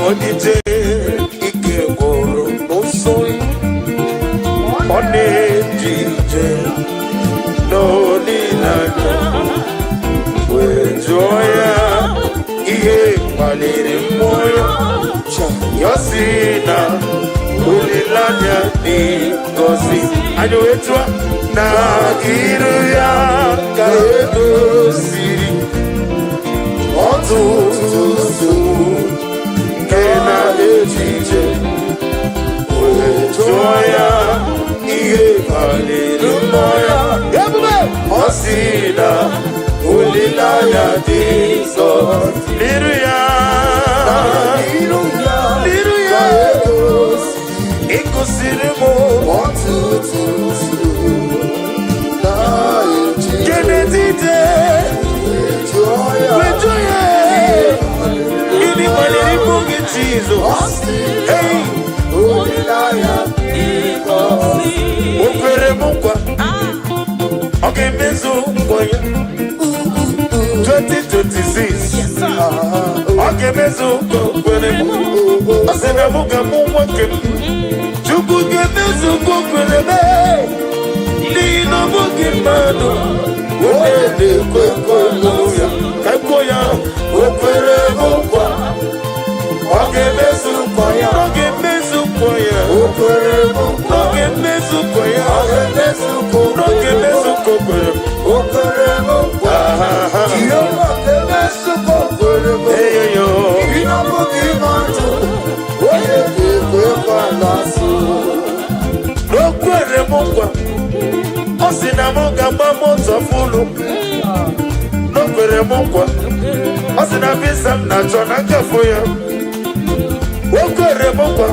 Odite ike gwụrụ n'ụsọ ọ na-eji ije n'olileanya wee jụọ ya ihe kpaliri mmụọ ya ya si na olileanya dị ngọzi anyị wee jụọ na iru ya ka egosiri ọtụtụ nsogbu nke na-echiche wee jụọ ya ihe kpaliri mmụọ ya ọ si na olileanya dị nsọ n'iru ya ịgosiri m ọtụtụ nsogbu nke n'etiti wee jụọ ya gịnị kpaliri mmụọ gị Jizọs o kwere m nkwa ọ ga-emezu nkwa ya 2026 ọ ga-emezu nkwa o kwere m ọ sị na mụ ga-amụ nwoke m Chukwu ga-emezu nkwa o kwere m n'ihi na ọ bụghị mmadụ onye na-ekwe nkwa ya ka ekwo ya o kwere m nkwa ọ ga-emezu nkwa ya ọ ga-emezu nkwa ya o kwere m nkwa ọ ga-emezu nkwa ya ọ ga-emezu nkwa ọ ga-emezu nkwa o kwere m o kwere m nkwa Jehova ga-emezu nkwa o kwere m eyo ịna bụghị mmadụ onye ga-ekwe nkwa na-asụ o kwere m nkwa ọ sị na m ga-agba moto fụlụ o kwere m nkwa ọ sị na visa m na-achọ na ngafe ya o kwere m nkwa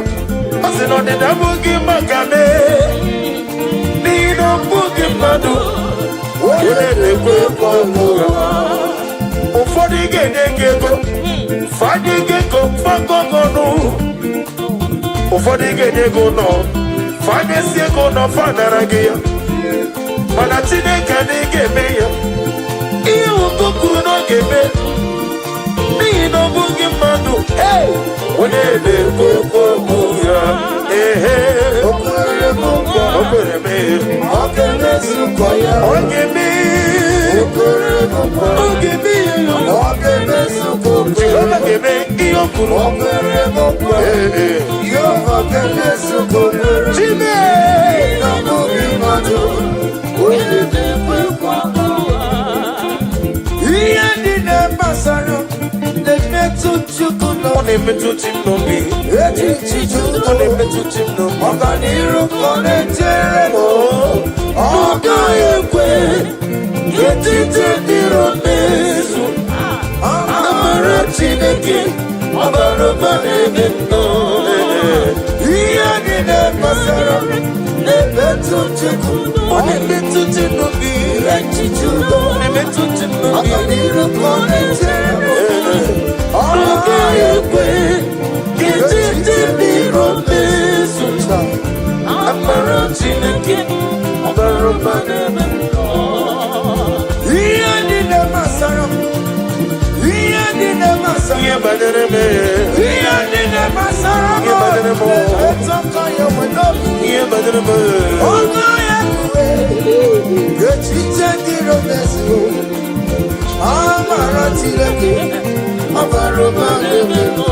ọ sị na ọdịda abụghị maka mee n'ihi na ọ bụghị mmadụ onye na-ekwe nkwa ya ụfọdụ ga-enye gị ego fanye gị ego fagọgọnụ ụfọdụ ga-enye gị ụlọ fanyesi ego nọ fanara gị ya mana Chineke adịghị ga-eme ya ihe ụkụkụ na ọ ga-eme n'ihi na ọ bụghị mmadụ onye na-ekwe okwu ya o kwere m nkwa o kwere m ọ ga-emezu nkwa ya ọ ga-eme o kwere m nkwa ọ ga-eme ya ọ ga-emezu nkwa Jehova ga-eme ihe o kwuru o kwere m nkwa Jehova ga-emezu nkwa Chime na ọ bụghị mmadụ onye na-ekwe nkwa ihe ndị na-amasara ọ na-emetụta m n'obi ọ na-emetụta m n'obi ọganiru ka ọ na-echere m ọ gaghị ekwe etiti dịrị mezu amara Chineke ọbara ụba n'ebe nnọ ihe dị na-amasara na-emetụta ọ na-emetụta n'obi echiche udo na-emetụta n'obi ọganiru ka ọ na-echere m ọ gaghị ekwe etiti dịrị mezu amara Chineke ọbara ụba n'ebe nnọ ihe dị na-amasara m ihe dị na-amasara ihe banyere m ihe dị na-amasara m etuka ya n'obi ihe banyere m ọ gaghị ekwe etiti dịrị mezu amara Chineke ọbara ụba n'ebe nnọ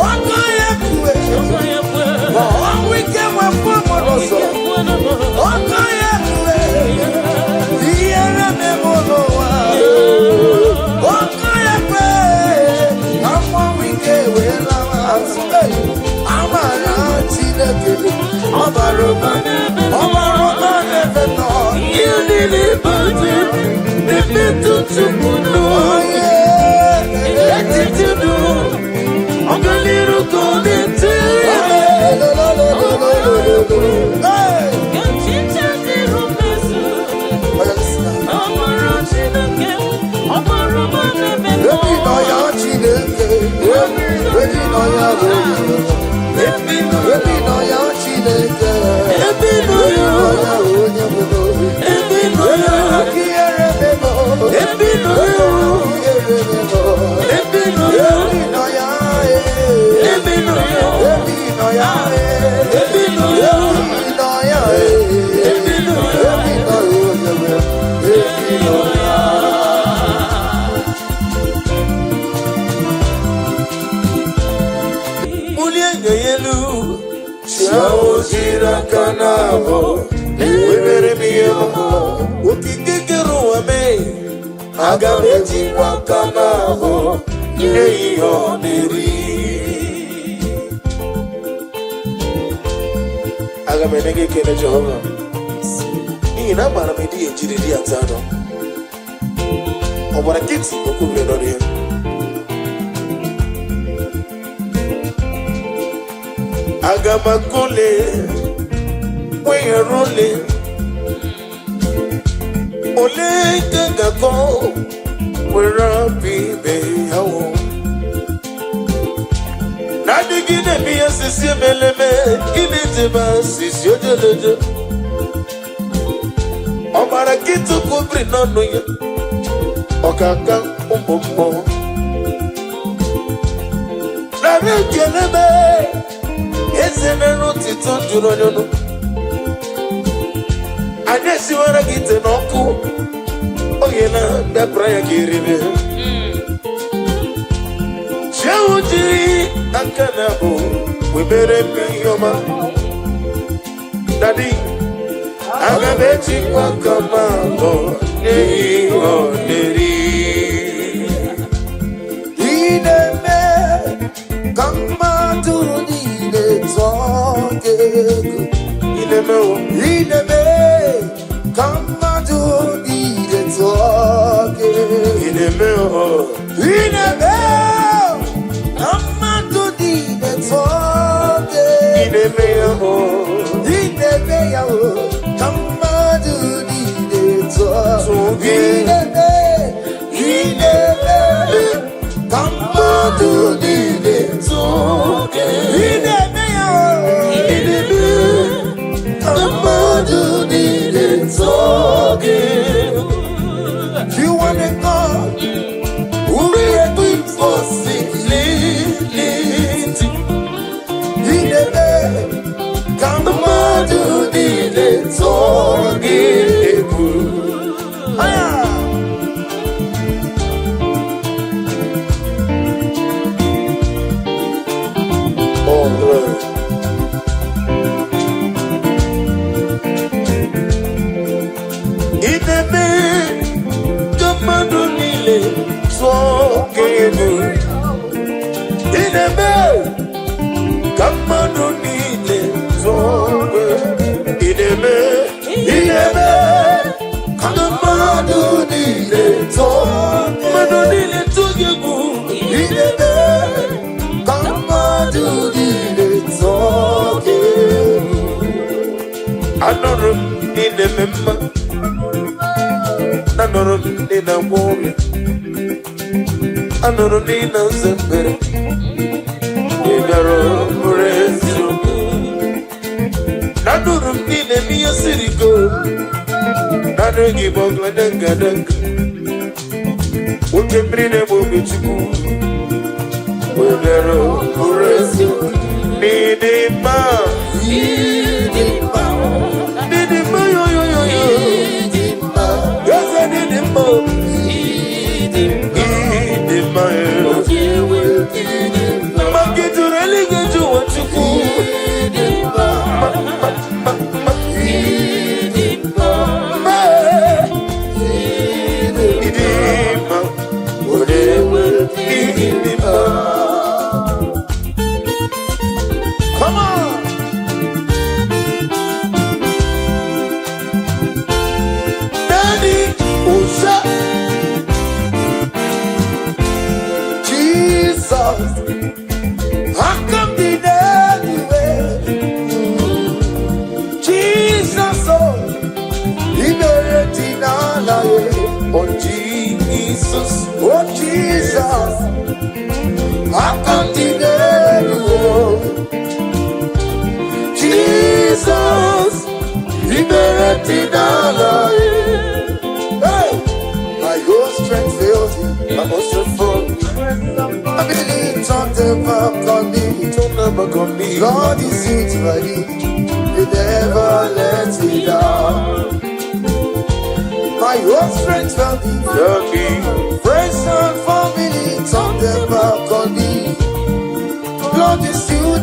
ọ gaghị ekwe ma ọnwụ ike nwefọ mmadụ ọzọ ọ gaghị ekwe ihe na-eme n'ụwa ọ gaghị ekwe ka mmanwụ ike wee lawa amara Chineke ọbara ụba n'ebe nnọ ihe niile bụzi na-emetụta mmadụ etiti dụ ọganiru ka ọ na-etere nenga yelu Chao jira kanabo Webere miyama Ukikekeru wame Agameji wakanabo Yeyo neri Agamenege kene Jehovah Ina mara medi ejiri di atano Obara kiti okubre nori Agamakole Weye role Ole gagako Wera bibe yawo Nadi gine miya sisi meleme Gine jeba sisi ojeleje Obara kiti okubre nori Okaka umbomo Nari kelebe Ezenero tito juronyono Anyesi wara gite noku Oyena dabraya kiribe Shawuji akanabo Webere miyoma Daddy Agabechi kwa kamamo Neyi oneri Ineme Kamadu Ineme, Kamadu nide toke. Ineme, Kamadu nide toke. Ineme, Kamadu nide toke. Kamadu nide toke. You want a God who will do it for simplicity. In the bed, come on, do the talking. Oh, Lord. Anoro nina zembere Igaro murezu Nanuru nine miya sirigo Nanugi bogla denga denga Uke mrine mubi chuku Igaro murezu Nidima Nidima Nidima yo yo yo yo Yaza nidima Come on. Daddy, Usha. How come the anyway? Jesus, he made it oh Jesus, oh Jesus. How come the anyway? Jesus, he made it hey, my whole strength fails me. I must fall. I believe on the back on me, don't never come me. God is it ready, He never let me down. My whole strength will be friends and family, on the back on me. God is it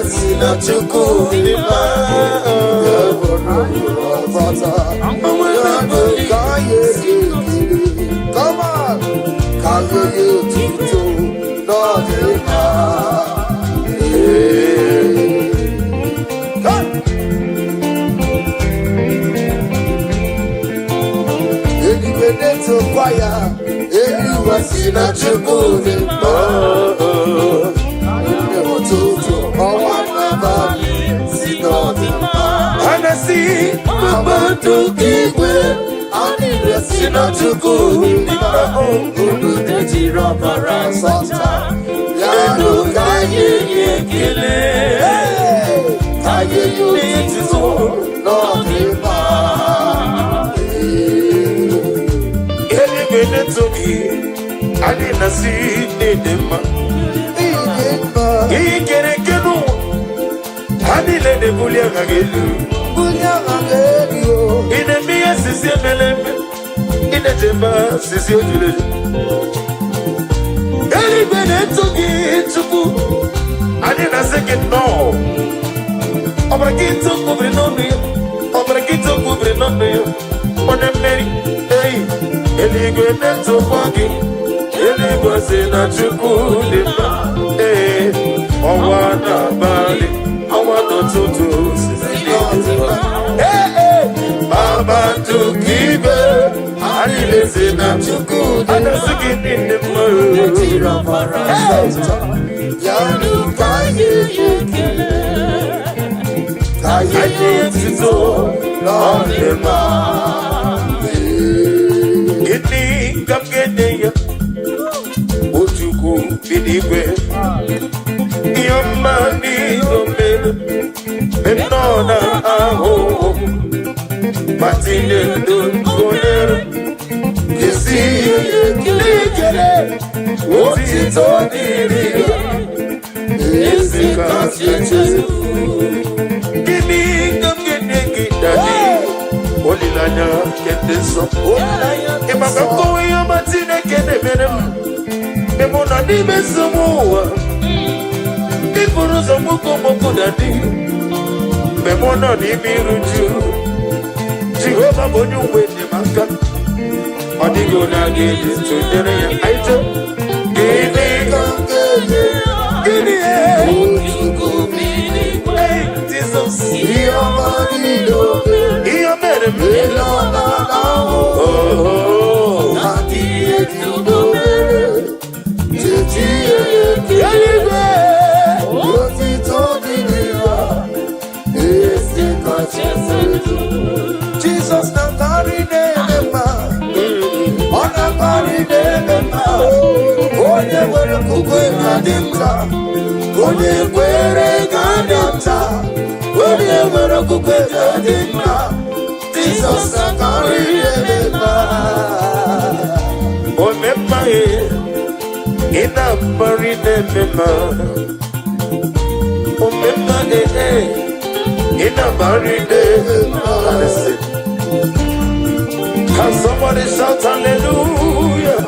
Sina Chukudima, come on, Kayo Tito, Nodima. Elibeneto Kwaya, Eliwa Sina Chukudima. Anasi Baba Tukigwe Anire Sina Chukudima Unu Tejiro Parasanta Yanu Kaye Yekele Kaye Yutizo Nodima Eli Benetuki Anina Si Nedema Ikere Kenu Adile de Bulia Gagelu, in a mere Sissi Melem, in a Jemba Sissi. Eli Beneto Gitsuku, and in a second no. Obrakito Kubrinomi, Obrakito Kubrinomi, on a Mary, hey, Eli Beneto Wagi, Eli was in a Chuku, hey, Owana Bali. I want to do Baba to give her. I listen to good. I don't get in the mood. Yanu Kaye Kaye Tito Nodima. Get me, come get there. Ojuku Bidiwe. Your money, your men, and no, aho. Martin, don't go there. You see, what is on the is the consequence. Give me, come get naked, daddy. Only Lana get this up. If I'm going, I'm Martin, I can't have them. The money is so more. Ifuruzo muko muko dadi Memono ni miruju Jehova bonyu wene maka Odigo na gidi Tundere ya aito Gini Gini Ujuku mini Hey Jesus Iyo marido Iyo mere Melo na Oh Nati etudo mere Titi Yalibe Jesus na carry them on a carry them Onye were kukwe kadimta Onye were kadimta Onye were kukwe kadimta Jesus na carry them Onema ina carry them Onema in a married day. Can somebody shout hallelujah?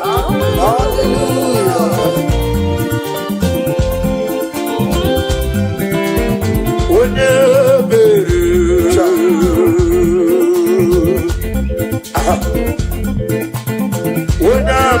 Hallelujah. When you're when I'm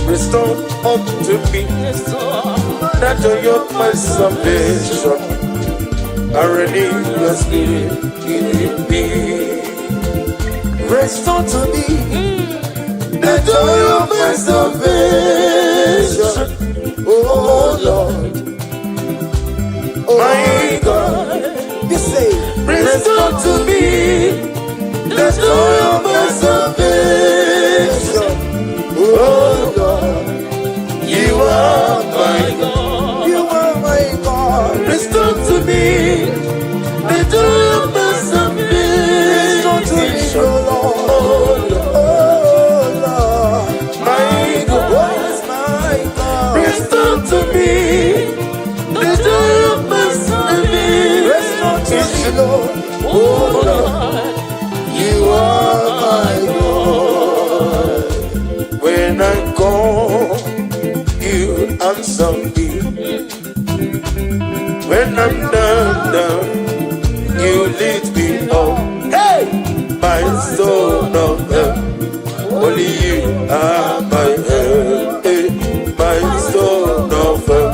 Restore unto me that joy of my salvation. I renew your spirit in me. Restore to me the joy of my salvation. Oh Lord, my God, you say, restore to me the joy of my salvation. Oh God, you answer me. When I'm down, you lift me up. Hey, my soul of help, only you are my help. Hey, my soul of help,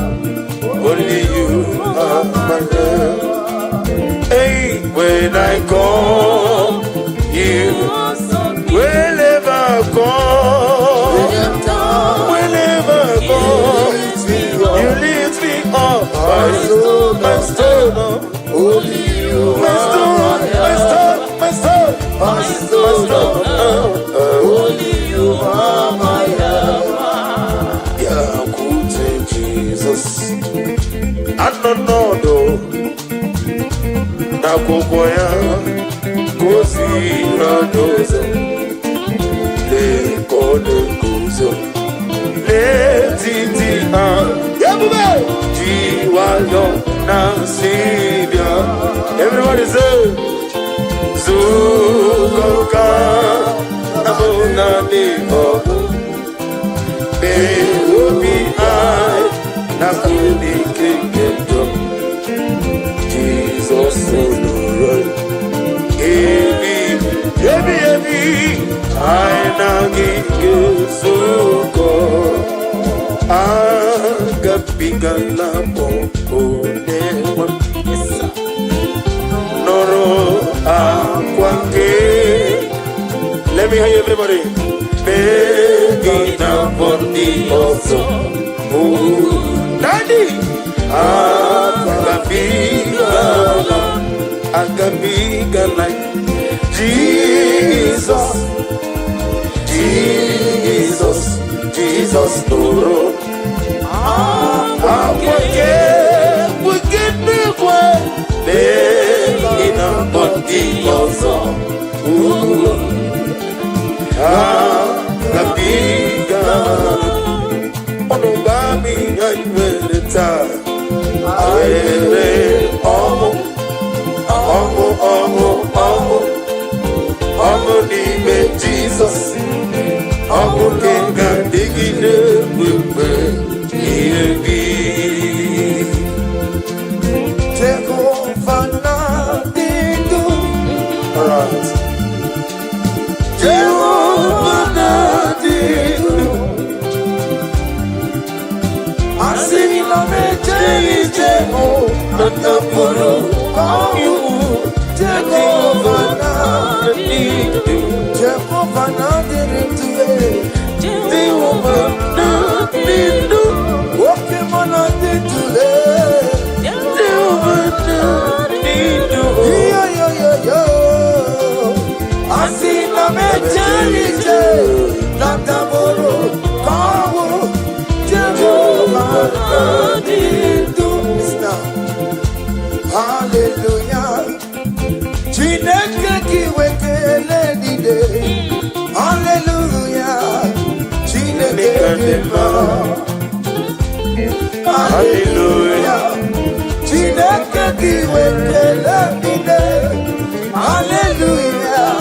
only you are my help. Hey, when I call you, wherever I go, whenever I go, you lift me up. My soul, only you are my soul, my soul, my soul, only you are my help. Yeah, good Jesus. I don't know though. Nakokoya, kosi radozo, le kode kuzo, le titi yabube, jiwayo nasibia. Everybody say, zukoka, nabona ni obu, be ubi ai, nakuni kingeto. Jesus, Ebi, aina gisuko, agapiga la ponewa, noro akwake. Let me hear you, everybody. Begina bondi also, Daddy, agapiga like Jesus, Jesus, Jesus, Lord. We get the way, in a body also. Agapiga, on the baby, I will retire. Jesus, Omo kenga digine wewe yebi. Jehovah na didu, alright. Jehovah na didu, asini na meje Jehovah na puru kayu. Jehovah na didu, Jehovah na didu, Jehovah na didu, woke mana didu, Jehovah na didu, yo, asina mejelije, nataboro kawo, Jehovah na didu. Hallelujah. Chineke kiwekele dide. Hallelujah. Chineke dima. Hallelujah. Chineke kiwekele dide. Hallelujah.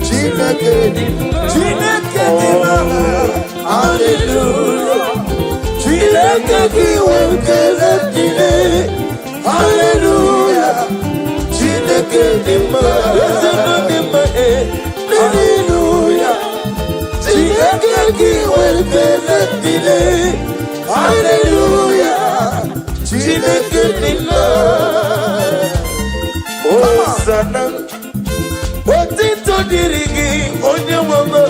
Chineke dima. Hallelujah. Chineke kiwekele dide. Hallelujah. Chineke dima. Hallelujah. Chineke kiwekele dide. Hallelujah. Chineke dima. Hosanna. Otito dirigi onye wama.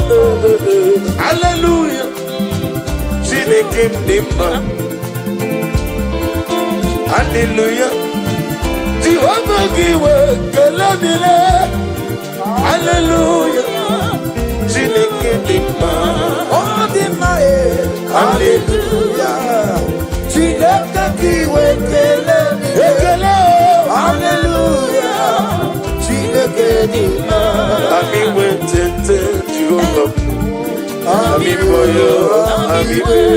Hallelujah. Chineke dima. Hallelujah. Jehovah giwe kelamile. Hallelujah. Chineke dima. Oh dima hallelujah. Chineke giwe kelamile. Hallelujah. Chineke dima. Ami wetete Jehovah. Ami boyo. Ami boyo.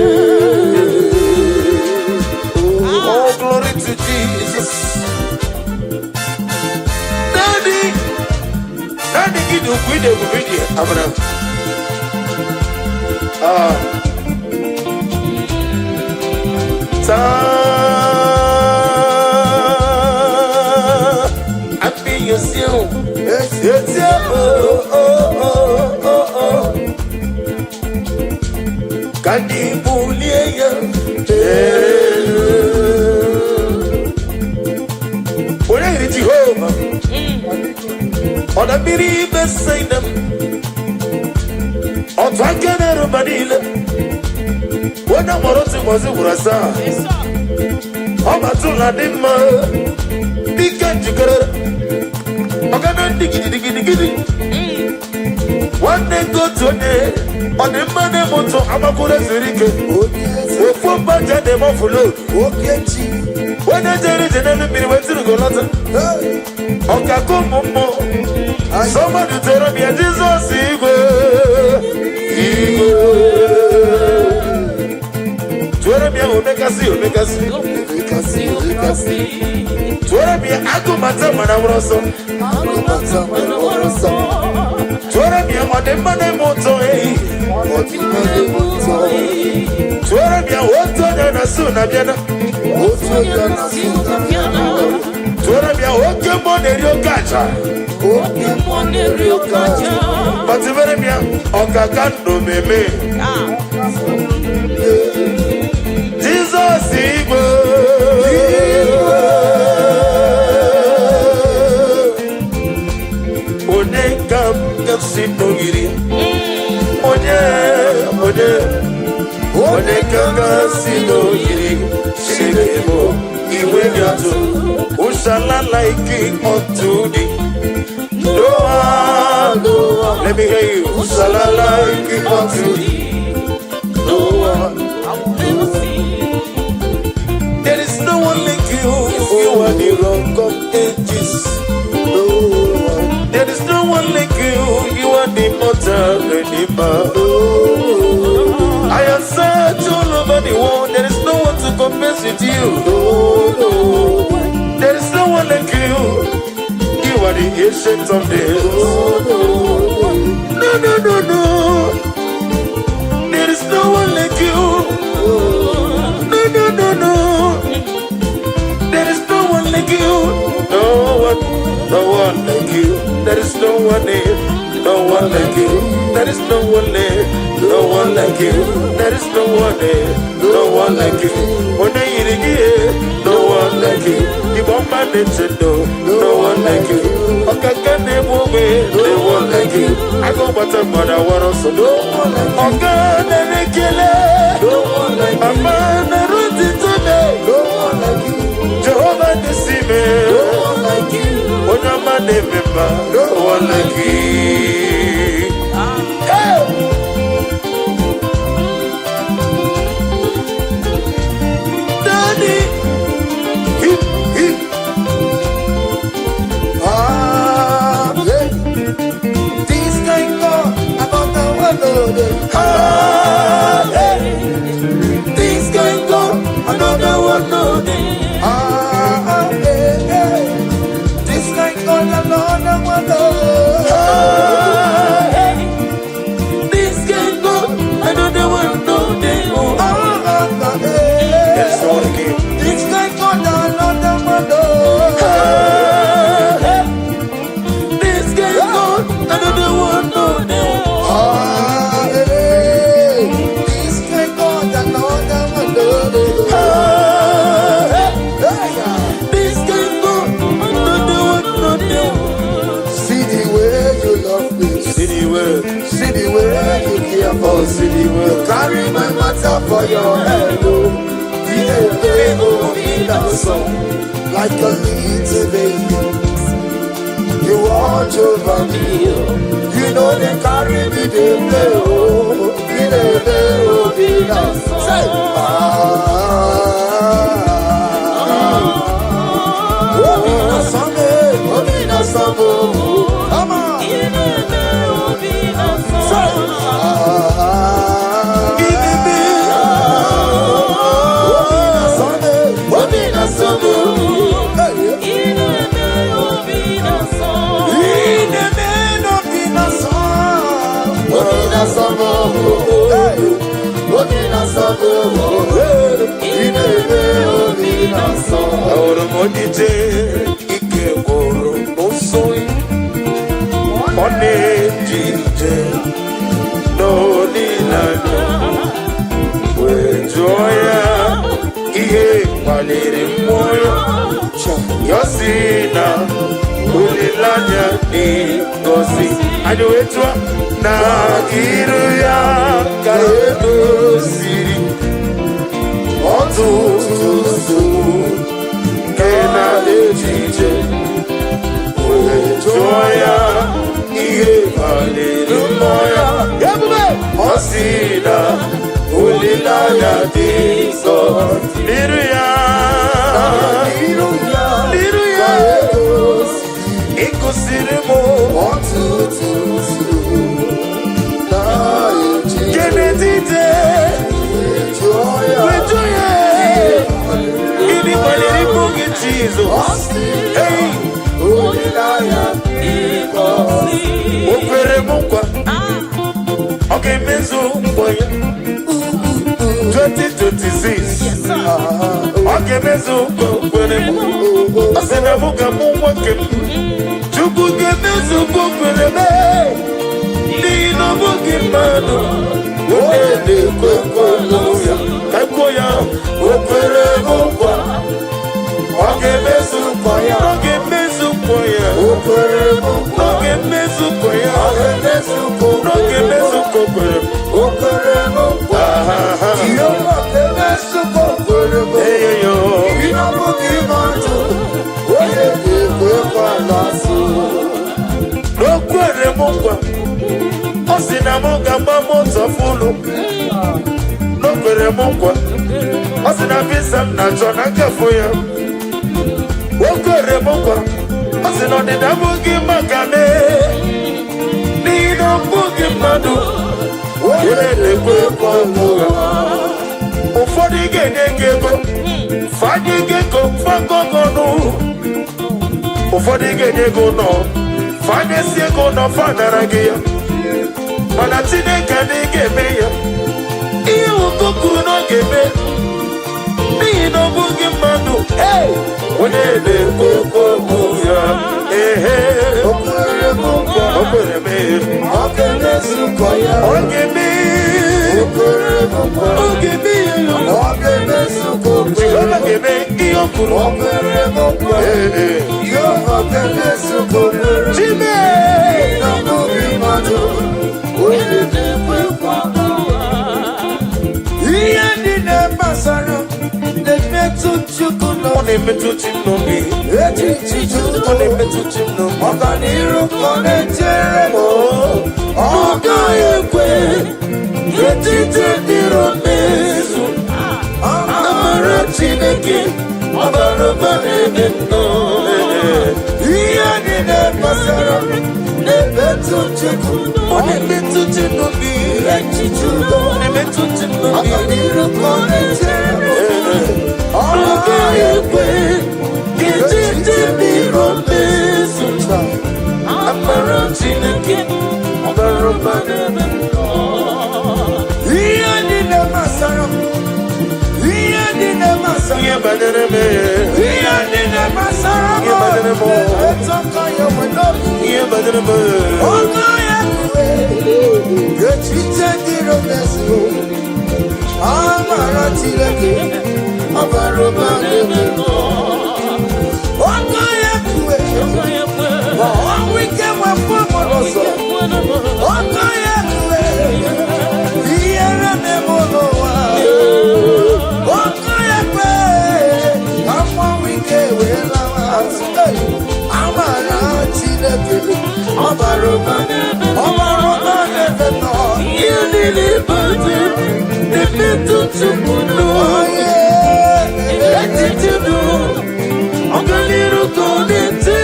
Oh, glory to Jesus. Daddy, give you video. Abraham. One day go to day, on the money moto, Amakura Zurike, for budget, they won't follow. When I tell it, they went to go lot. Okakomo, somebody tell me, Jesus, Tuerabia will make us see, make us see. Tuerabia, Akumata, Manavroso. Tuerabia, what the money moto, Tuerabia, what the soon, Abiana. Tuerabia, what the money, your catcher. But the very Okakando, baby. Jesus, Igbo. Sinogiri, Sinogiri, Shiremo, Iwegato, Ushala like unto thee. Noah, let me hear you. Ushala like unto thee. Noah, there is no one like you. You are the rock of ages. There is no one like you. You are the immortal Redeemer. I have searched all over the world. There is no one to compare with you. There is no one like you. You are the ancient of days. No, no, no, no. There is no one like you. No, no, no, no. There is no one like you. No one like you. There is no one there. No one like you. There is no one there. No one like you. There is no one there. No one like you. When I eat again, no one like you. You want my Nintendo. No one like you. Okay, can they move it? No one like you. I go butter, but I want also no one like you. Okay, they kill it. No one like you. I'm on a road today. No one like you. Jehovah the Sime. No one like you. When I'm a member, no one like you. Hey! Daddy! Yeah. This kind of about the one. Yeah. This kind of another one. This can go, another one, no, they won't. That's all again. This can go, another one, no. This can go, another one, no, they won't. This can go, another one, no, they won't. This can go, another one, no, they won't. See the way you love me. See the way you care for. See the way you carry my matter for your head. Like a little baby, you watch over me. You know they carry me the way. Say come on. na-ejije n'olileanya wee jụọ ya ihe kpaliri mmụọ ya ya si na olileanya dị ngọzi anyị wee jụọ na iru ya ka edoziri ọtụtụ nsogbu nke na-ejije wee jụọ ya ihe kpaliri mmụọ ya ọ si na olileanya dị nsọ n'iru ya ịkụziri m ọtụtụ nsogbu Kenedite wee jụọ ya gịnị kpaliri mmụọ gị Jizọs o kwere m nkwa ọ ga-emezu nkwa ya 2026 ọ ga-emezu nkwa o kwere m ọ sị na mụ ga-amụ nwoke m Chukwu ga-emezu nkwa o kwere m n'ihi na ọ bụghị mmadụ onye na-ekwe nkwa ya ka ekwo ya o kwere m nkwa ọ ga-emezu nkwa ya ọ ga-emezu nkwa ya o kwere m nkwa ọ ga-emezu nkwa ya ọ ga-emezu nkwa ọ ga-emezu nkwa o kwere m nkwa ihe ọma ga-emezu nkwa o kwere m eyo ihe ọ bụghị mmadụ onye na-ekwe nkwa na-asụ o kwere m nkwa ọ sị na m ga-agba moto fụlụ o kwere m nkwa ọ sị na visa m na-achọ na nkafụ ya o kwere m nkwa ọ sị na ọdịda abụghị maka me n'ihi na ọ bụghị mmadụ onye na-ekwe nkwa ụgha ụfọdụ ga-enye gị ego fanye gị ego fagọgọnụ ụfọdụ ga-enye ego nọ fanyesi ego nọ fanara gị ya mana Chineke na ị ga-eme ya ihe ụkọ kwuru na ọ ga-eme n'ihi na ọ bụghị mmadụ onye na-ekwe okwu ya o kwere m nkwa o kwere m ọ ga-emezu nkwa ya ọ ga-eme o kwere m nkwa ọ ga-eme ya ọ ga-emezu nkwa ọ ga-eme ihe o kwuru o kwere m nkwa ihe ọ ga-emezu nkwa Chime na ọ bụghị mmadụ onye na-ekwe nkwa ihe ndị na-agbasara na-emetụ Chukwu ọ na-emetụ chi n'obi echichi Chukwu ọ na-emetụ chi n'obi ọganiru ka ọ na-echere m ọ gaghị ekwe echiche dịrị mezu amara Chineke ọ bara ụba n'ebe nọ ihe ndị na-agbasara na-emetụ Chukwu ọ na-emetụ chi n'obi echichi ọ na-emetụ chi n'obi ọganiru ka ọ na-echere m ọ gaghị ekwe echiche dịrị mezu amara Chineke ọ bara ụba n'ebe nọ ihe ndị na-agbasara ihe ndị na-agbasara ihe banyere m ihe ndị na-agbasara ihe banyere m ihe banyere m ọ gaghị ekwe echiche dịrị mezu amara Chineke ọ bara ụba n'ebe nọ ọ gaghị ekwe ma ọnwụ ike nwefọ mụrụ ọzọ ọ gaghị ekwe ihere na-eme n'ụwa ọ gaghị ekwe ka mmanwụ ike wee lawa amara Chineke ọ bara ụba n'ebe nọ ihe niile bụzi na-emetụ Chukwu n'onye echiche bụ ọganiru ka ọ na-eche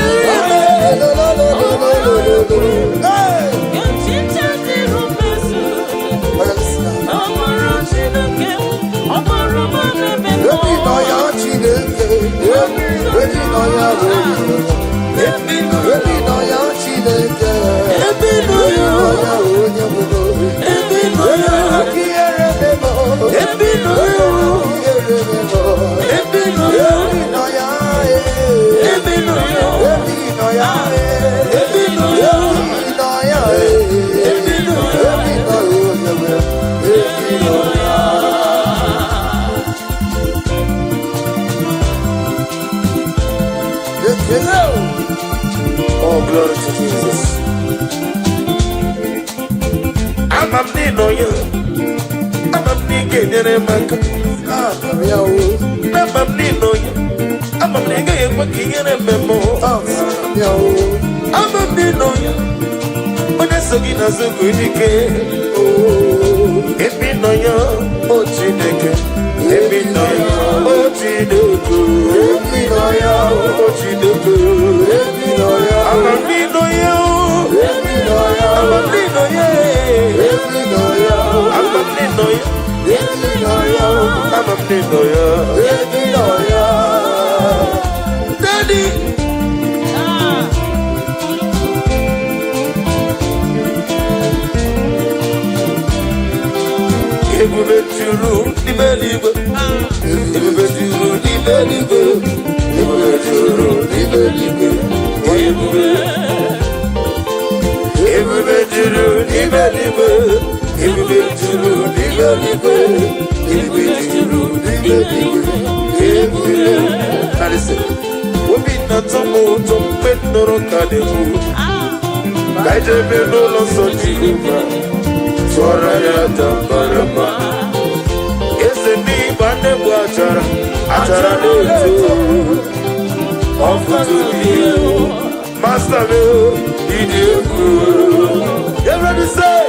Oh, glory to Jesus. I'm a nino. I'm a nigga in a mac. I'm a nino. I'm a nigga in a memo. I'm a nino. When I saw you as a good decay. Oh, if you know you, oh, Chineke. If you know you, oh, Chineke. If you know you, oh, Chineke. If you know you, I'm a nino. If you know you, I'm a nino. If you know you, I'm a nino. If you know you, I'm a nino. If you know you, Daddy. Ebube juru n'ime eluigwe. Ebube juru n'ime eluigwe. Ebube juru n'ime eluigwe. Ebube juru n'ime eluigwe. Ebube juru n'ime eluigwe. Ebube juru n'ime eluigwe. Ebube. Now listen. Obi na-atọ m ụtọ mgbe m nụrụ ka dị mụ. Ka ijebe n'ụlọ nsọ Jehova. Tụọrọ ya tambarama. Eze n'ịgba nnegbu achara. Achara na-eto. Ọfụtụ ihe. Master me, ịdị egwu. Everybody say,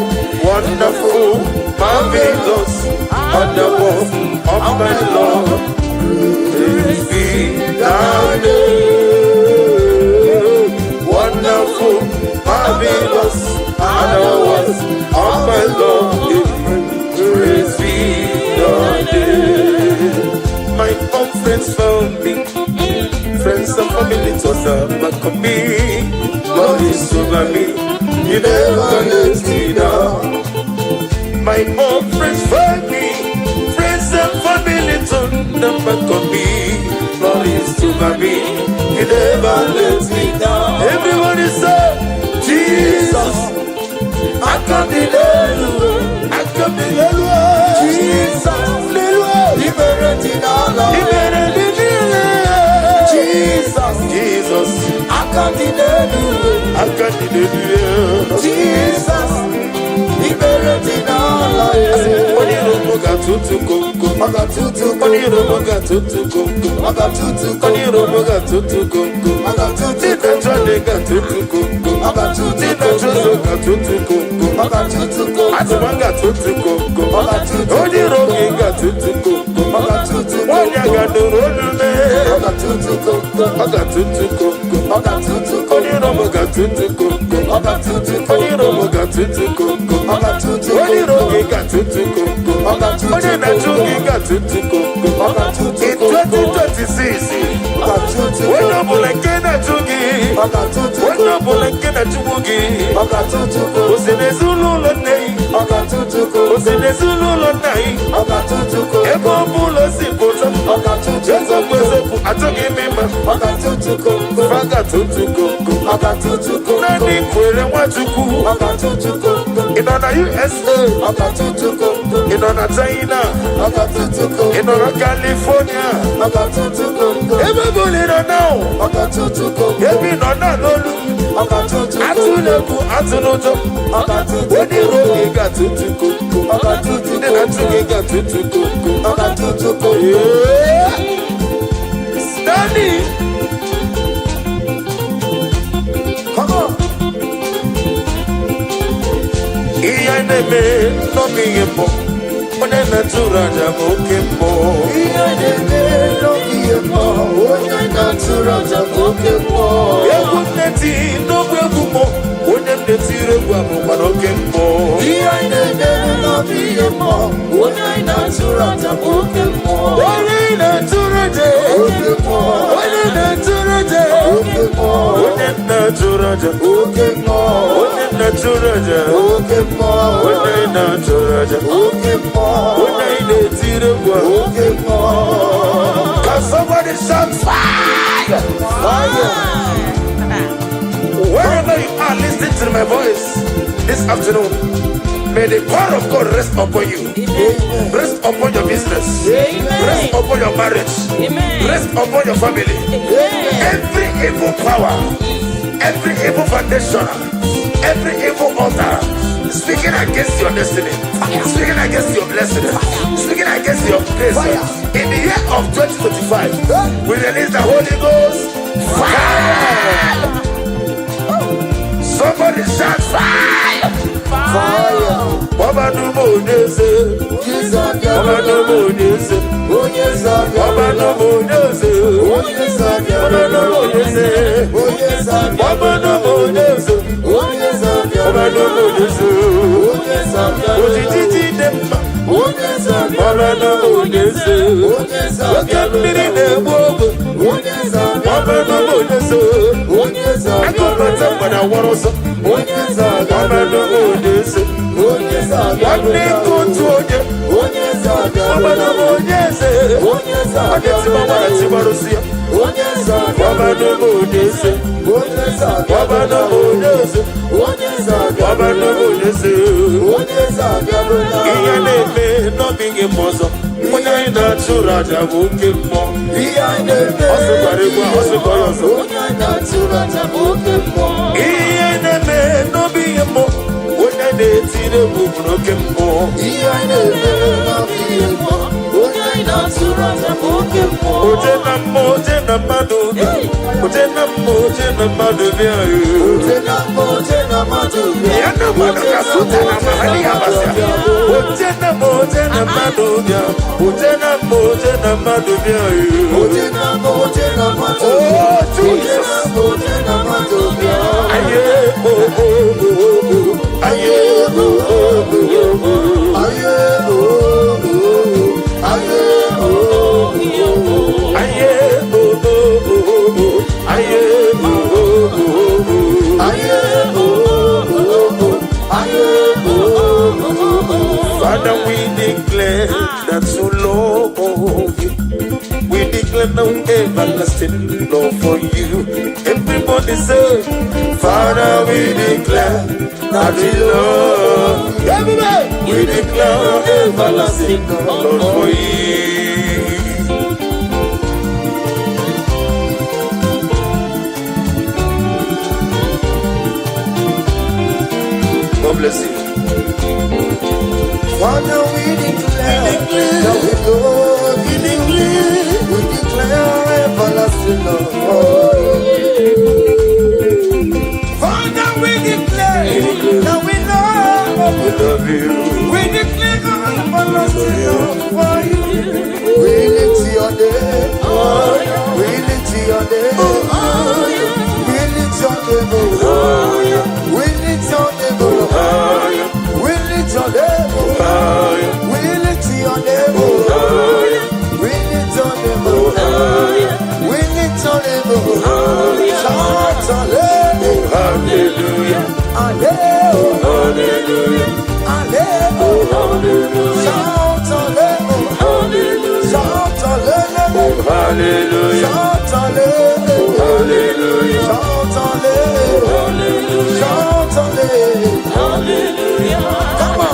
wonderful, marvelous, wonderful, of my Lord. Praise be thy name. Wonderful, marvelous, wonderful, of my Lord. Praise be thy name. My own friends found me. Friends and family told them back on me. God is over me. You never let me down. My own friends found me. Friends and family told them back on me. God is over me. You never let me down. Everybody say, Jesus. I can't be there. I can't be there. Jesus. Liberating all of Jesus, I can't deny you. I can't deny you. Jesus, liberating all of you. When you don't got to go, I got to go. When you don't got to go, I got to go. When you don't got to go, I got to go. Did I got to go? I got to go. Did I got to go? I got to go. I got to go. I got to go. When you don't got to go, I got to go. When you got to roll, I got to go. I got to go. I got to go. When you don't got to go, I got to go. When you don't got to go, I got to go. When you don't got to go, I got to go. When you got to go, I got to go. In 2026, when you like Kenajugi, when you like Kenajugi, I got to go. Was in a Zulu Londay, I got to go. Was in a Zulu Londay, I got to go. Ego Bula Simple, I got to go. I took him in my go. I got to go. I got to go. Nani kwere wachuku. I got to go. In on the USA. I got to go. In on China. I got to go. In on California. I got to go. Everybody don't know. I got to go. Every no. I got to go. Atuleku atunojo. I got to go. When the road got to go. I got to go. Then I got to go. I got to go. Yeah. Stanley. Come on. Iyaneme no miyembo. One natura jamokembo. Iyaneme no miyembo. One natura jamokembo. Eguneti no gwegumo. One netire gwamu manokembo. Iyaneme no miyembo. One natura jamokembo. One natura jamokembo. One natura jamokembo. One natura jamokembo. One natura jamokembo. One natura jamokembo. One netire gwamu. Can somebody shout fire? Fire! Wherever you are listening to my voice this afternoon, may the power of God rest upon you. Amen. Rest upon your business. Amen. Rest upon your marriage. Amen. Rest upon your family. Amen. Every evil power, every evil foundation, every evil altar speaking against your destiny, speaking against your blessing, speaking against your grace. In the year of 2025, we release the Holy Ghost fire. Somebody shout fire! Fire! Baba no more days. Baba no more days. Baba no more days. Baba no more days. Baba no more days. Baba no more days. Ojiji demba. Baba no more days. Okamiri nebogo. Baba no more days. Akomata bana waroso. Baba no more days. Wabne kontoje. Baba no more days. Ageti mama tibarusia. Baba no more days. Baba no more days. Baba no more days. Iyaneme no bingi mozo. Muna ina chura jabuke mo. Iyaneme osubarewa. Iyaneme no bingi mo. Una de tire bubuno kemmo. Iyaneme no bingi mo. Ojena madubia. Ojena madubia. Yana manuka suta na mahali abasa. Ojena madubia. Ojena madubia. Oh Jesus. Aye oh. Aye oh. Aye Father, we declare that you love you. We declare no everlasting love for you. Everybody say, Father, we declare that we love you. Everybody, we declare everlasting love for you. God bless you. Father, we declare that we love, we declare everlasting love. Father, we declare that we love you. We declare everlasting love for you. We lift your name, we lift your name, we lift your name, we lift your name. We lift your name, we lift your name, we lift your name, we lift your name. Shout hallelujah, hallelujah, hallelujah, hallelujah. Shout hallelujah, shout hallelujah, hallelujah, shout hallelujah, shout hallelujah, shout hallelujah. Come on.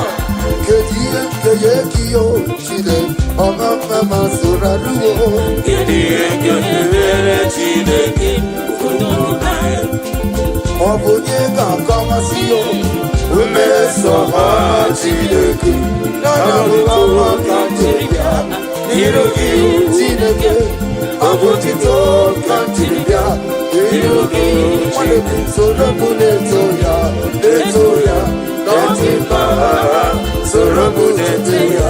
Kekio chide mama suraruo. Kekio chide kudukai. Obunye kama siyo. Umeso chide ku. Nana mama kantiria. Nirugi chide ke. Abutito kantiria. Nirugi chide surabune toya. Toya. Dotimba, Surabunetia,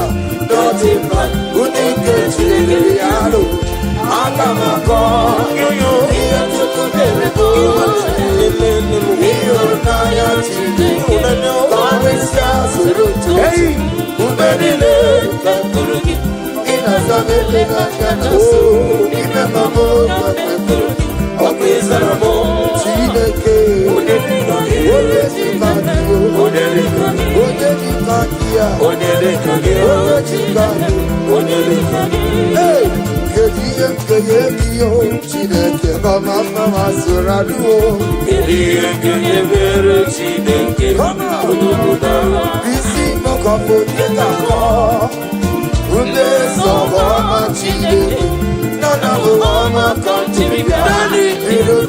Dotimba, Unike Chiliano, Agamako, you, Naya Chili, Hey, Ubedile, Inazabela, Inamamo, Okizaramo, Chileke, Hey, Nana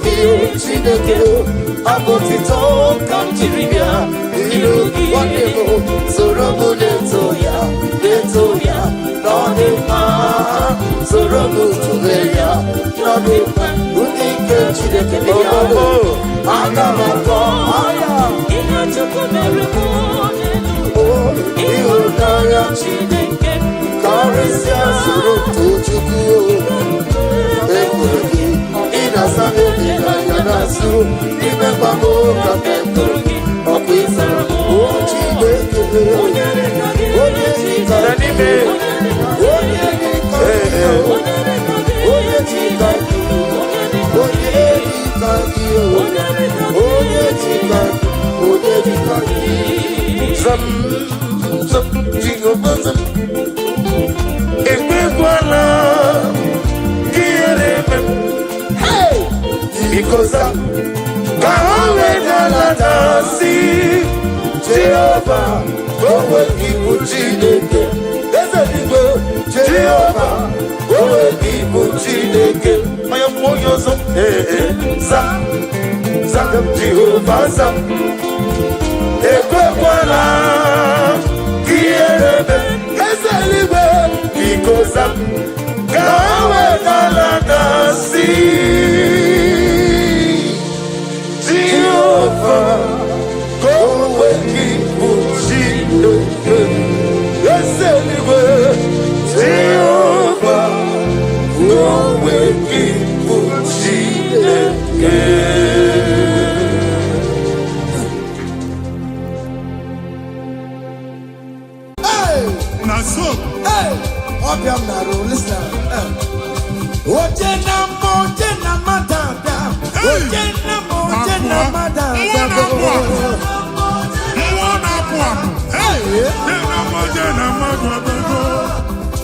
Irugi Chineke Abotito Kamchiribia Irugi Wonderful Sorobu Letoya Nodima Sorobu Tuveya Nodima Unike Chineke Bia Agamako Aya Inachuku Merimu Ihunaya Chineke Karisia Surutu Chuku Ekurigi Inasane Inayanasu Imebamo Kapekurigi Okwisa Chineke Onyechika because Jehovah, go with people, Chineke. There's a people, Jehovah, go with people, Chineke. I am for your son, Zam, Jehovah, Zam. Ekwala, Kierebe, there's a little because I'm Gawagalagasi. Jehovah.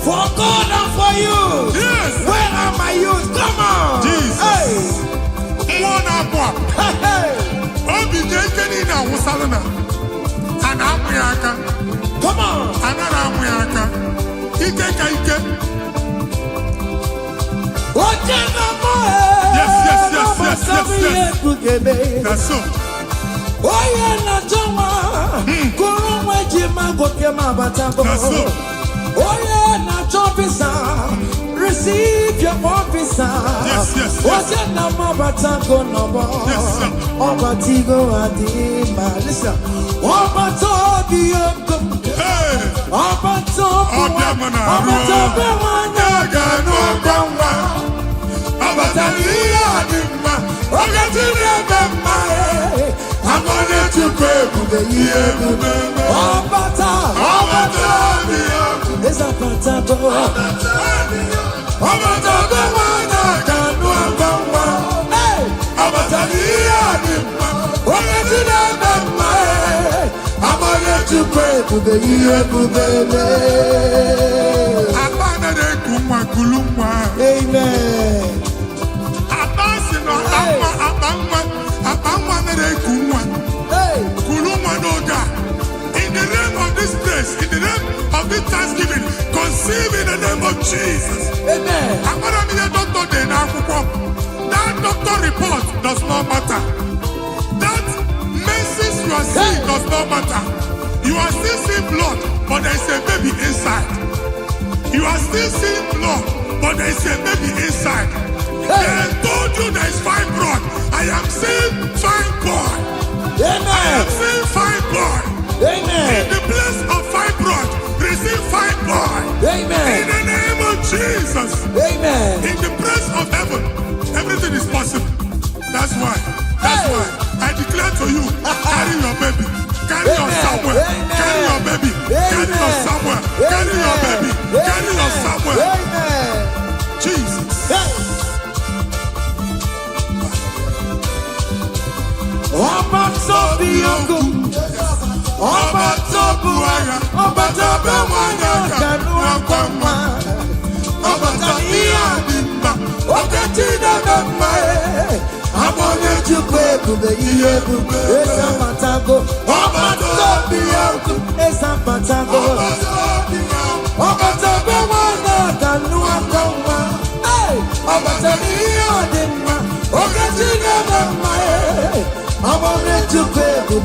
For God and for you. Yes. Where are my youth? Come on. Jesus. Hey. Come on. Yes. That's so. That's so. Oh yeah, not officer, receive your officer. Yes. What's your number, Batango number? Yes, sir. Obatigo Adima, listen. Obatobia, hey. Obatobia, I'm gonna to pray for the year. There's a patato. To pray to the year, amen. In the name of this place, in the name of this Thanksgiving, conceive in the name of Jesus. Amen. That doctor report does not matter. That message you are seeing does not matter. You are still seeing blood, but there is a baby inside. You are still seeing blood, but there is a baby inside. They told you there is fibroid. I am seeing fine boy. Amen. I am seeing fine boy. Amen. In the place of fibroid, receive fine boy. Amen. In the name of Jesus. Amen. In the place of heaven, everything is possible. That's why I declare to you, carry your baby. Carry your somewhere. Carry your baby. Carry your somewhere. Carry your baby. Carry your somewhere. Jesus. Oh,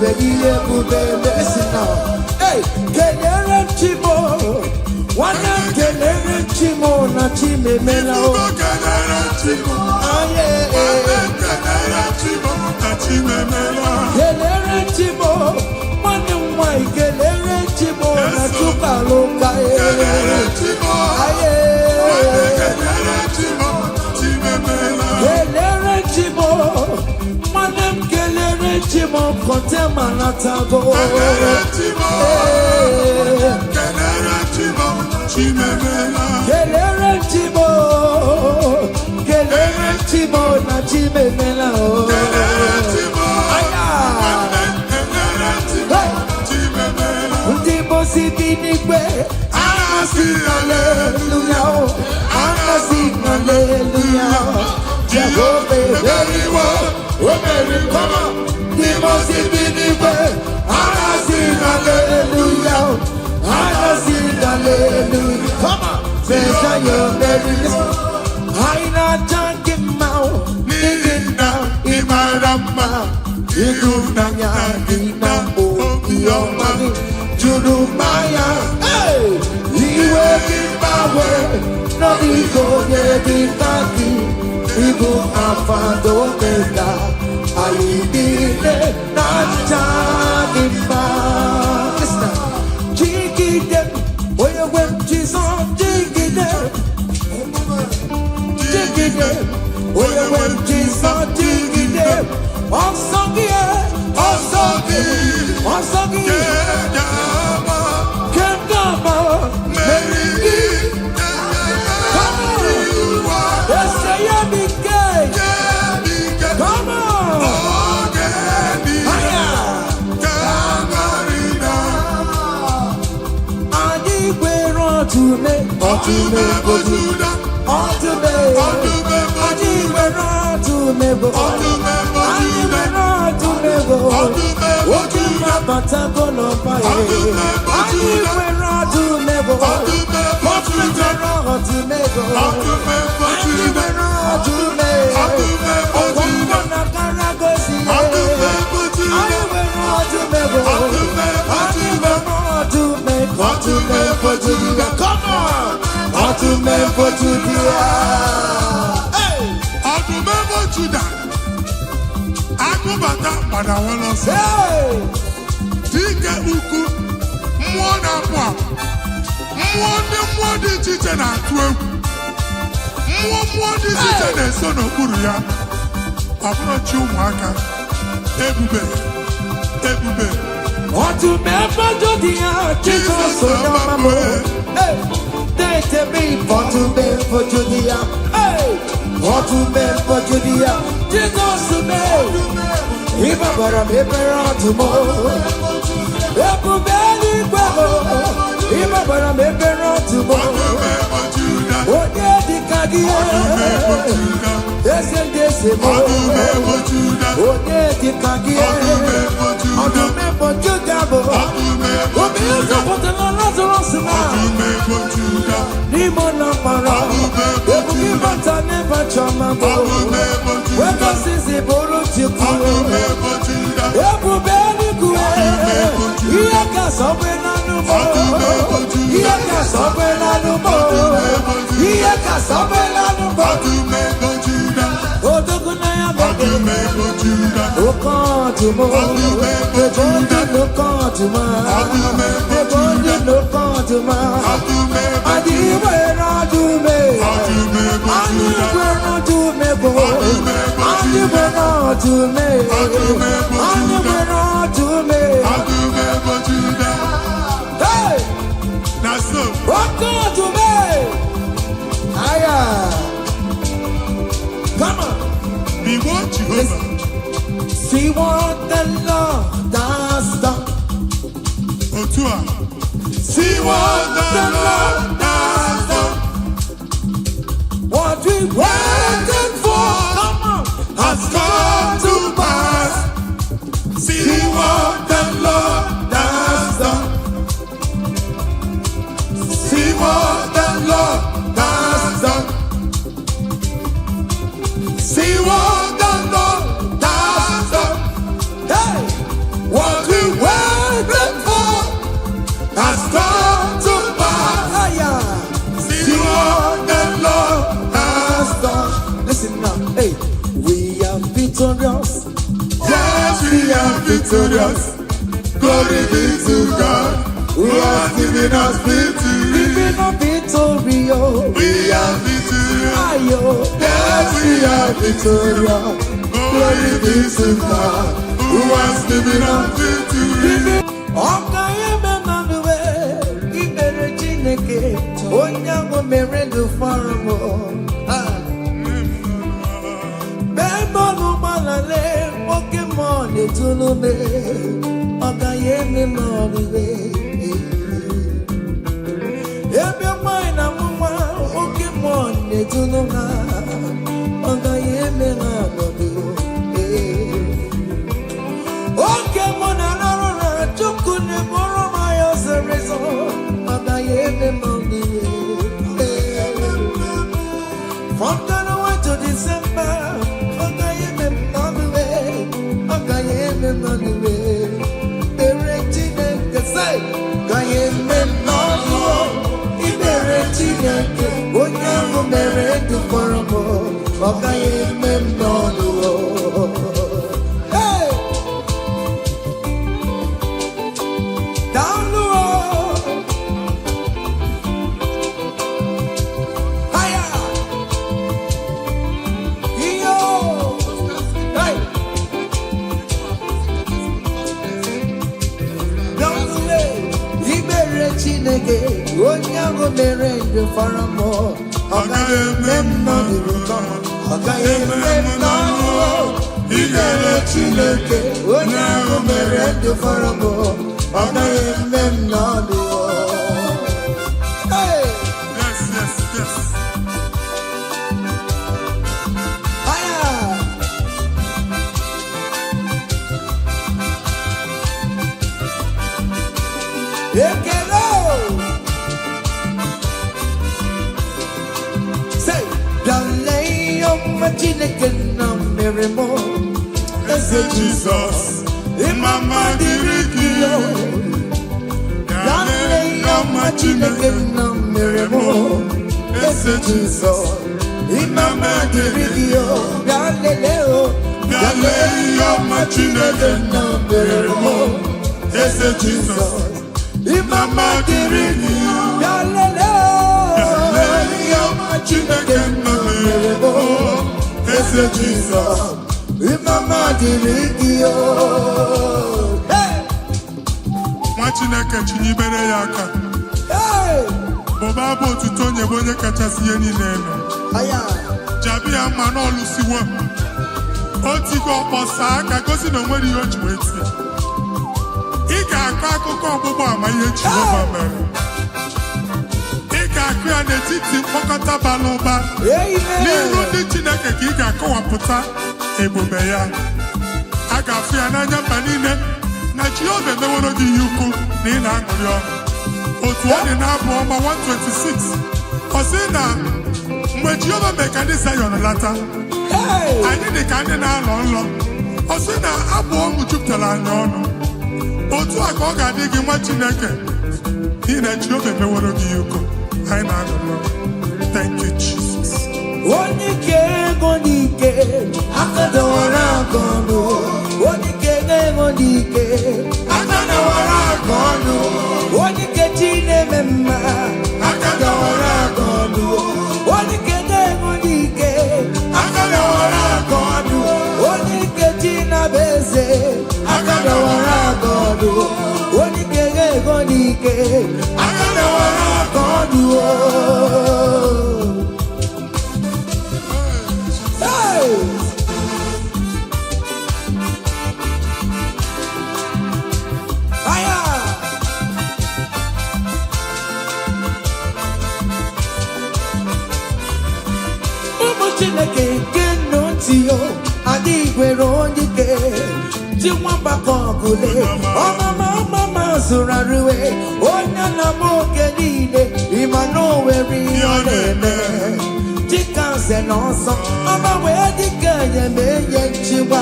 Listen now. Hey, kelere chimo, wana kelere chimo na chime mela. Kelere chimo, aye, kelere chimo na chime mela. Kelere chimo, wana mwai kelere chimo na chuka loka. Kelere chimo, aye, kelere chimo chime mela. Kelere chimo, wana kelere chimo kote manatago. Kelere chimo, kelere chimo chime mela. Kelere chimo, kelere chimo na chime mela. Kelere chimo, aya, kelere chimo chime mela. Ndipo sibinigwe, anasi hallelujah, anasi hallelujah. Jehovah very well, very come on. Ndipo sibinigwe, anasi hallelujah, anasi hallelujah. Come on, say you're very well. I not talking about Nina Imarama, Yunanya, Nina, Yomani, Judumaya. Hey, you will be my way, no ego, Yeditaki, Ibu Afado Mega. I did it, not talking about. Listen, Jiggy them, where you went, Jesus, Jiggy them. Oh, you went Jesus, dig it. Osagi, Kendama, Mary, come on, let's say I'm gay. Come on, I think we're on to me, see what the Lord has done. See what the Lord has done. What we waited for, come on, has come to pass. See what the Lord has done. See what the Lord has done. See what the Lord has done. Hey, what victorious. Glory be to God, who has given us victory. Even a victory, We are victorious. ayo, Yes, we are victorious. Glory be to God, who has given us victory. Ọkayeme manuwe, ibere Chineke, onye ahụ mere ndụ fọrọ m. Bẹ́ẹ̀mọ́nù gbalale, oke mmụọ na-etulu me, ọkayeme manuwe. Ebe nwanyị na nwa, oke mmụọ na-etulu ha, ọkayeme na-anọdụ. Oke mmụọ na-arụ na Chukwu na-eburu m ya ọsịrịsọ, ọkayeme manuwe. From January to December, ọkayeme manuwe, ọkayeme manuwe. Ibere Chineke say, ọkayeme manuwe. Ibere Chineke, onye ahụ mere ndụ fọrọ m, ọkayeme manuwe. Hey! Down the road. Higher. Yo. Hey. Down the way. Ibere Chineke, onye ahụ mere ndụ fọrọ m, ọkayeme manuwe. Ọkayeme manuwe. Ibere Chineke, onye ahụ mere ndụ fọrọ m, ọkayeme manuwe. Hey. Yes, yes, yes. Higher. Ekele. Say, dale ọma Chineke na mere m, eze Jizọs, Imama dịrị gị o. dale ọma Chineke na mere m, eze Jizọs, imama dịrị gị o, dale o, Dale ọma Chineke na mere m, eze Jizọs. imama dịrị gị o, dale o, Dale ọma Chineke nna mere m, eze Jizọs. imama dịrị gị o. Hey! Nwa Chineke chinyibere ya aka. Hey! Bụba abụ otuto onye bụ onye kachasị ihe niile elu. Aya! Jabi ya mma n'ọlụsiwo. O tigo ọkpọ saa aka gosi na o nwere ihe o ji wee tie. Ị ga-akọ akụkọ ọgbụgba ama ihe Jehova mere. Ị ga-akụ ya n'etiti mkpọkọta bara ụba. N'iru ndị Chineke ka ị ga-akọwapụta ebube ya. A ga-afụ ya n'anya mba niile na Jehova emeworo gị ihe ukwu na ị na-aṅụrị ọṅụ. Otu ọ dị n'abụ ọma 126, ọ sị na mgbe Jehova mee ka ndị Zayọn lata, anyị dị ka ndị na-alọ nlọ. Ọ sị na abụ ọṅụ jupụtara anyị ọnụ. Otu a ka ọ ga-adị gị nwa Chineke, n'ihi na Jehova emeworo gị ihe ukwu. Anyị na-aṅụrị ọṅụ. Thank you, Jesus. Onye ike ego n'ike, aka dọwara aka ọnụ. Onye ike ego n'ike, aka dọwara aka ọnụ. Onye ike chi na-eme mma, aka dọwara aka ọnụ. Onye ike ego n'ike, aka dọwara aka ọnụ. Onye ike chi na-abụ eze, aka dọwara aka ọnụ. Onye ike ego n'ike, aka dọwara aka ọnụ. Hey! Aya! Ụmụ Chineke nke ntị yo, adịghị nwere onye ike ji nwambakọ ọgụle ọmama zụrụ arụwe onye na-ama oge niile ịma na o nwere ihe ọ na-eme dịka nze na ọsọ ọma wee dịka enye nchigba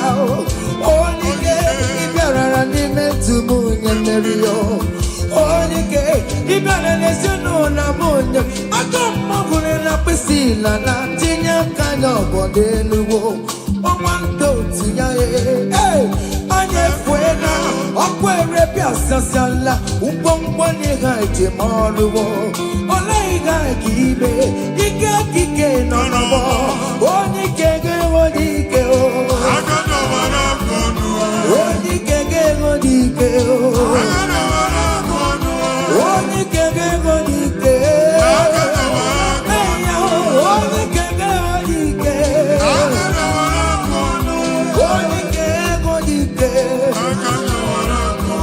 onye ike ịbịarara n'ime ntụmụ onye mmeri yo onye ike ịbịara n'ezinụlọ m onye aka mmagụrụ na mkpịsị ila na tinye aka ya ọbọdọ eluwo ọnwa ndị otu ya anyị efuela Akwere piasasala ubongwani haje maruwo olai gibe ike no no oni kege o Agado wara konu. oni kege o Agado wara konu. oni kege o Agado wara konu. oni kege o Agado wara konu. oni kege o Agado wara konu.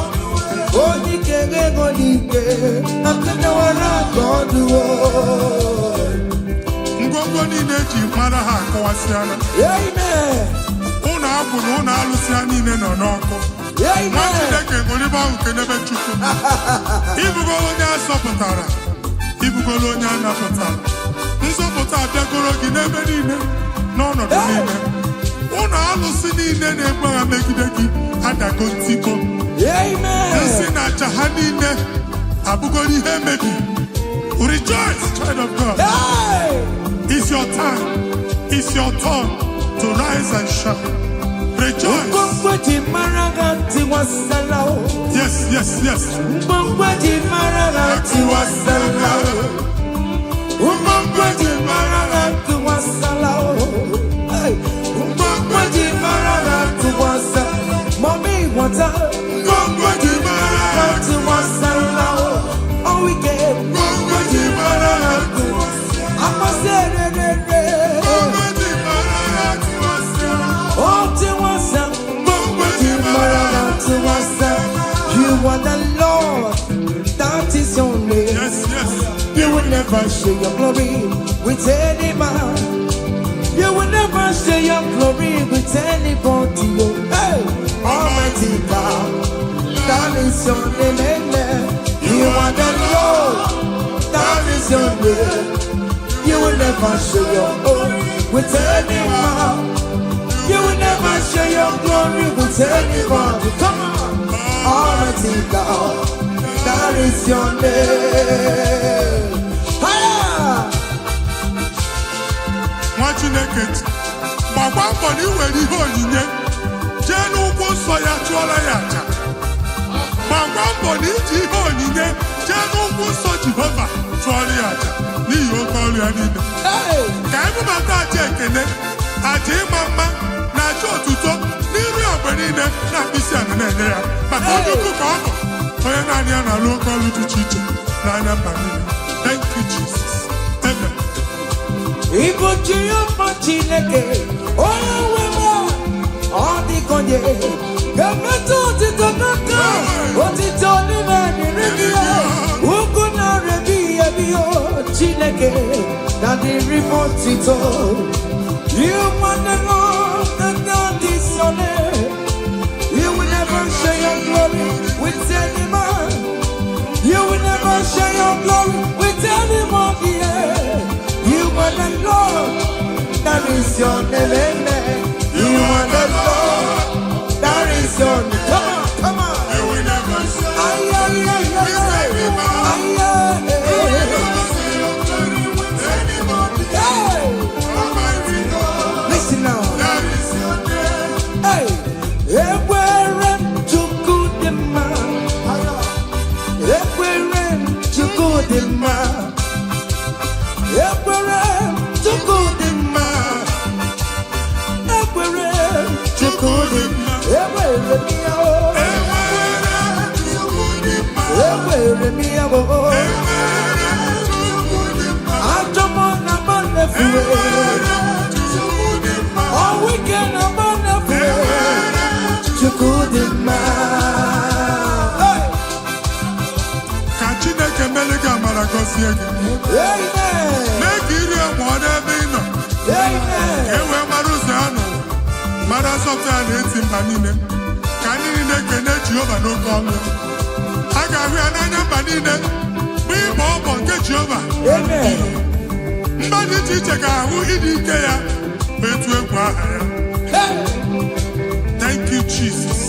oni kege o akana wara kodu Ngwongwo niile ji mara ha akọwasịala. amen Ụlọ akwụ na ụlọ alụsị ha niile nọ n'ọkụ. Nwa amen Chineke ṅụrịba ahụ nke n'ebe Chukwu. Ibugolo onye a zọpụtara, ibugolo onye a napụtara. Nzọpụta abịagoro gị n'ebe niile, n'ọnọdụ niile. Ụlọ alụsị niile na-egbu agha megide gị adago ntikọ. amen Nsị na aja ha niile abụgoro ihe emebi. Rejoice, child of God. hey It's your time. It's your turn to rise and shine. Rejoice. Mbongwaji maragati wasalao Yes, yes, yes. Mbongwaji maragati wasalao Mbongwaji maragati wasalao Hey Mbongwaji maragati wasalao Mommy wata Mbongwaji maragati wasalao Oh we get Mbongwaji maragati wasalao Amasere You are the Lord, that is your name. Yes, yes. You will never share your glory with any man. You will never share your glory with anybody. Hey, Almighty God, that is your name. Amen. You are the Lord, that is your name. You will never share your glory with any man. You will never share your glory with anybody. Come on. Almighty God, that is your name. Higher! Nwa Chineke gbakwa mbọ na iwere ihe onyinye jee n'ụkwụ nsọ ya chụọrọ ya aja. Gbakwa mbọ na iji ihe onyinye jee n'ụkwụ nsọ Jehova chụọrọ ya aja n'ihi oke ọrụ ya niile. Hey! Ka emebata aja ekene, aja ịma mma na aja otuto n'iru ogbe niile na mkpịsị ala na-enye ya maka onye ukwu ka ọ bụ onye naanị ya na-alụ oke ọrụ dị iche iche n'anya mba niile. Thank you, Jesus. Amen. Igbo Jehova Chineke, onye nwe m, ọ dịkonye, ga-emetụ otito n'aka, otito n'ime dịrị gị ya, ugwu na-erebi ebi o Chineke, na dịrị m otito. You want the Lord, that God is your name. You will never share your glory with any man. You will never share your glory with anybody. You are the Lord, that is your name. Amen. You are the Lord, that is your name. Come on, come on. You will never share. Ay, ay, ay, ay, ay, ay, ay, ay. Hey, listen now. Hey, ekwere Chukwu dị mma. Ekwere Chukwu dị mma. Ekwere Chukwu dị mma. Ekwere Chukwu dị mma. Ekwere m ya o. Ekwere m ya o. Ajọ m na m na-efuwe. All weekend I'm on the floor. Chukwu dị mma. Ka Chineke mele gị amara gọzie gị. Amen. Mee ka iri amụọ n'ebe ị nọ. Amen. Ka e wee mara ụzọ ya nọ. Mara nsọpụrụ ya na-eti mba niile. Ka ndị niile kene Jehova n'oke ọnụ. A ga-ahụ ya n'anya mba niile. Mgbe ịbọ ọbọ nke Jehova. Amen. Mba dị iche iche ga-ahụ ịdị ike ya. Etu egwu aha ya. Hey. Thank you, Jesus.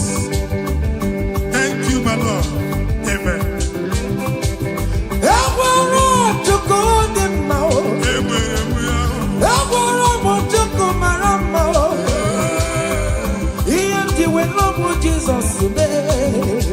Thank you, my Lord. Amen. Ekwere Chukwu dị mma o. Enwere m ya. Ekwere m Chukwu mara mma o. Ihe m ji wee lọbụ Jizọs mee.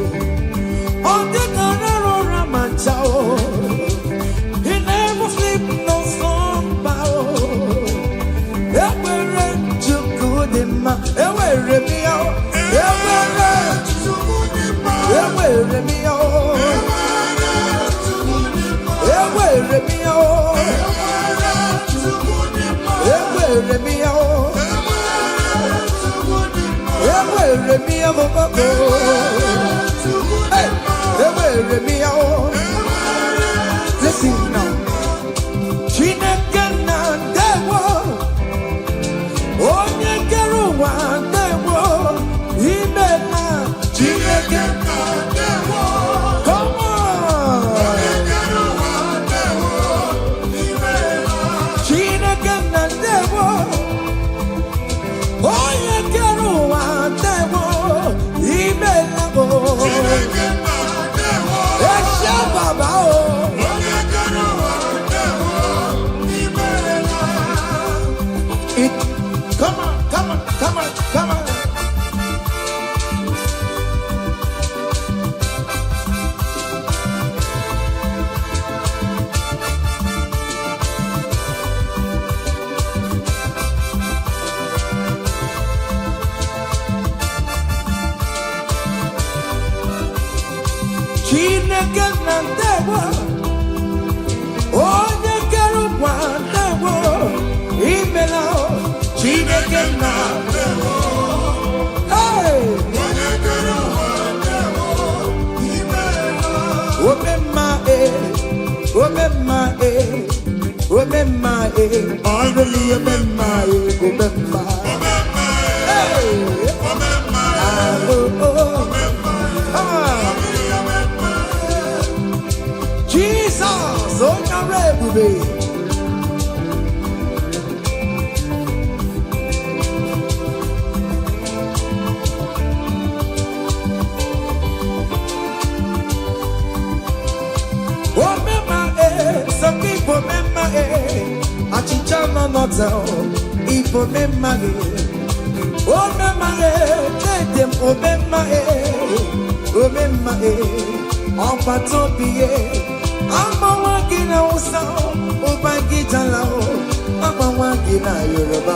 Listen now. Chineke na ndewo, onye kere ụwa ndewo, ime na Chineke na ndewo. Come on. Onye kere ụwa ndewo, ime na Chineke na ndewo, onye kere ụwa ndewo, ime na Chineke na ndewo. Eshe baba o. Come on, come on, come on, come on. Chineke na ndewo, onye kere ụwa ndewo, imela Chineke na ndewo. Hey! Onye kere ụwa ndewo, imela. Omemma omemma omemma ọrụli omemma omemma. Hey! Omemma Jesus, onye ọrụ ebube. Some people remember Achicha no notel. People remember oh remember let them remember on patopie. I'm a walking out oh by Gitala, I'm a walking out Yoruba.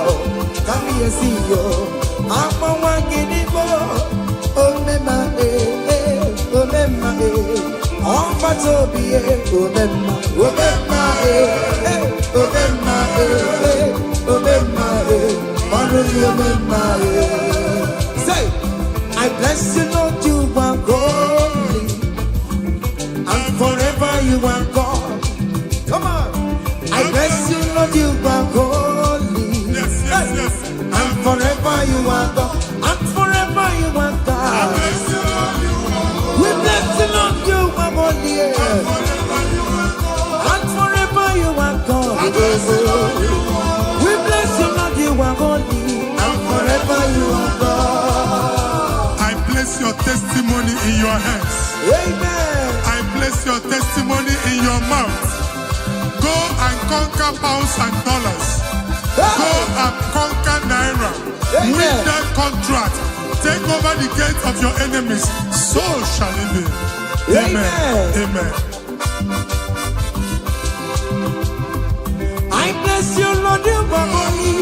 Come here, see you. I'm a walking Igbo. Oh remember on patopie. Omemma, say, I bless you, Lord, you are holy, and forever you are God. Come on, I bless you, Lord, you are holy, Yes. and forever you are God, and forever you are God. We bless you, Lord, you are holy. And forever you are God. We bless you, Lord, you are holy. And forever you are God. I place your testimony in your hands. Amen. I place your testimony in your mouth. Go and conquer pounds and dollars. Go and conquer naira. Amen. Win that contract. Take over the gates of your enemies. So shall it be. Amen. Amen. I bless you, Lord, you are holy.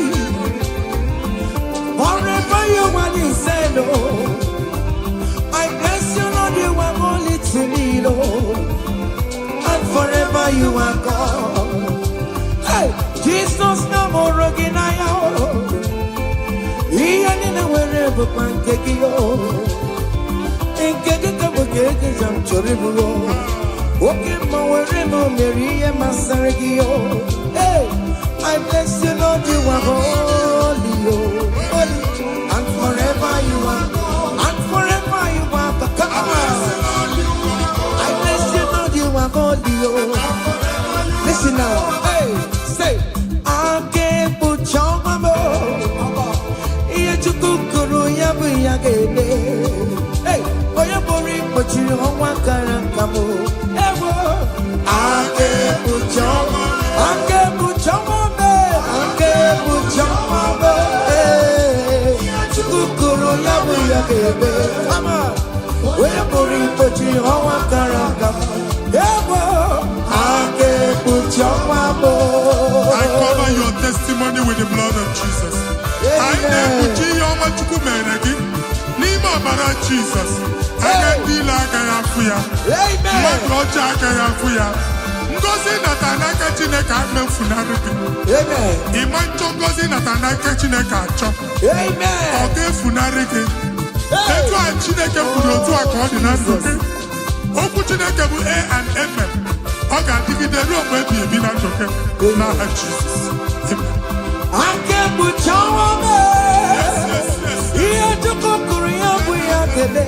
Forever you are the same, Lord. I bless you, Lord, you are holy to me, Lord. And forever you are God. Hey, Jesus, no more again, I am. He ain't in a wherever pancake you. In Kekaka, I'm Choribu. Okay, my wherever Mary and Masaragio. Hey, I bless you, Lord, you are holy, holy, and forever you are, and forever you are. Come on, I bless you, Lord, you are holy, listen now, hey, say, I can't put your mama. Yachukuru yabu yagene. Hey, oya bori pochi on wakarankamu. Ewo, I can't put your mama. Come on, we're going to put you on one caracam. I cover your testimony with the blood of Jesus. I put you on what you could make. Nima bara Jesus. I can be like I am for you. Amen. What Lord Jack I am for you. ngozi natanaka Chineke amefunarị gị. Amen. Ịma nchọ ngozi natanaka Chineke achọ. Amen. Ọ ga-efunarị gị. Etu a Chineke kwuru otu a ka ọ dị na ndụ gị. Okwu Chineke bụ A and Amen. Ọ ga-adịgide ruo mgbe ebi ebi na ndụ gị. N'aha Jizọs. Amen. Aka bụ chọwa m. Ihe Chukwu kwuru ya bụ ya kele.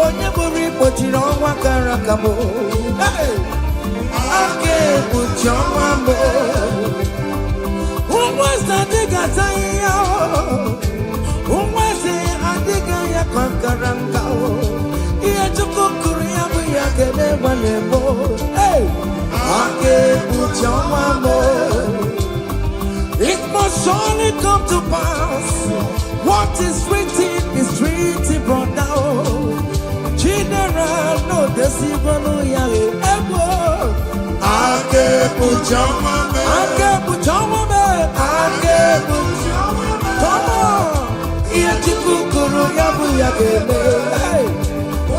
Onye bụrụ ikpochiri ọnwa kara aka m. Aka bụ chọwa m. Ụmụazị adịghị ata ya. Ụmụazị adịghị ya kankara nka. Ihe Chukwu kwuru ya bụ ya kele gbanye m. Aka bụ chọwa m. It must surely come to pass. What is written brought down. General, no deceiver, ya ego. Akebuchama, come on. Iya chikukuru yabu yagele.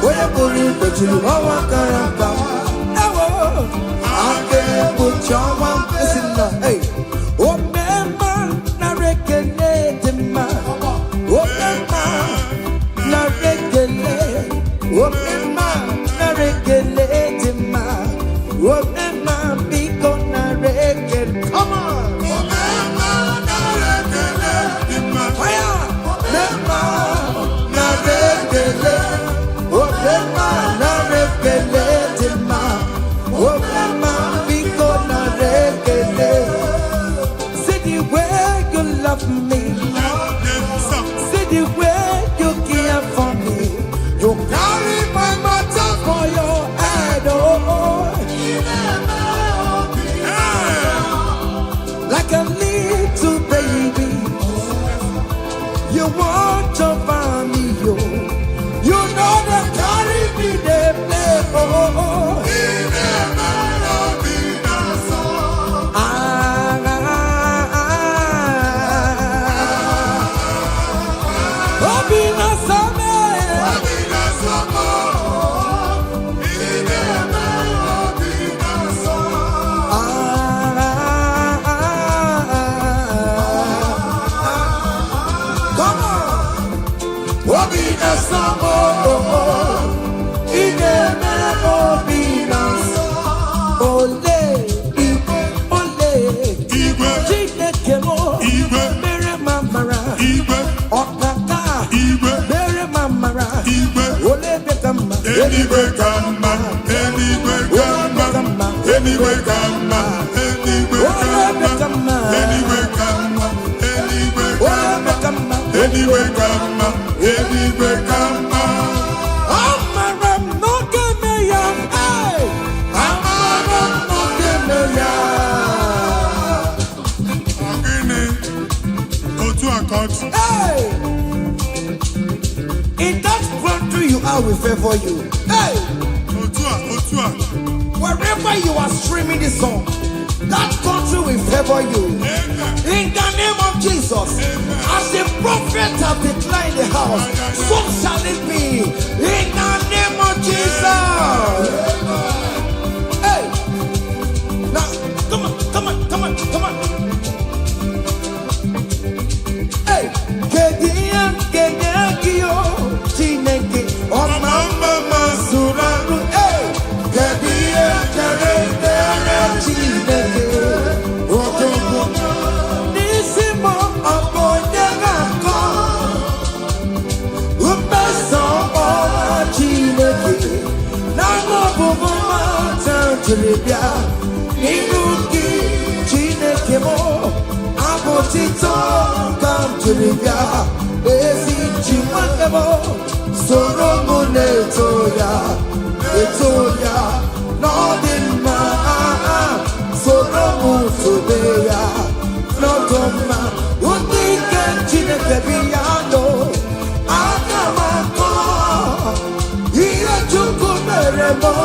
Oye buri bechulu hawa karaka. Ewo. Akebuchama, esina. Hey. Me. See the way you care for me. You carry my matter for your head, oh. Like a little baby, you want to find me, yo. You know that carry me, they play, oh. Anyway, come on, anyway, come on, anyway, come on, anyway, come on, anyway, come on, anyway, come on, anyway, come on, anyway, come on. Amaram no kemeya, hey. Amaram no kemeya. Go to a court. Hey. In that country you are, we favor you. Hey! Otua. Wherever you are streaming this song, that country will favor you. Amen. In the name of Jesus. Amen. As the prophet have declared the house, so shall it be. In the name of Jesus. Hey! Now, come on. Hey! Kediakio, Chineke, Mama Suraru, hey! Chineke, Otomo, Nisimo, Aponyagako, Upeso, Chineke, Namo Bumama, Tantribia, Inuki, Chineke mo, Abotito, come to the ya, Ezi Chimanemo, Soromune Etoya, Nodima, Soromu Todeya, Nodoma, Unike Chineke Biano, Agamako, Iya Chukumeremo,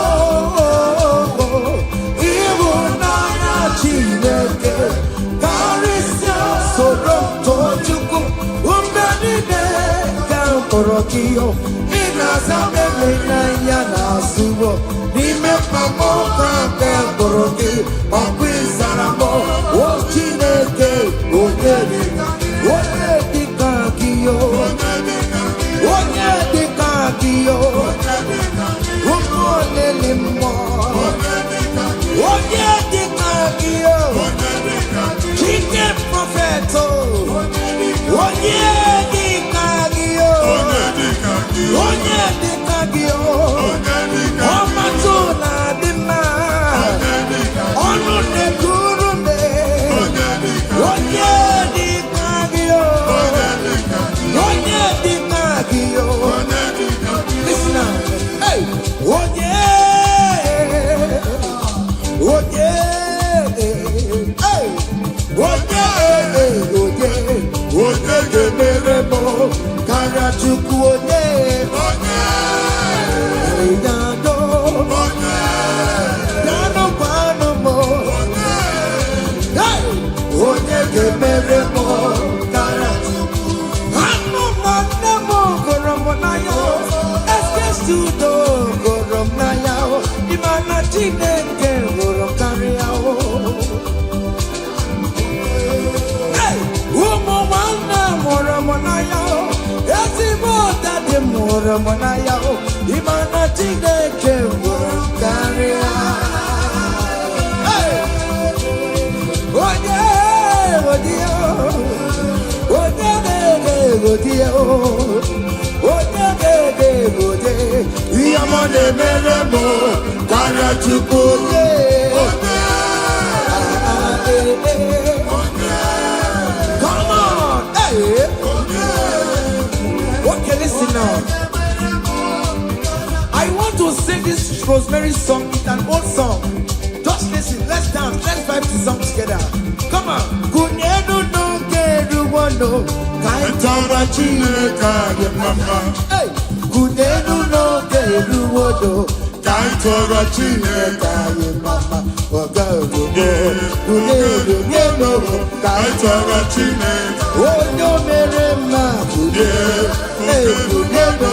Iwunaya Chineke, Karisia, Sorom Tojuku, Umbenide, Kamporokio, Inazame Yana Subo, Nime I want to sing this Rosemary song. It's an old song. Just listen. Let's dance. Let's vibe the song together. Come on. Kunyedu no keru wano kaitara chineka ye mama. Hey. Kunyedu no keru wano kaitara chineka ye mama. Kunyedu no kaitara chineka. Oh no mere ma kunyedu no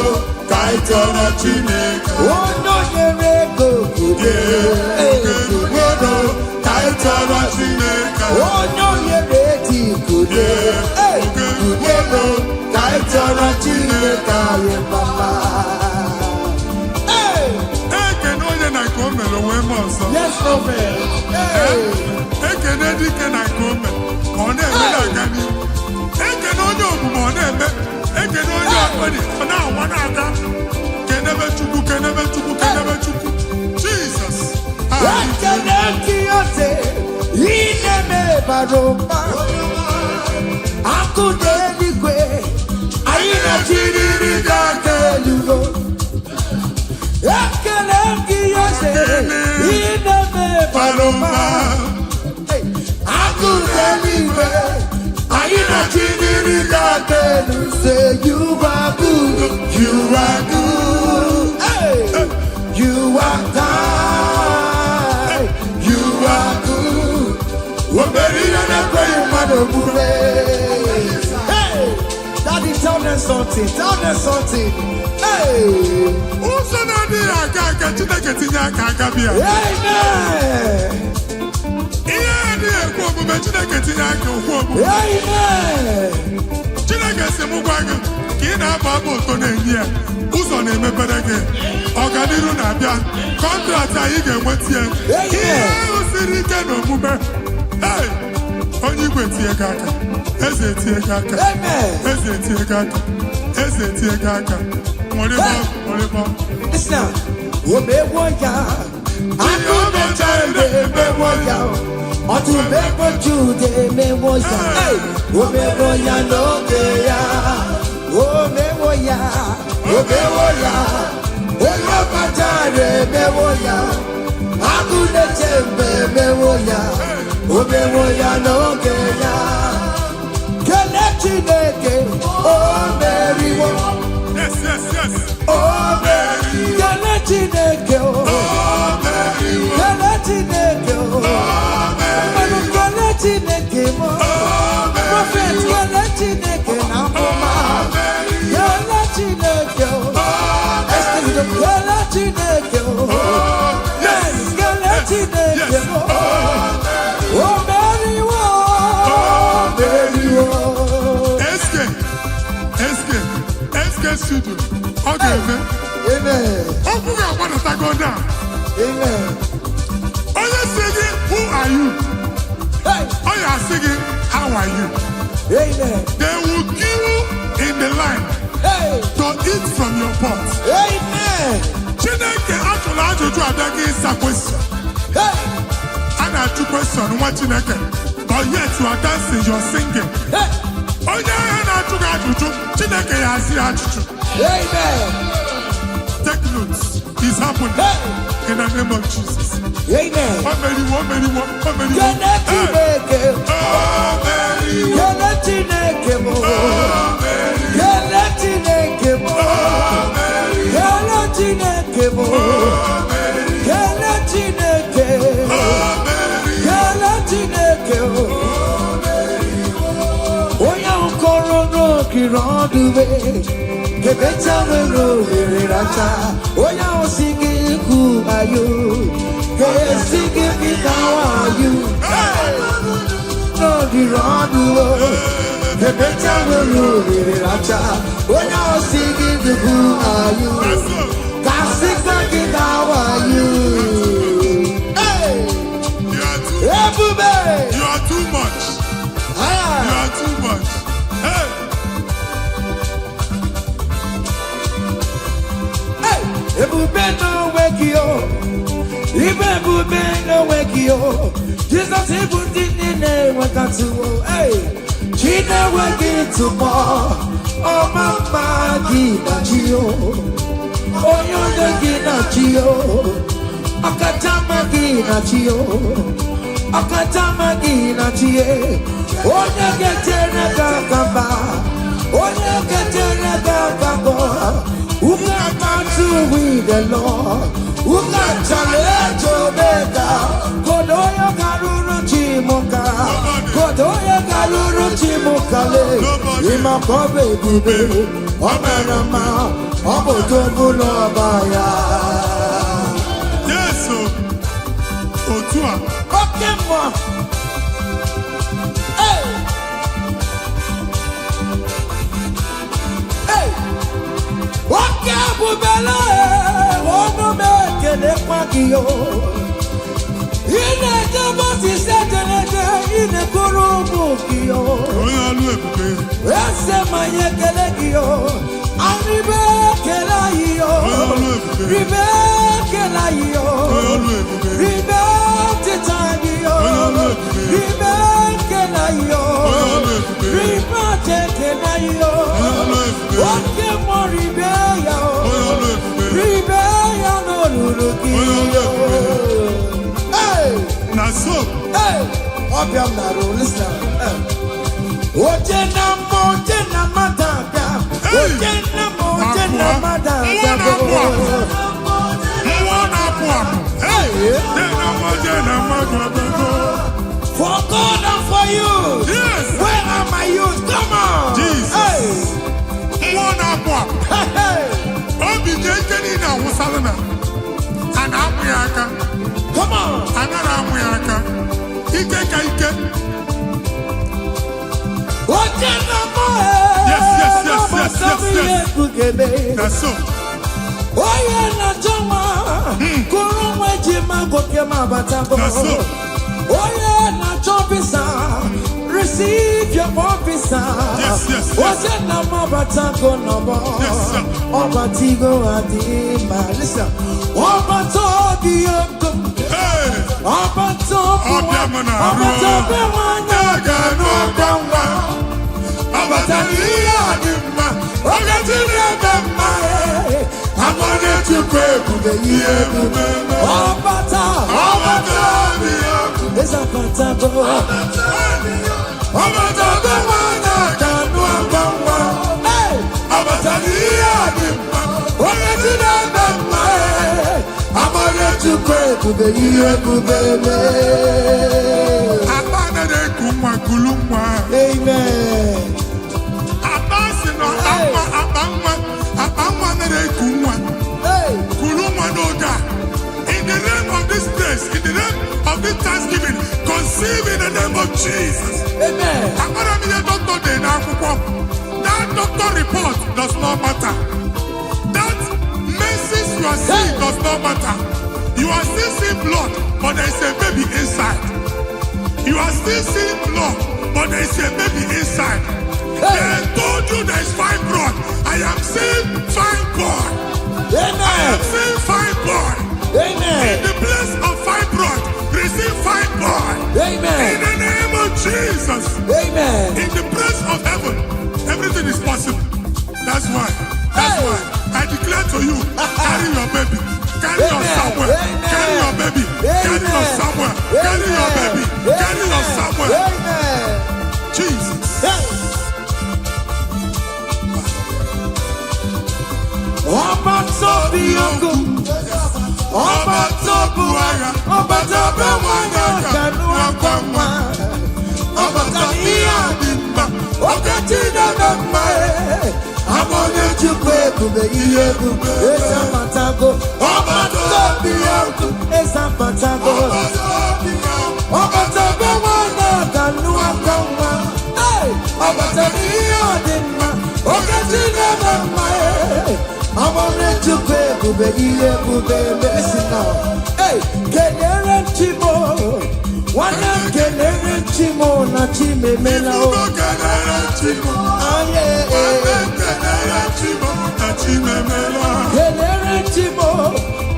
kaitara chineka. Oh no mere go kunyedu kaitara chineka. Oh no mere ti kunyedu kaitara chineka ye mama. Yes, no man. Hey. Jesus. Say you are good, you are good, hey. You are kind, you are good. Hey, Daddy, tell them something, hey. Who's an idea? Chineke si mụ gwa gị ka ị na-agba abụ ụtọ na-enye ya ụzọ na-emepere gị ọganiru na-abịa kọntraktị anyị ga-enweta ya ihe ahụ siri ike n'omume onye igwe tie gị aka eze tie gị aka eze tie gị aka eze tie gị aka nwere Omewo ya, akụ na-eche emewo ya. Ọtụmegbo Jude emewo ya. Omewo ya n'oge ya. Omewo ya. Onye ọkpachara emewo ya. Akụ na-eche emewo ya. Omewo ya n'oge ya. Kele Chineke, o meriwo. Yes. O meriwo. Kele Chineke, o meriwo. Kele Chineke, o meriwo. Kele Chineke, mo. Prophet, kele Chineke na mboma. Kele Chineke, o. Kele Chineke, o. studio. Okay, Amen. Open your mouth and go down. Amen. Oh, you're singing, who are you? Hey. Oh, you are singing, how are you? Amen. They will queue in the line Hey. to eat from your pot. Amen. Chineke actually asked you to beg a question. Hey. And I took question what Chineke. But yet you are dancing, you are singing. Hey. Oh, yeah, and I took out you. Chineke has you. Amen. Take notes. It's happening. Hey. In the name of Jesus. Amen. One many. Who are you? Hey, singing me, how are you? No, the wrong way. The better will really racha. When you're singing the who are you? Can't sing it, how are you? Hey! Everybody! You are too much. You are too much. Hey! Hey! Everybody no wake you. Everybody no wake you. Jesus even in the wake to hey. China wake tomorrow. Oh mama gina chio. Oh yo gina chio. Akatama gina chio. Akatama gina chie. Oh yo getena kakamba. Oh yo getena kakamba. Uga matu with the Lord. Uga challenge omega. Kodoyo garuru chimoka. Kodoyo garuru chimokale. Ima kobe bibe. Omerama. Obotobu no baya. Yes, Otua. Okay, moi. Hey. Hey. Wake bubele, wono meke ne kwakiyo. Ine jabo si setelede, ine kurubu kiyo. Oya lu ebube. Ese manye kele kiyo, aribe kela iyo. Oya lu ebube. Ribe kela iyo. Oya lu ebube. Ribe titani yo. Oya lu ebube. Ribe kela iyo. Oya lu ebube. Ribe tekena iyo. Oya lu ebube. Wake mo ribe ya. Oya lu ebube. Ribe ya no luluki. Oya lu ebube. Hey! Na so. Hey! Obiam na ro, listen. Oje na madada. Oje na madada. Hey! For God and for you. Yes. Where are my youth? Come on. Jesus. Hey. Hey. Obi jekeni na wusalana. Ana amuyaka. Come on. Ana amuyaka. Ike ka ike. Oje na mo. Yes. Na so. Oye na jama. Kuru mweji magoke mabatango. Na so. Oye na chopisa. Receive your officer. Yes. Oye na mabatango no more. Yes, sir. Obatigo adima. Listen. Obato biyoko. Hey! Obato Obiamana. Obato bewanya gano gangwa. Abatani adima. Ogatine bema. Amane tukwe the year. Obata. Abatani. It's a patago. Abata bewanya gano gangwa. Hey! Abatani adima. Ogatine bema. Amane tukwe the year. Abana de kumwa kulumwa. Amen. Abasi no abangwa na de kumwa. Hey! Kulumwa no da. In the name of this place, in the name of this Thanksgiving, conceive in the name of Jesus. Amen. I'm gonna be a doctor then. That doctor report does not matter. Jesus. Amen. In the place of heaven, everything is possible. That's why. I declare to you, carry your baby. Carry your somewhere. Carry your baby. Carry your somewhere. Carry your baby. Carry your somewhere. Amen. Jesus. Ọba tó bí ogun, ọba tó bu ara, ọba tó bẹ wọn yàn kanu akwamwa, ọba tó ní àdìmba, ọkẹ tí dada mma ẹ, abọ́lé chukwu ebube ihe ebube, esa patago, ọba tó bí ogun, esa patago, ọba tó bẹ wọn yàn kanu akwamwa, ọba tó ní àdìmba, ọkẹ tí dada mma ẹ. I'm on the to baby, hey, Kenere Chimo, one of Kenere Chimo, Nachime Melo, Kenere Chimo, Kenere Chimo,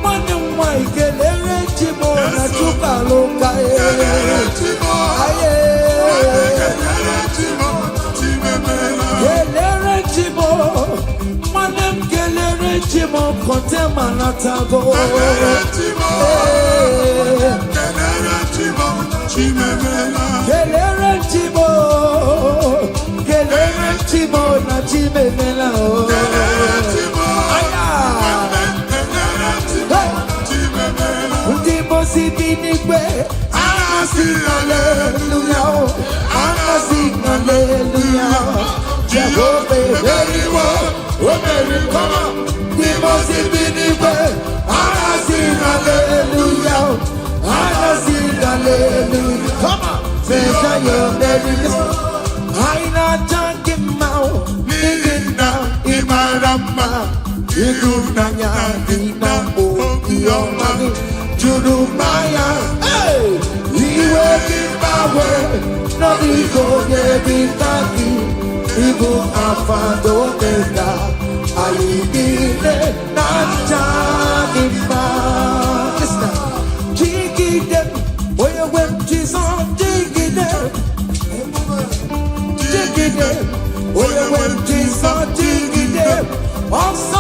one of my Kenere Chimo, Nachuka Loka, Kenere Chimo, Chimo kontema natago Kenere Chimo chimemela Kenere Chimo na chimemela Kenere Chimo Ndimo sibinigwe Anasi hallelujah Anasi hallelujah Jehovah very well Very come the most infinite, I sing hallelujah, I sing hallelujah. Come on, say your name. I not talking about living down in my rama. You do nanya, ina o yoma, judu maya. Hey, we will in my way, no ego, never taki, ego afando nenda. I did it, not talking about. Listen, jiggy them, where you went, Jesus, jiggy them. Jiggy them, where you went, Jesus, jiggy them. Also,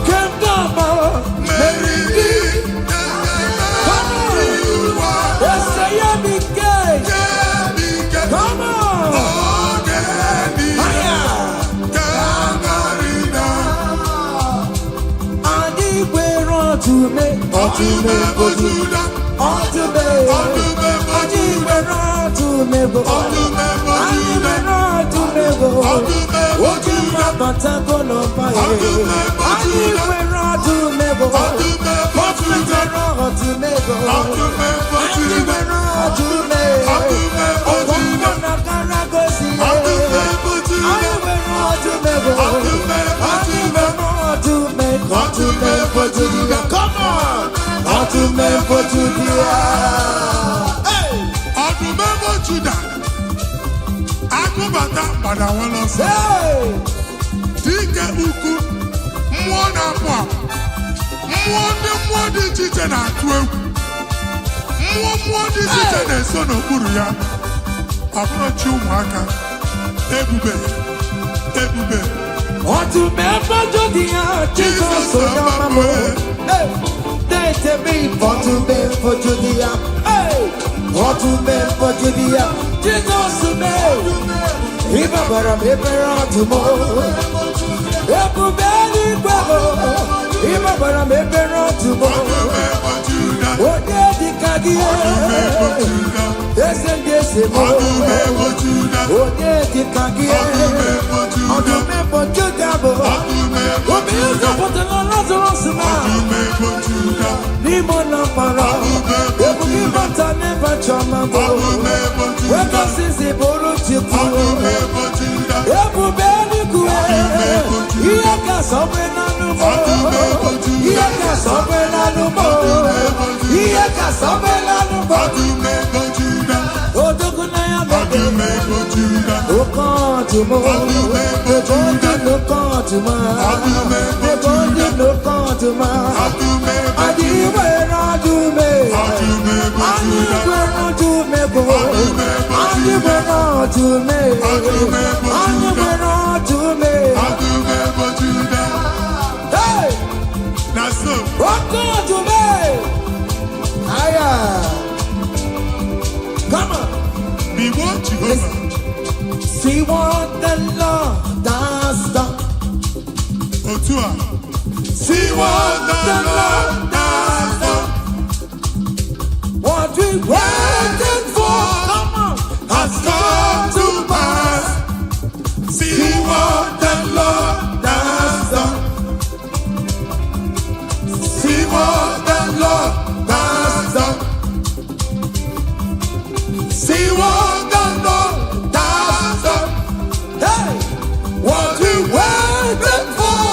Kendama, Mary, come on, let's say I'm gay. Come on. Come on! To me for Judah. Hey! To me for Judah. Akubata badawolo se. Hey! Dike uku mwana kwa. Mwode chiche na atwe. Mwode chiche na sono kuru ya. Approach umwaka. Ebube. To me for Judah. Jesus so yamamu. Hey! To me for Judea, hey, for Judea, Jesus to me, Ibabara, Ibera to mo, Ebubeli Bravo, Ibabara, Ibera to mo, Ode di Kagia, Descendesimo, Ode di Kagia, Odume for Judabo, Obiuza for the Lazarus man. Nimona para, ebuki bata never chama bo. Weka sisi boro chipu, ebu beli kue. Iyaka sobe na numo, iyaka sobe na numo, iyaka sobe na numo. Odoku na ya bebe, Come on. Be what Jehovah. See what the Lord has done. See what the Lord has done. What we waited for, come on, has come to pass. See what the Lord has done. See what the Lord has done. See what the Lord has done. Hey, What we waited for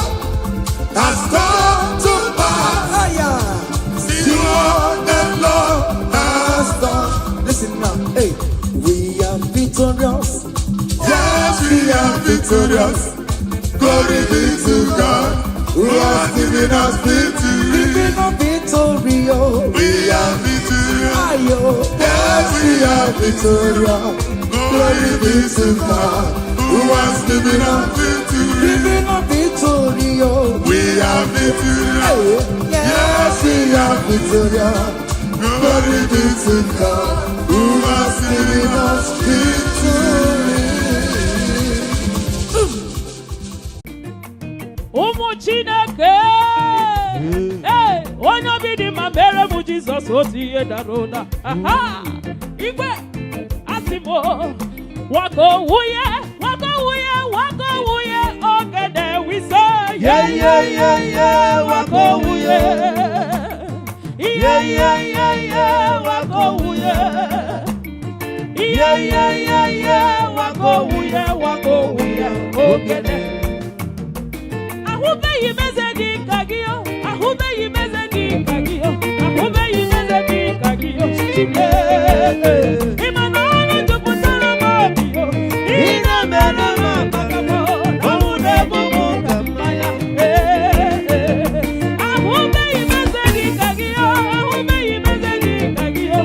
has come to pass. See what the Lord has done. Listen now, hey, we are victorious. Yes, we are victorious. Glory be to God, who has given us victory. Living a victory, oh. We are victorious. Ayo. Yes, we are victorious. Glory be to God, who has given us victory. Living a victory, oh. We are victorious. Hey, Yes, we are victorious. Glory be to God, who has given us victory. Ụmụ Chineke, onye obi dị mma mere m Jizọs otu ihe dara ụda. Igwe asị m waka owuye ogede wise waka owuye waka owuye waka owuye ogede. Ahụbeghị meze dị ka gị o, ahụbeghị meze dị ka gị o, ahụbeghị meze dị ka gị o. Ị ma na ọnụ jupụtara m obi o, ị na-emere m amaka m o, na mụ na-ebu m ka mmanya. Ahụbeghị meze dị ka gị o, ahụbeghị meze dị ka gị o,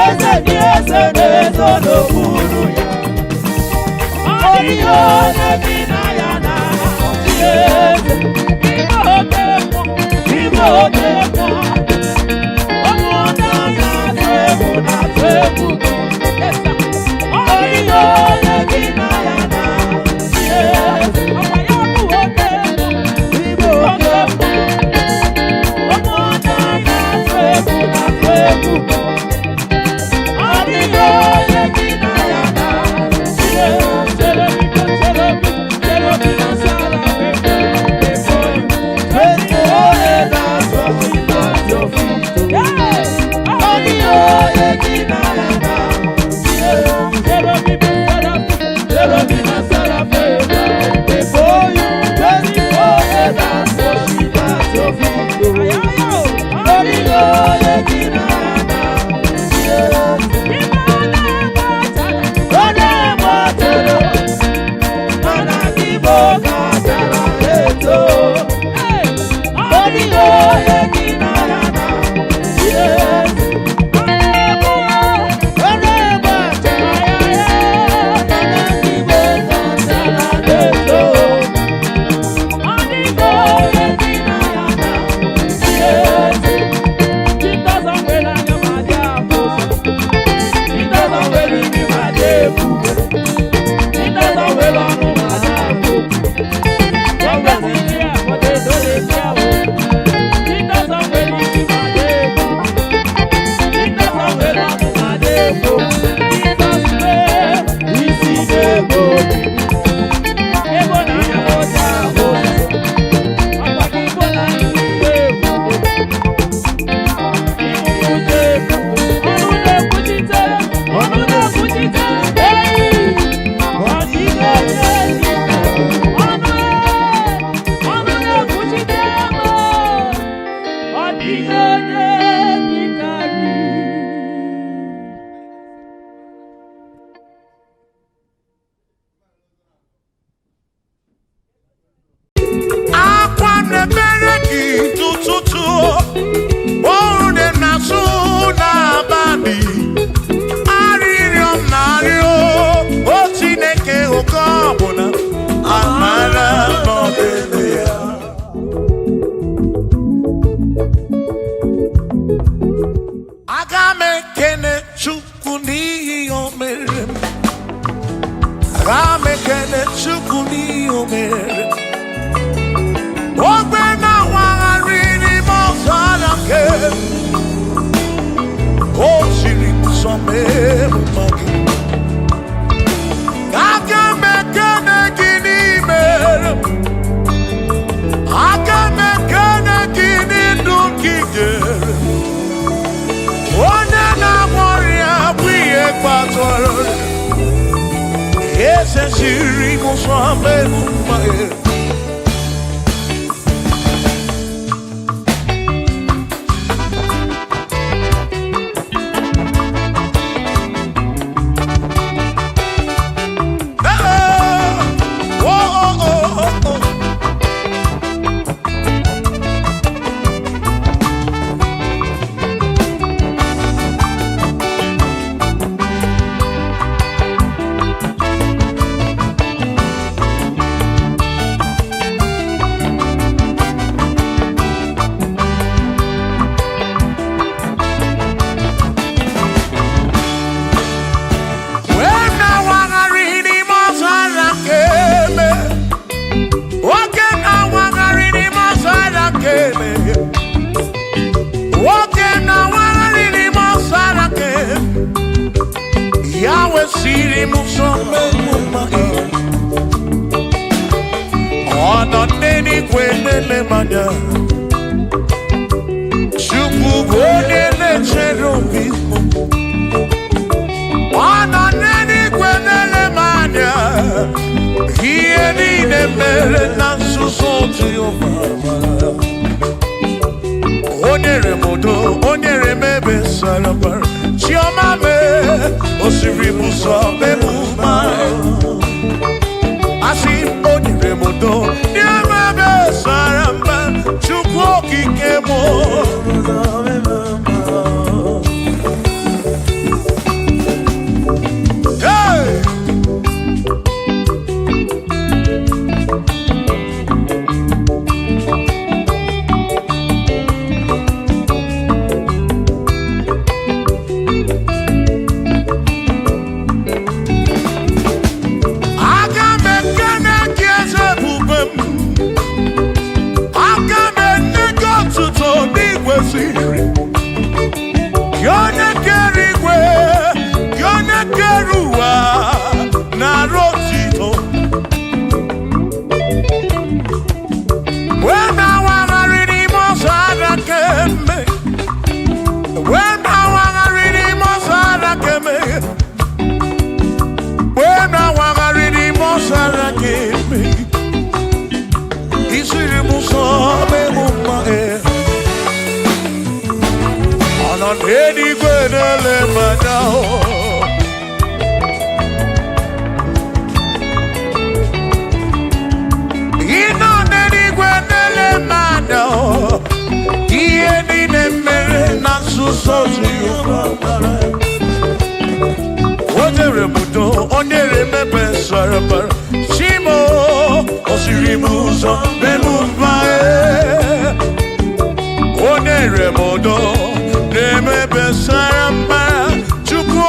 eze dị eze na-ezo n'okpuru ya. Ọ dịghị onye bi na ya na chi eze. Ime oke mmụọ, ime oke mmụọ. Ụmụ n'anya atụ egwu na-atụ egwu. Ọ dịghị onye bi na ya na chi eze. Ọkwa ya bụ oke mmụọ, ime oke mmụọ. Ụmụ n'anya atụ egwu na-atụ egwu. Ọ dịghị onye bi na ya na chi eze. so Whatever mudo, onere mepe sarabara. Shimo, osirimuzo, bemuvae. Onere mudo, nemepe sarabara. Chuko.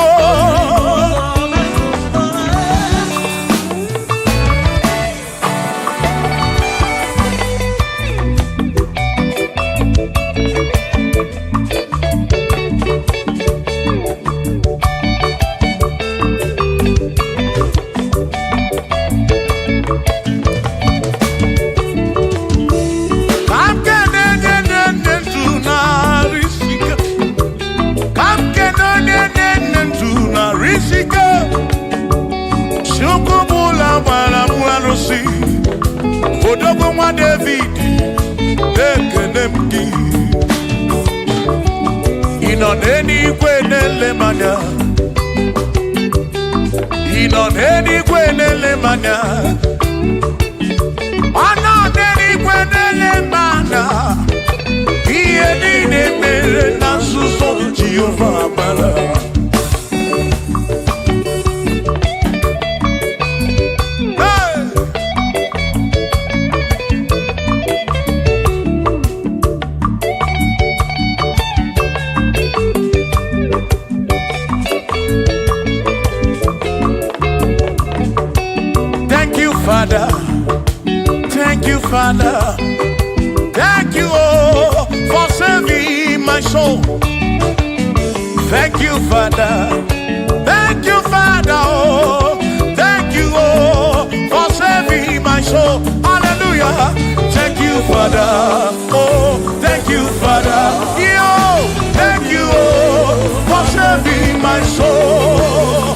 Odogwa David, ekenemdi. Inoneni kwenele manya. Inoneni kwenele manya. Anoneni kwenele manya. Iye nine mere na suso Jehovah mala. Father, thank you, Father, thank you, oh, for saving my soul. Thank you, Father, oh, thank you, oh, for saving my soul. Hallelujah. Thank you, Father, oh, thank you, Father, yo, thank you, oh, for saving my soul.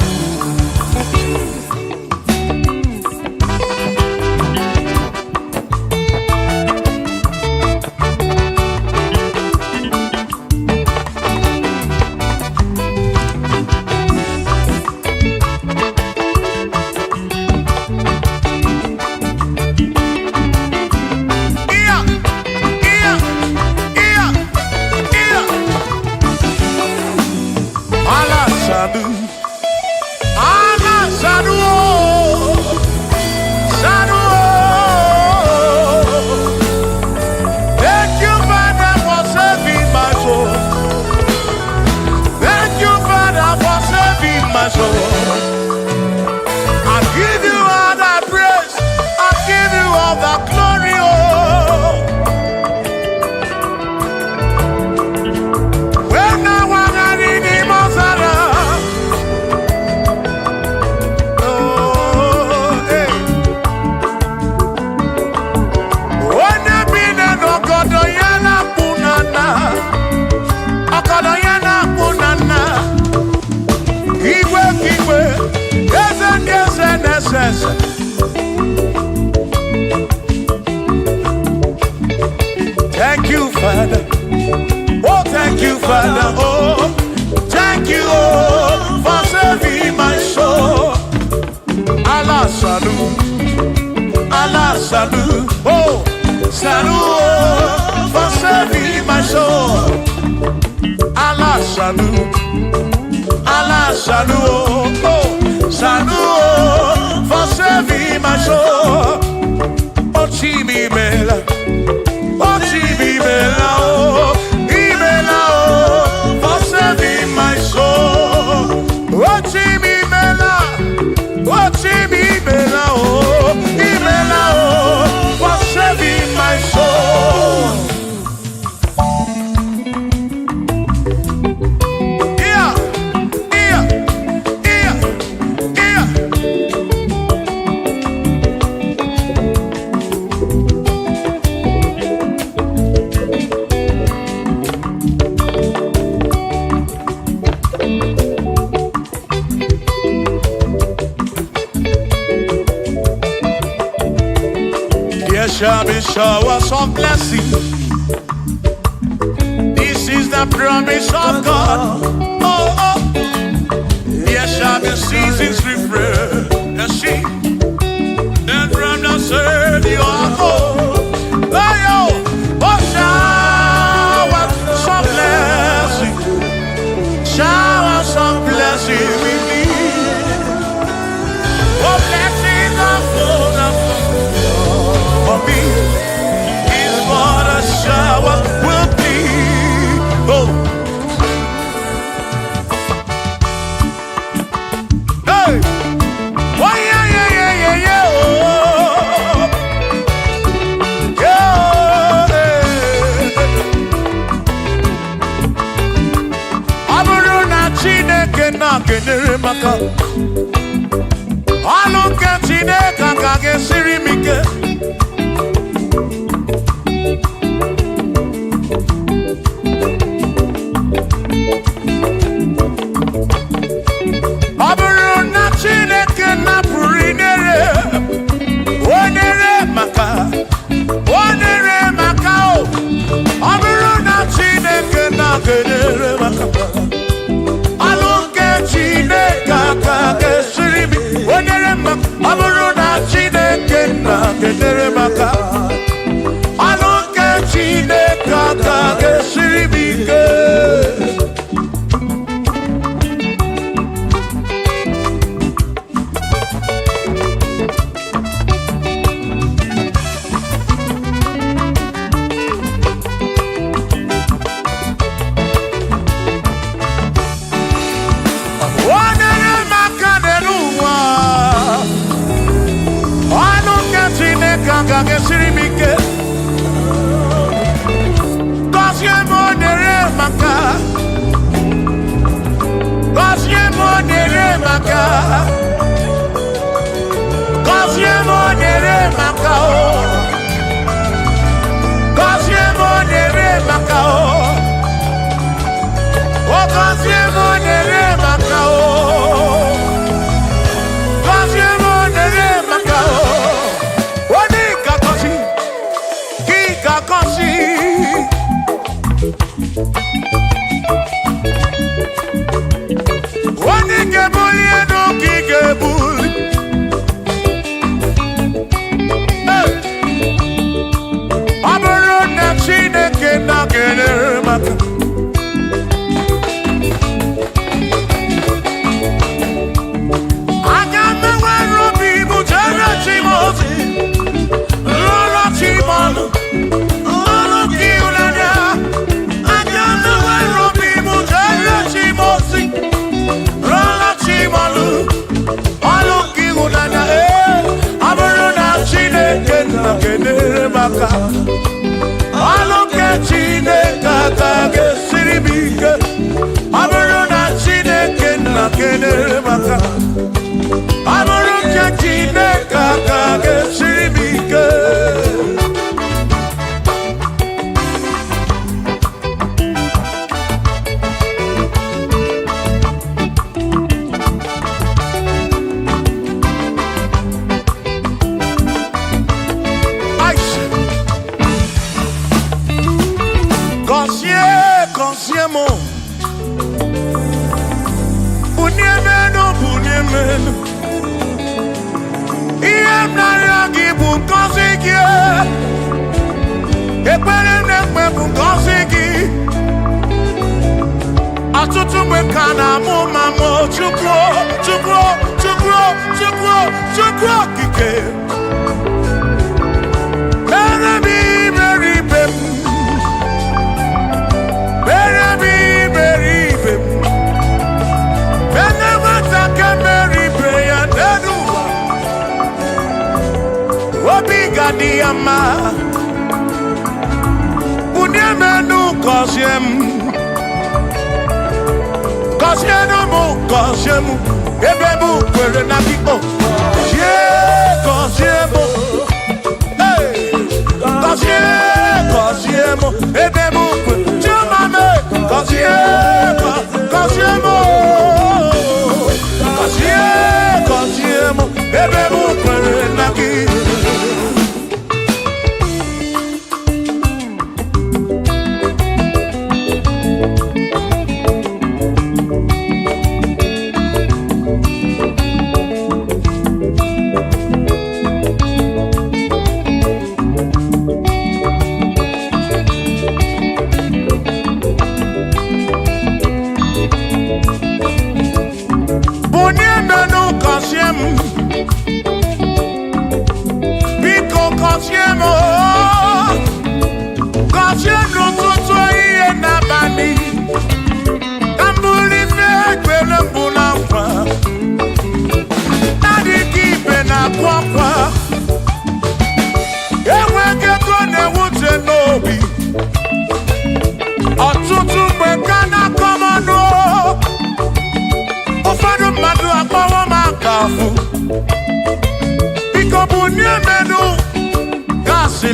Thank you, Father. Oh, thank you, Father. Oh, thank you, oh, for saving my soul. Allah salut, oh, salut, oh, for saving my soul. Allah salut, oh, salut, oh, for saving my soul. Oh, Chimi Mela. Oh, Ibela, oh, for saving my soul. Oh, Ibela, oh, Ibela, oh, for saving my soul. Yeah. There shall be showers of blessing. This is the promise of God. Oh, oh. There shall be seasons refreshing. Then from the sun you are home. Oh, showers of blessing. blessing we need. Oh, blessings are full of for me is what a shower will be. Oh, hey, oh yeah, yeah, yeah, yeah, yeah. Oh, yeah. Aburu na Chineke na kenere maka. Alu ke Chineke ka gesiri mike. Chineke na pụrụ inere onere maka o ọ bụrụ na Chineke na kedere maka alụ nke Chineke aka ga-esiri m onere maka ọ bụrụ na Chineke na kedere maka alụ nke Chineke aka ga-esiri m ike.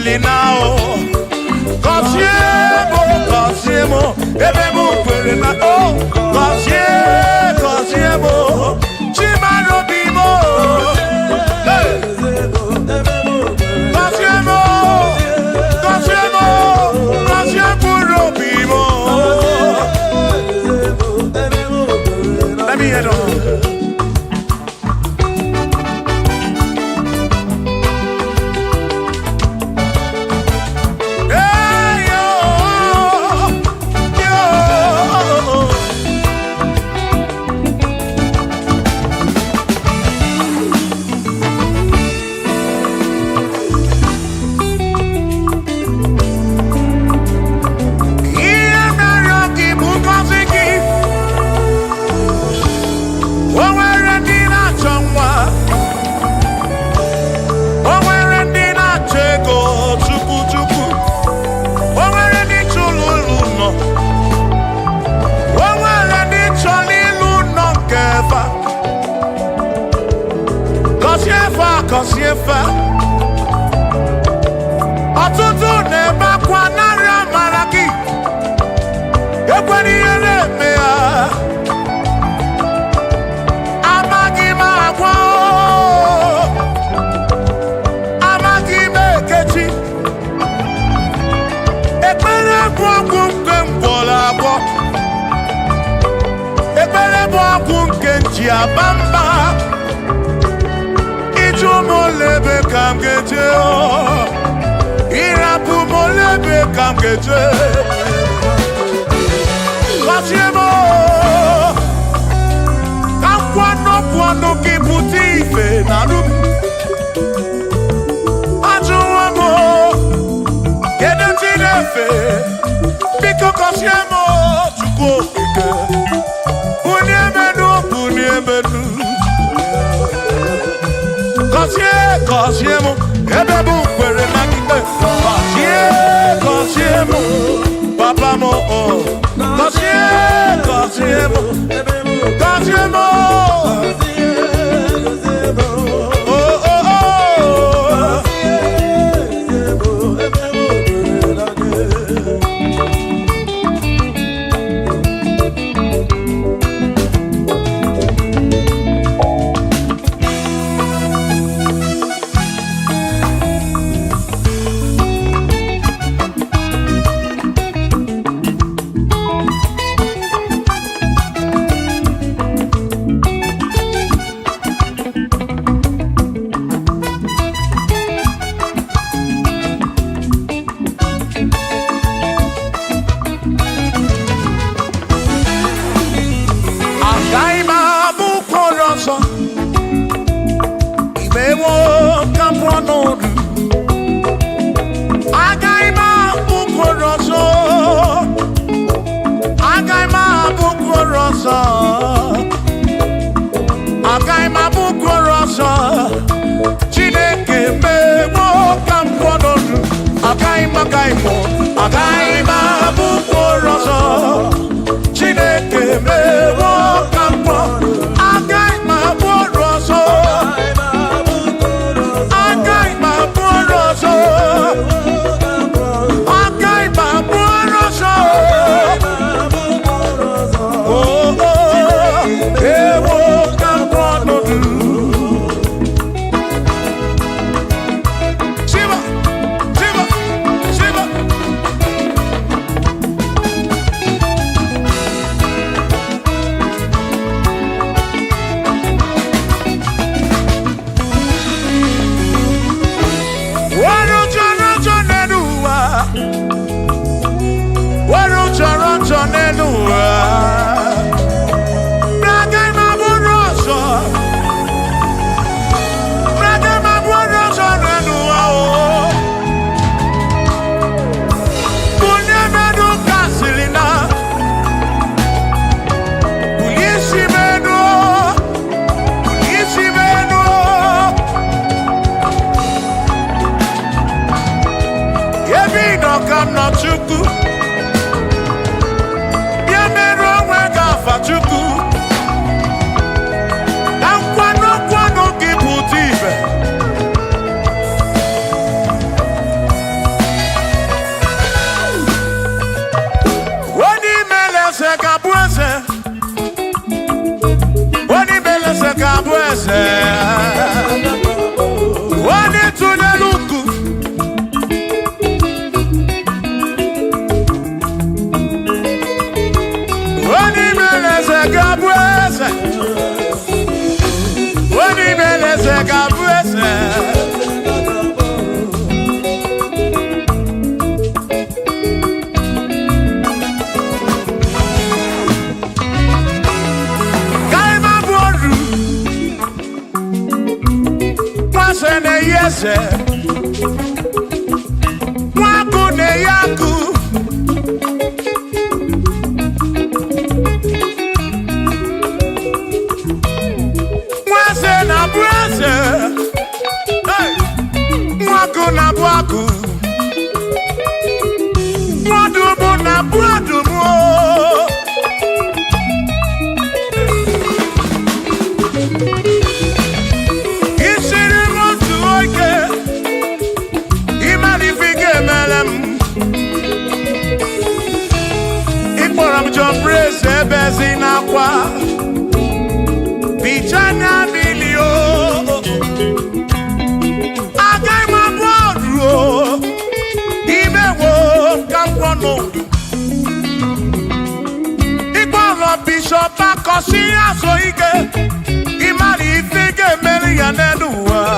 now. Kosiemo, ebemu kwere na oh. Kosiemo, chimano bimo. Kosiemo bimo. Let me hear it. Kosiefa ọtụtụ na-ebe akwa narị amara gị ekwere ihe na-eme ya amaghị m agwa amaghị m ekechi ekpere bụ ọgwụ nke ngwọrọ agwọ ekpere bụ ọgwụ nke nji aba mba molebe kam geje irapu molebe kam geje Kosiemo kam kwano kiputi ife na rum ajuwamo kedu tinefe biko Kosiemo chukwu okike uniemenu Kosiemo, ebebu kwere na kike. Kosiemo, papa mo oh. Kosiemo, oh oh oh. kabuese Wani tuneluku Wani meleze kabuese Wani meleze kabuese Sene yese Mwaku ne yaku Mwase na brase Mwaku na bwaku Mwadubu na bwadubu Bezina kwa Pichana milio Agai mabodro Imewo kampono Ikwalo bishop akosi asoike Imari ifige meli ya nenuwa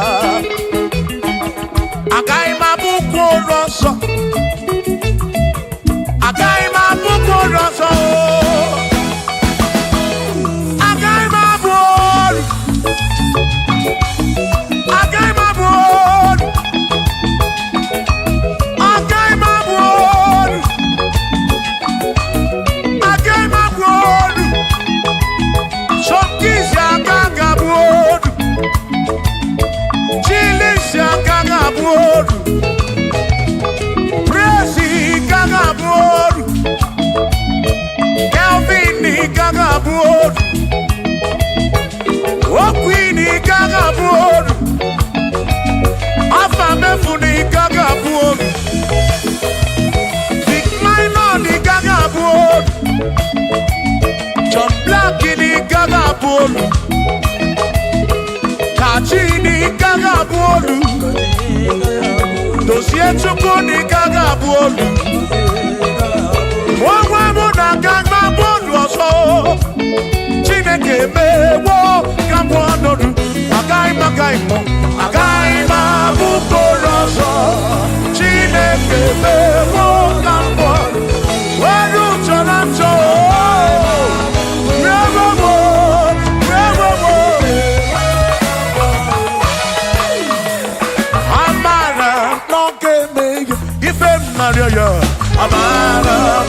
Agai mabuko roso Agai mabuko roso Kachini kagabuolu Dosie chukuni kagabuolu Mwawe muna kagabuolu oso Chineke mewo kabuanodu Agai mo Agai mabukoroso Chineke mewo kabuanodu Waru chorancho Amara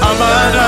Amara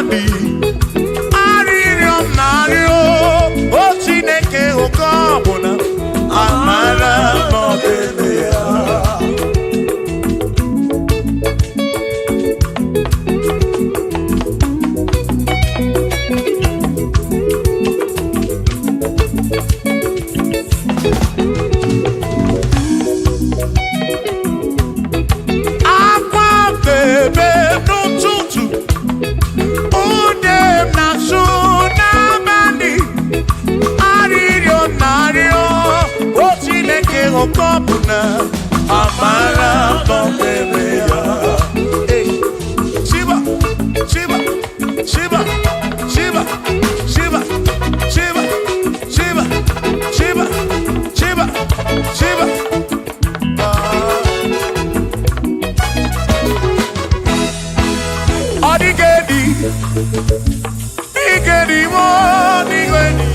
dị arịrịọ m na-arịọ o Chineke oke ọbụla amara n'ọbebe ya. Okobuna amara n'ọbebe ya. Shiba, Shiba, Shiba, Shiba, Shiba, Shiba, Shiba, Shiba, Shiba, Shiba. Odigedi, Igedi mo, Igedi.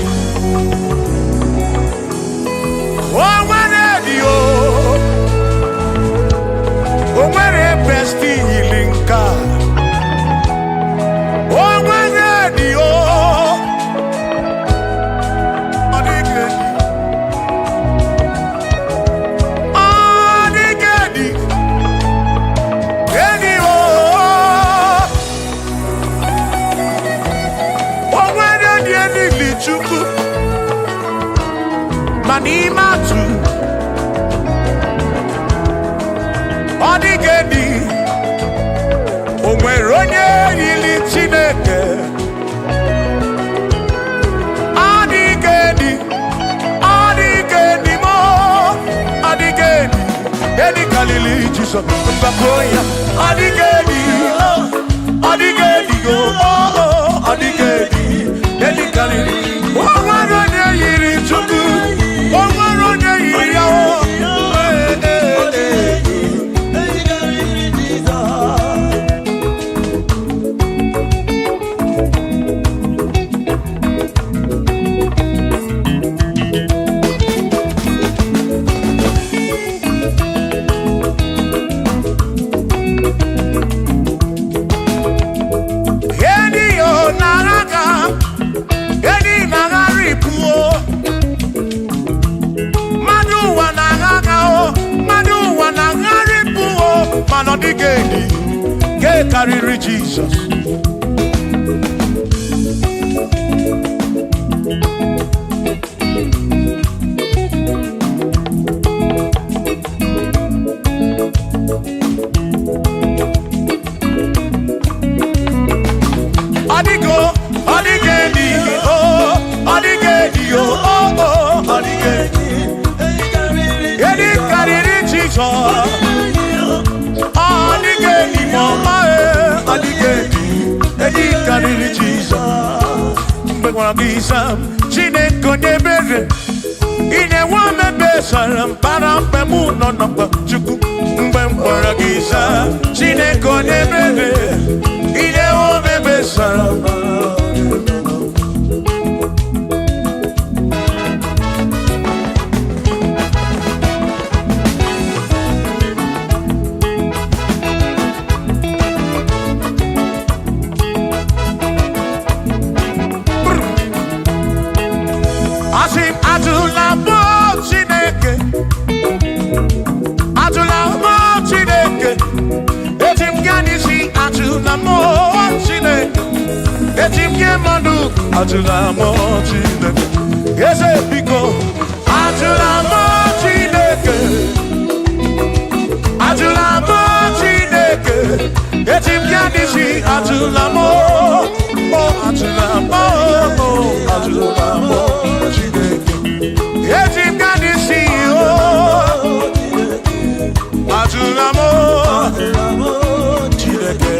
O nwere besti healing God. O nwere di o. Odigedi. Odigedi. Edi o. O nwere di elili Chukwu. Manimatu. Odigedi, o nwere onye yiri Chineke. Odigedi, Odigedi mo, Odigedi, edi kalili Jizọs mbapụ ya. Odigedi, Odigedi o, Odigedi, edi kalili. O nwere onye yiri Chukwu, o nwere onye yiri ya o. Odigedi, ke karịrị Jesus. Odigo, Odigedi, oh, Odigedi, oh, oh, Odigedi, edi karịrị Jesus. Odigedi mama Odigedi edi karịrị Jizọs. Mgbe gwara gị Sam Chineke onye ebere ị na-enwe omebe sara mpara mgbe mụ nọ n'ọkpa Chukwu. Mgbe m gwara gị Sam Chineke onye ebere ị na-enwe omebe sara Ajula mo Chineke, eze biko. Ajula mo Chineke, ajula mo Chineke, eti mkianisi. Ajula mo, oh ajula mo, oh ajula mo Chineke, eti mkianisi. Oh ajula mo Chineke.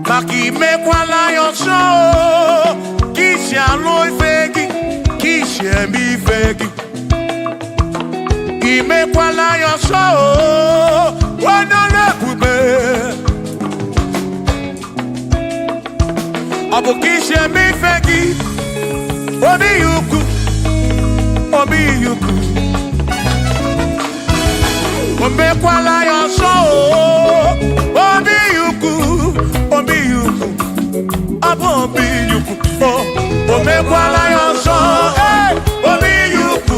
Maki mekwala yoso Kisha loi fegi Kisha mi fegi Imekwala yoso Wana lepube Abu kisha mi fegi Obi yuku Obi yuku Omekwala yoso Obi yuku Obi yuku Obi yuku Omekwala yoso Obi yuku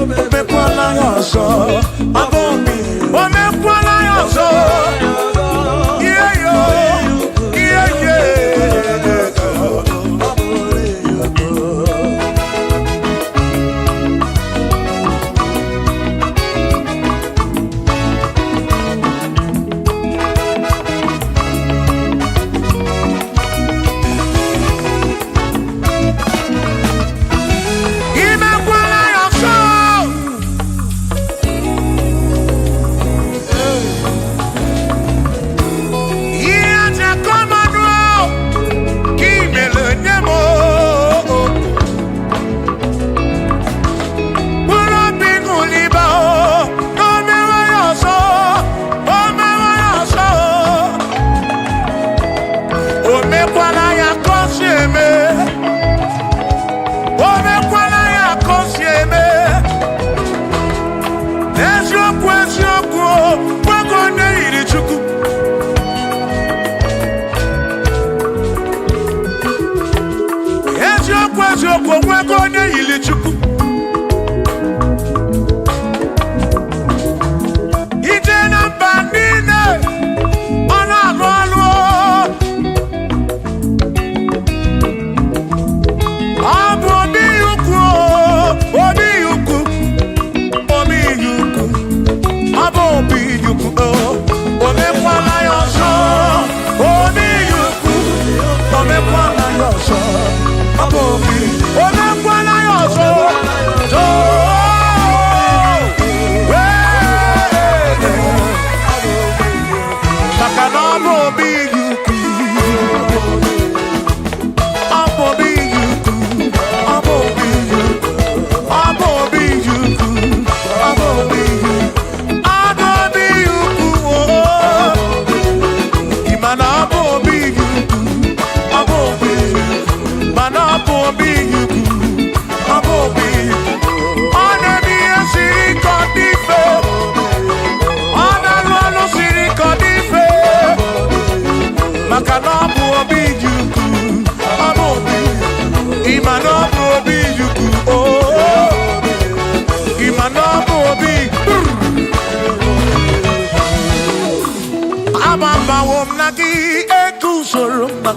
Omekwala yoso Omekwala yoso Yeah yo Yeah yeah Omekwala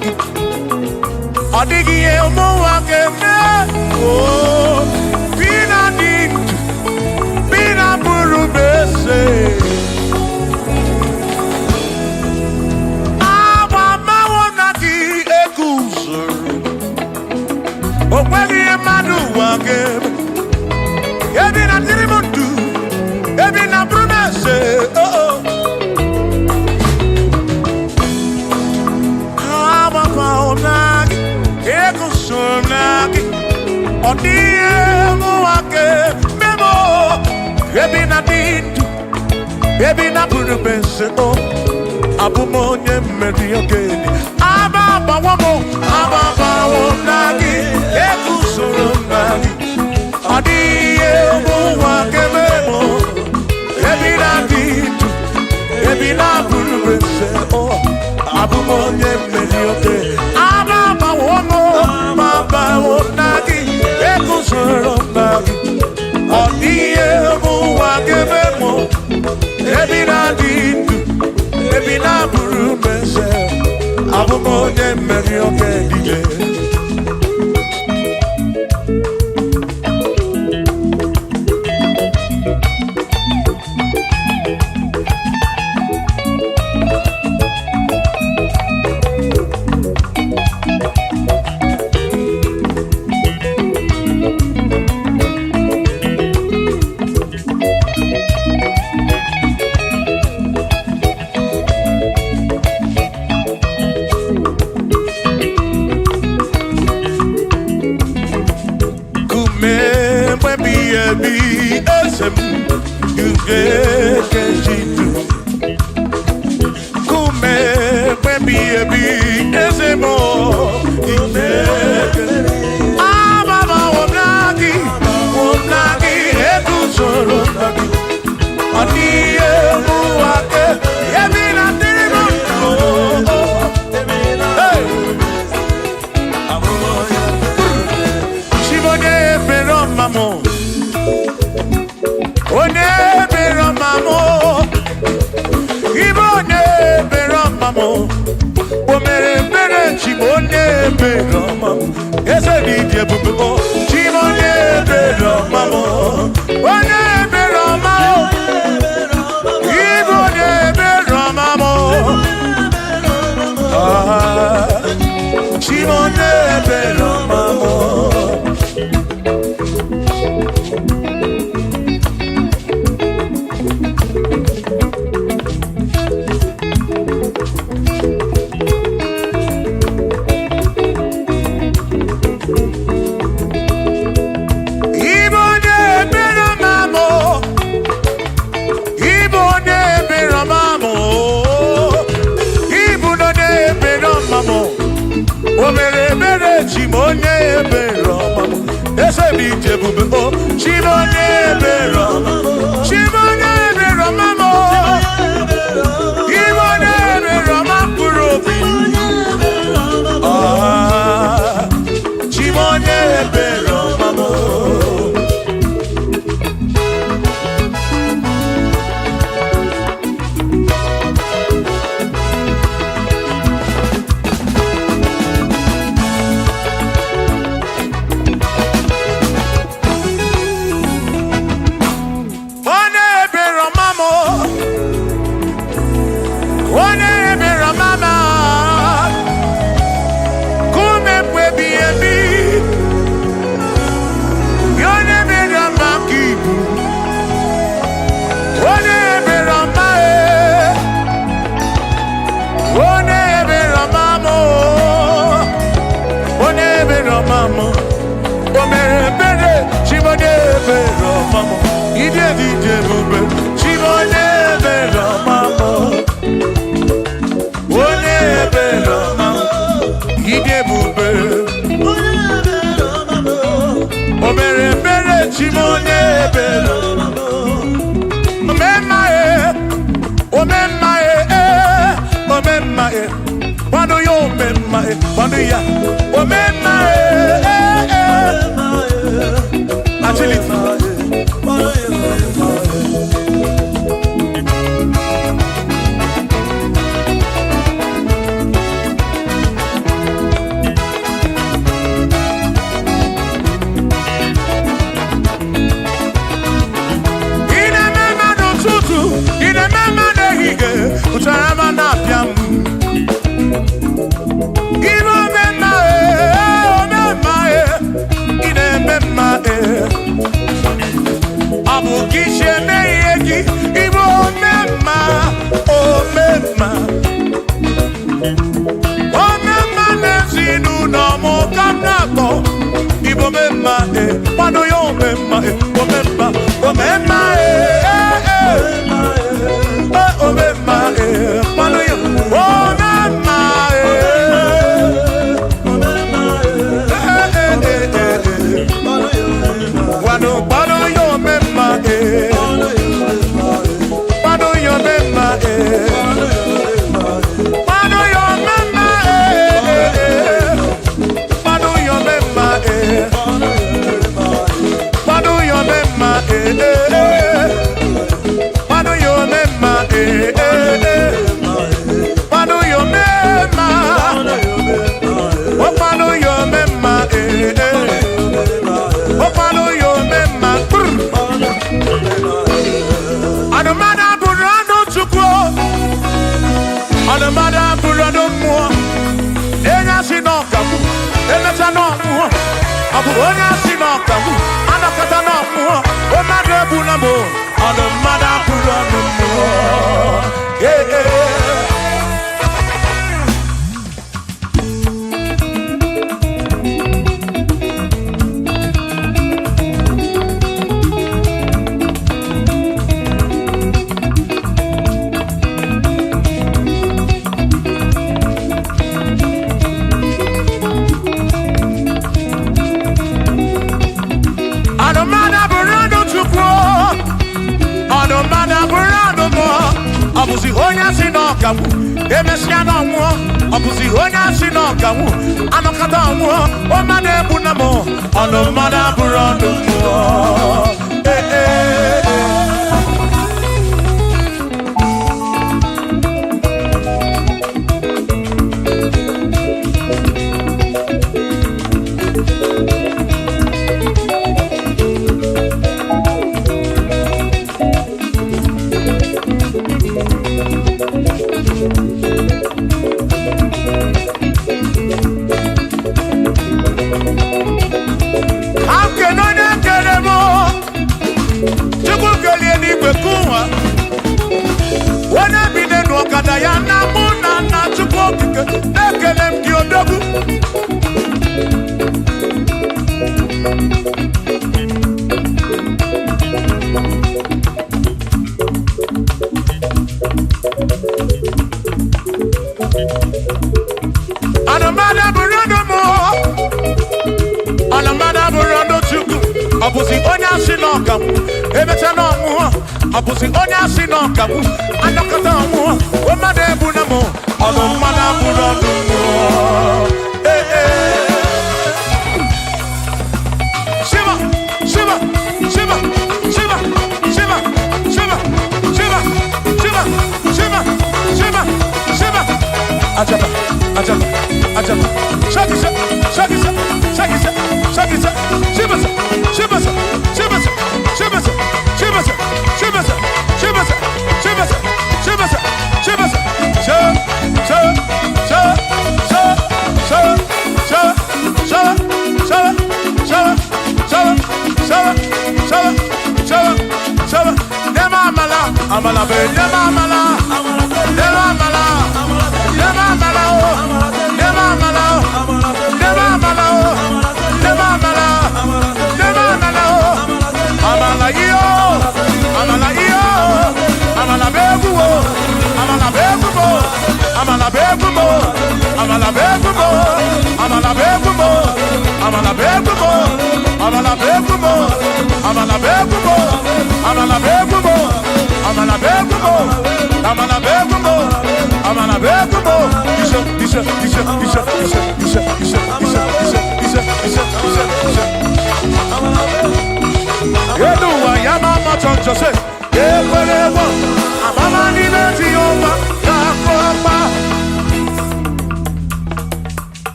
gị ọ dịghị ihe ụmụ ụwa ga-eme bi na dị ndụ bi na bụrụ eze agbamawo na gị ego usoro o nweghị ihe mmadụ ụwa ga-eme ebi na dịrị m ndụ ebi na bụrụ eze agbamawo na gị ego usoro na gị ọ dịghị ihe ụwa ga-eme ebi na dị ndụ ebi na bụrụ eze abụ m onye mmeri okenye ababawo na gị ego usoro na gị ọ dịghị ihe ụwa ga-eme ebi na dị ndụ ebi na bụrụ eze abụ m onye mmeri okenye ababawo na gị ego usoro na gị ọ dịghị ihe ụwa ga-eme ebi na dị ndụ ebi na bụrụ eze abụ m onye mmeri okenye no more canabo. Ibo memma quando io memma o memma quando io memma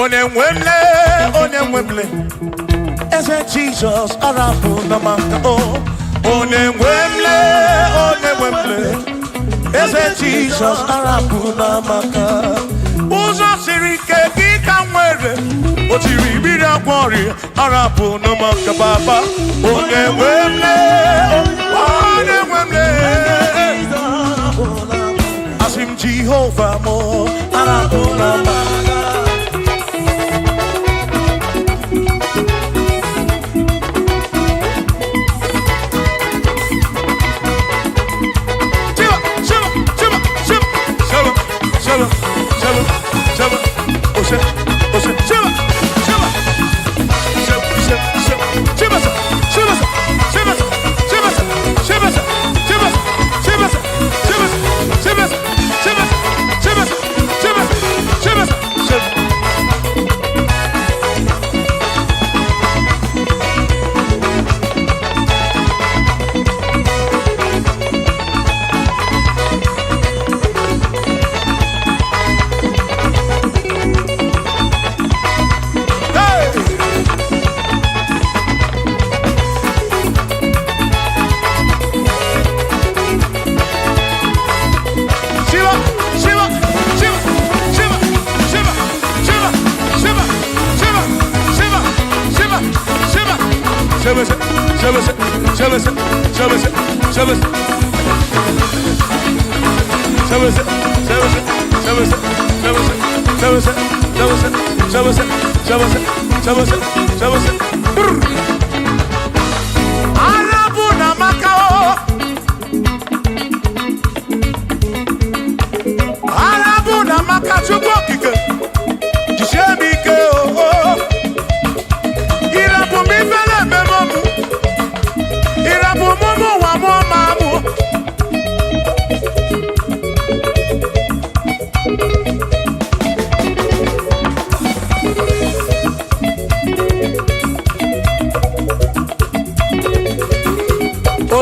Onemwemle, Eze Jesus, Arabu Namaka, Onemwemle, Eze Jesus, Arabu Namaka, Uzo Sirike, Kikamwere, Otiri Bida Gwari, Arabu Namaka Baba, Onemwemle, Asim Jehovah Mo, Arabu Namaka.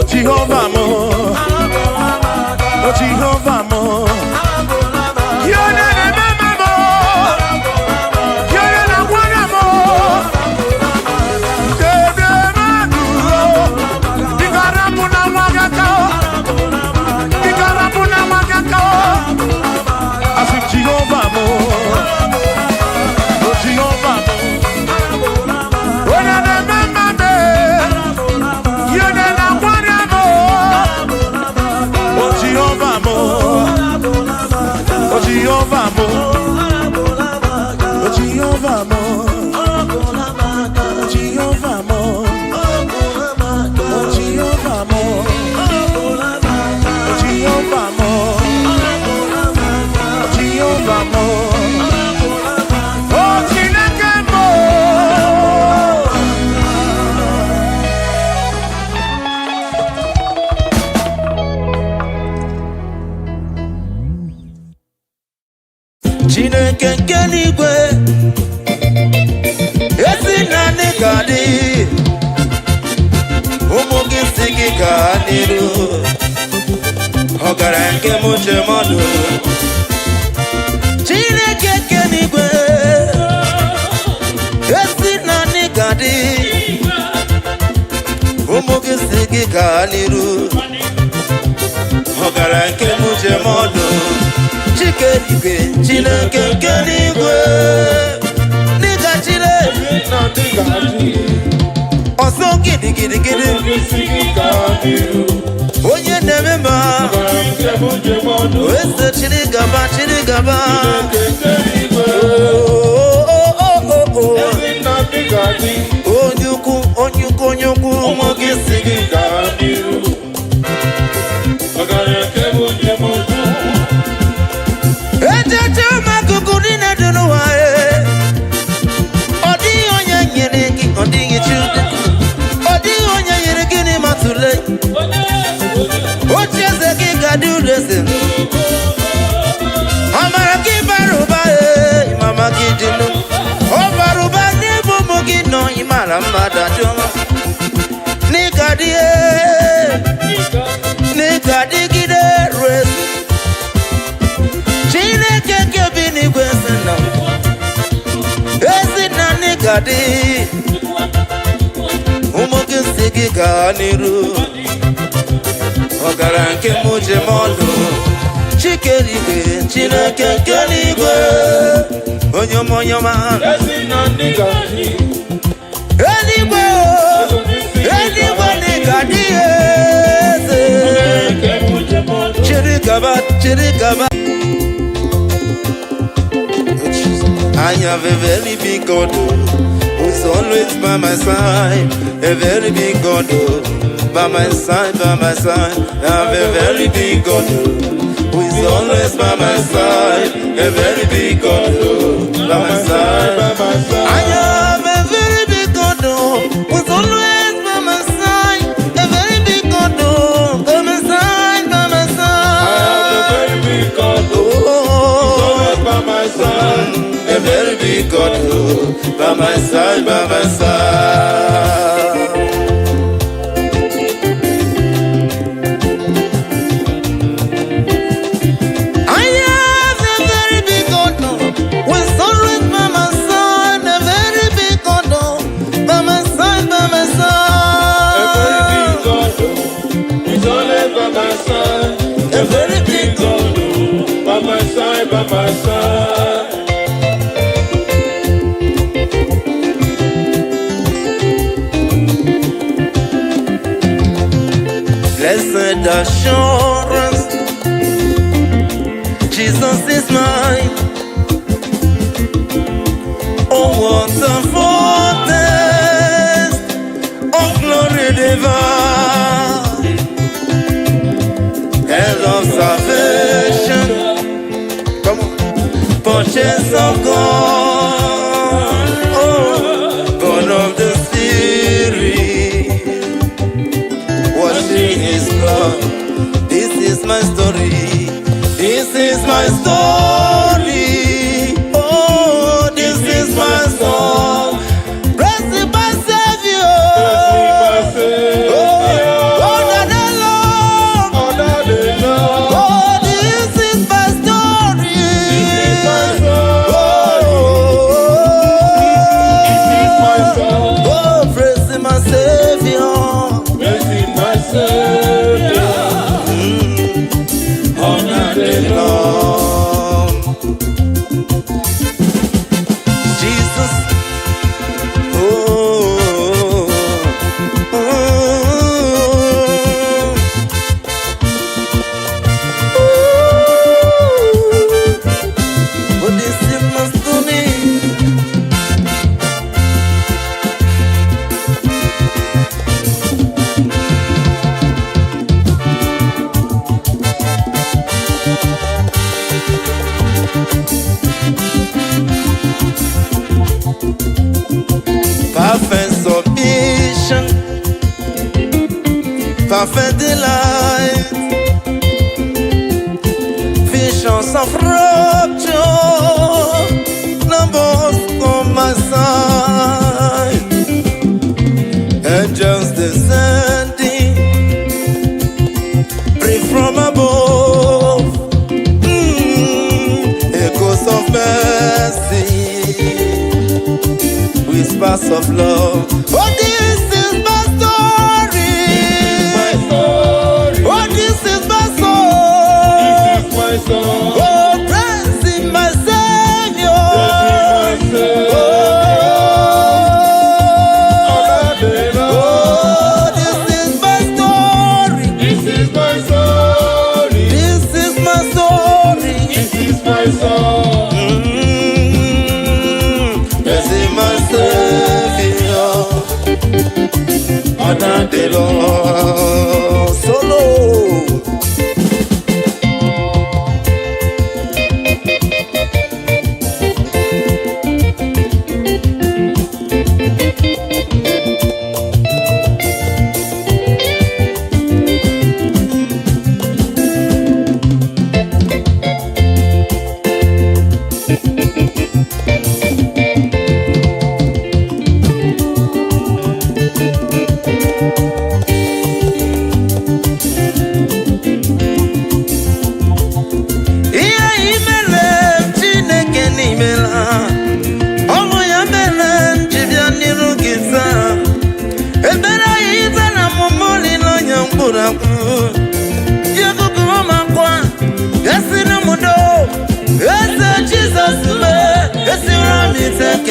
Jehovah mo, oh Jehovah mo, you're not a mama mo, you're not a one mo, I said Jehovah mo, oh Jehovah mo, you're not a mama mo, you're not a one mo. Jehovah mo, oh Jehovah mo, oh Jehovah mo, Jehovah mo, oh Jehovah mo, Jehovah mo, Jehovah mo, oh Chineke mo. Chineke nke n'igwe ezi na ndị ka dị ụmụ gị si gị ka n'iru ọgara nke m uche mmadụ Chineke nke n'igwe ezi na ndị ka dị ụmụ gị si gị ka n'iru ọgara nke m uche mmadụ Chike Chineke nke n'igwe Nika Chineke ọsọ gidi onye na-eme ma eze Chirigaba onye ukwu ụmụ gị si gị gaa n'iru ejeje ụmụakụkụ niile dị n'ụwa ọ dịghị onye nyere gị ọ dịghị chi ọ dịghị onye nyere gị n'ịmatụle oche eze gị ga-adị ụlọ eze amara gị bara ụba mama gị dị nụ ọ bara ụba n'ebe ụmụ gị nọ ịmara mmadụ adị ọma n'ịga dịgide ruo Chineke nke bi n'igwe sị na gadi ụmụgị si gị gaa n'iru ọgara nke mụ jem ọnụ chikerigwe Chineke nke n'igwe onyomonyoma eluigwe eluigwe dị gadi eze chirikaba I have a very big God who's always by my side. A very big God by my side, by my side. I have a very big God who's always by my side. A very big God by my side, by my side. I have a very big God who's always by my side. A very big God by my side, by my side. I have a very big God who's always by my side. A very big God by my side, by my side. I have a very big God who's always by my side. A very big God by my side, by my side. A very big God who's always by my side. A very big God by my side, by my side. Blessed assurance, Jesus is mine. Oh, what a foretaste of glory divine, and of salvation, come on, purchase of God, oh, born of the Spirit, washing His blood. This is my story. This is my story. Oh, this is my song. Blessed my Savior. Oh, this is my story. Oh, praise my Savior. Jesus, oh, oh, this is my story. Perfect submission, perfect delight, visions of rapture, numbers on my side, angels descending, breathe from above, echoes of mercy, whispers of love. Oh, this is my story. Oh, this is my song. Oh, praising my Savior. Oh, this is my story. This is my story. This is my story. This is my song. Praising my Savior. Honor the Lord. Solo.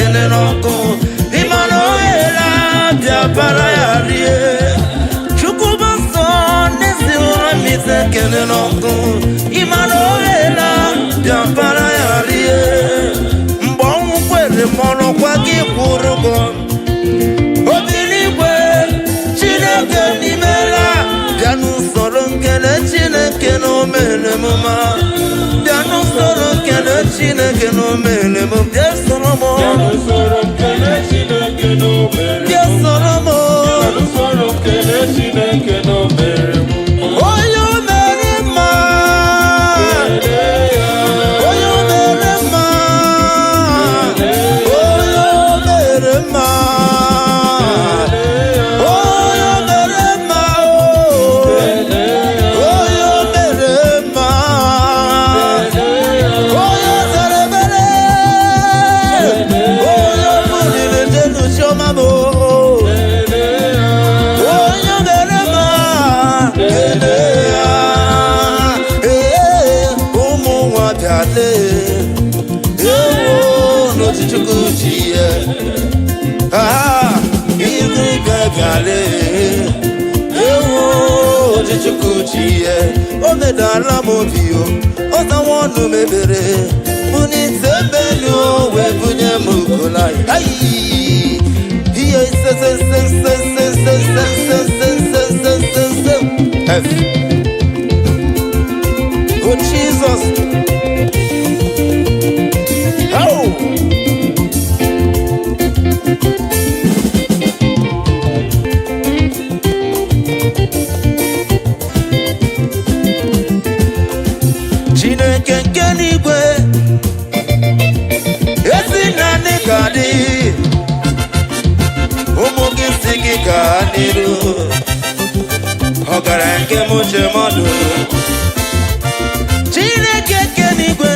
kene n'ọkụ ịmana ohere bịa bara ya rie Chukwuba nsọ n'ezi ụra mite kene n'ọkụ ịmana ohere bịa bara ya rie mgbe ọnwụ kwere mọrọkwa gị kwụrụ ụgwọ obi n'igwe Chineke n'imela bịa n'usoro nkele Chineke na o mere m ma bịa n'usoro nkele Chineke na o mere m bịa soro m bịa soro m onye o mere mma onye o mere mma onye o mere mma o medala m obi o ọzawọnụ mebere bunite benu wee bunye m ukolai ihe oh Jesus Chineke nke n'igwe ezi na ndị ka dị ụmụ gị si gị ka n'iru ọgara nke m uche mmadụ Chineke nke n'igwe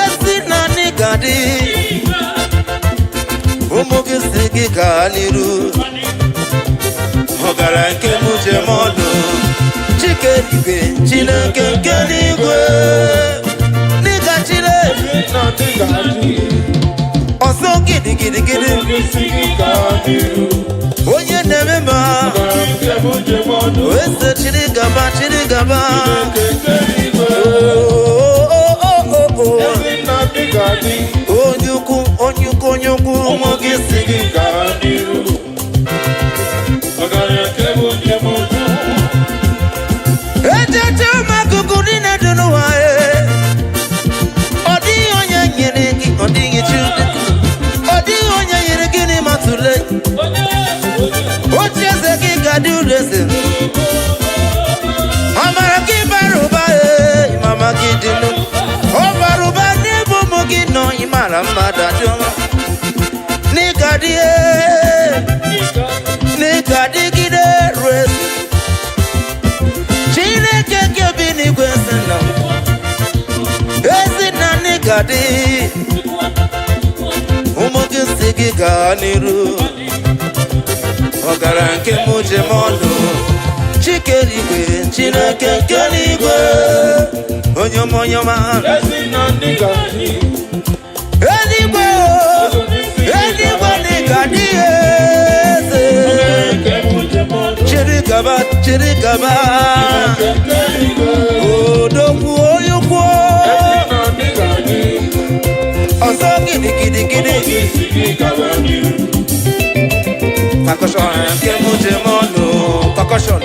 ezi na ndị ka dị ụmụ gị si gị ka n'iru ọgara nke m uche mmadụ Chike Chineke nke n'igwe n'ịga Chineke ọsọ gidigidi onye na-eme ma eze chiri gaba onye ukwu ụmụ gị si gị ejeje ụmụakụkụ niile dị n'ụwa ọ dịghị onye nyere gị ọ dịghị ọ dịghị onye nyere gị n'ịmatụle oche eze gị ga-adị ụlọ eze amara gị bara ụba mama gị dị nụ ọ bara ụba n'ebe ụmụ gị nọ ịmara mmadụ adị ọma n'ịga dịgide ruo Chineke nke bi n'igwe si nọ ezi na ndị ka dị ụmụ gị si gị gaa n'iru ọgara nke m uche m ọnụ Chike n'igwe Chineke nke n'igwe onye ọma eluigwe ndị ka dị eze chiri gaba odogwu onye ukwu ọzọ gidigidi percussion nke m ji m ọnụ percussion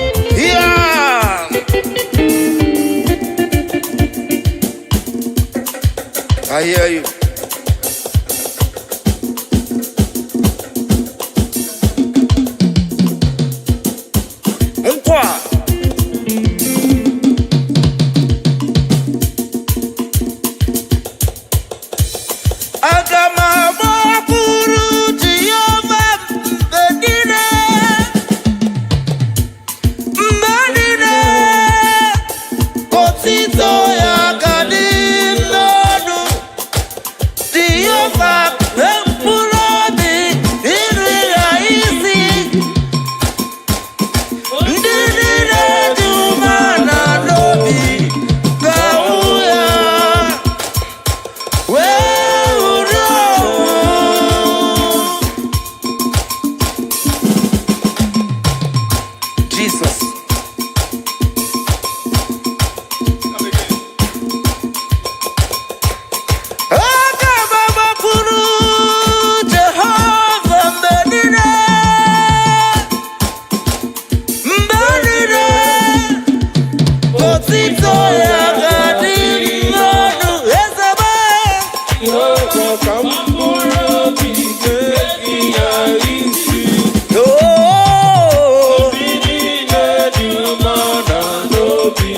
I hear you. otito ya ga-adị n'ọnụ ezebe. Ka mkpụrụ obi na-egi ya isi. Obi niile dị mmadụ n'obi.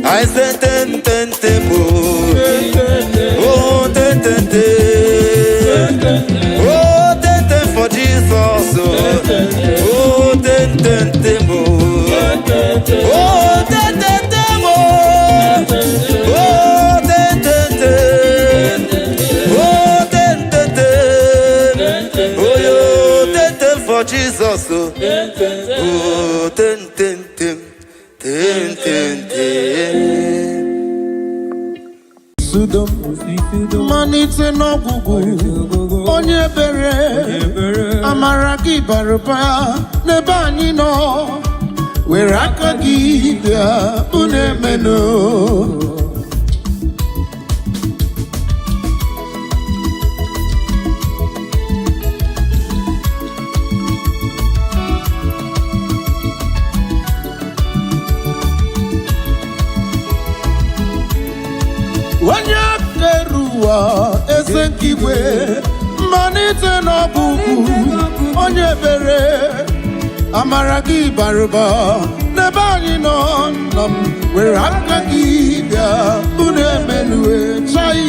I say ten ten tempo. Oh ten ten ten. Oh ten ten for Jesus. Oh ten ten tempo. Oh ten ten tempo. Oh ten ten ten. Oh ten ten ten. Oh yo ten ten for Jesus. Oh ten ten ten. Ten ten ten. Malite n'ọgwụgwụ onye bere amara gị bara ụba n'ebe anyị nọ were aka gị bịa unu emenụ. onye kere ụwa eze nke igwe mmalite n'ọgwụgwụ onye ebere amara gị bara ụba n'ebe anyị nọ nna m were aka gị bịa unu emenue chai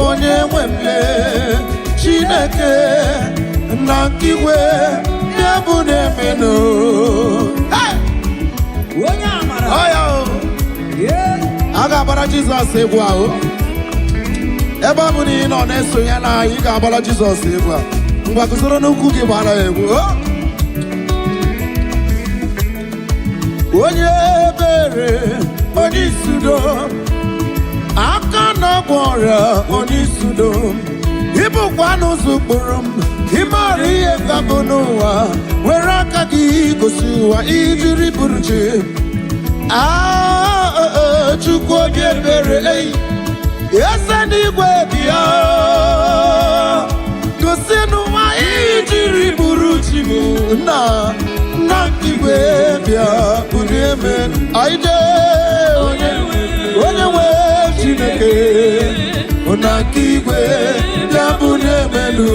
onye nwe mle Chineke na nke igwe bịa bụ na-emenụ a ga-agbara Jizọs egwu ahụ ebe ọ bụ na ị nọ na-esonye na ị ga-agbara Jizọs egwu a ngwa guzoro n'ukwu gị gbara egwu onye ebere onye isudo aka na-agwọ ọrịa onye isudo ịbụkwa n'ụzọ ụkpụrụ m ịmara ihe gabụ n'ụwa were aka gị gosi ụwa ijiri bụrụ chi Chukwu onye ebere eze n'igwe bịa gosi n'ụwa ijiri bụrụ chi m na igwe bịa bụrụ eme aide onye nwe Chineke na nke igwe bịa bụrụ emelu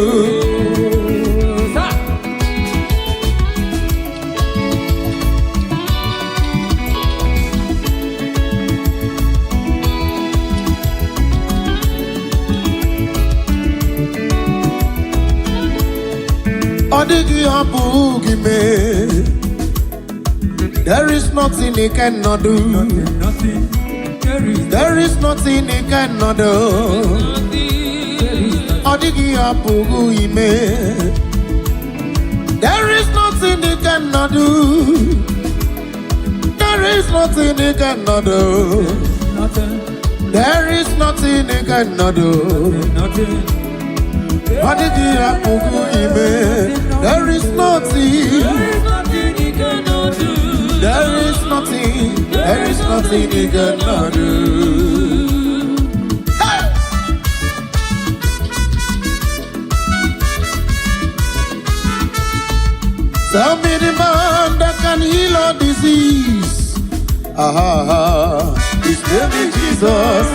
ọ dịghị hapụ gị mee. There is nothing he cannot do. There is nothing he cannot do. Ọ dịghị hapụ gị mee. There is nothing he cannot do. There is nothing he cannot do. There is nothing he cannot do. What did he have to do? There is nothing he cannot do. There is nothing he cannot do. Hey! Tell me the man that can heal all disease. His name is Jesus.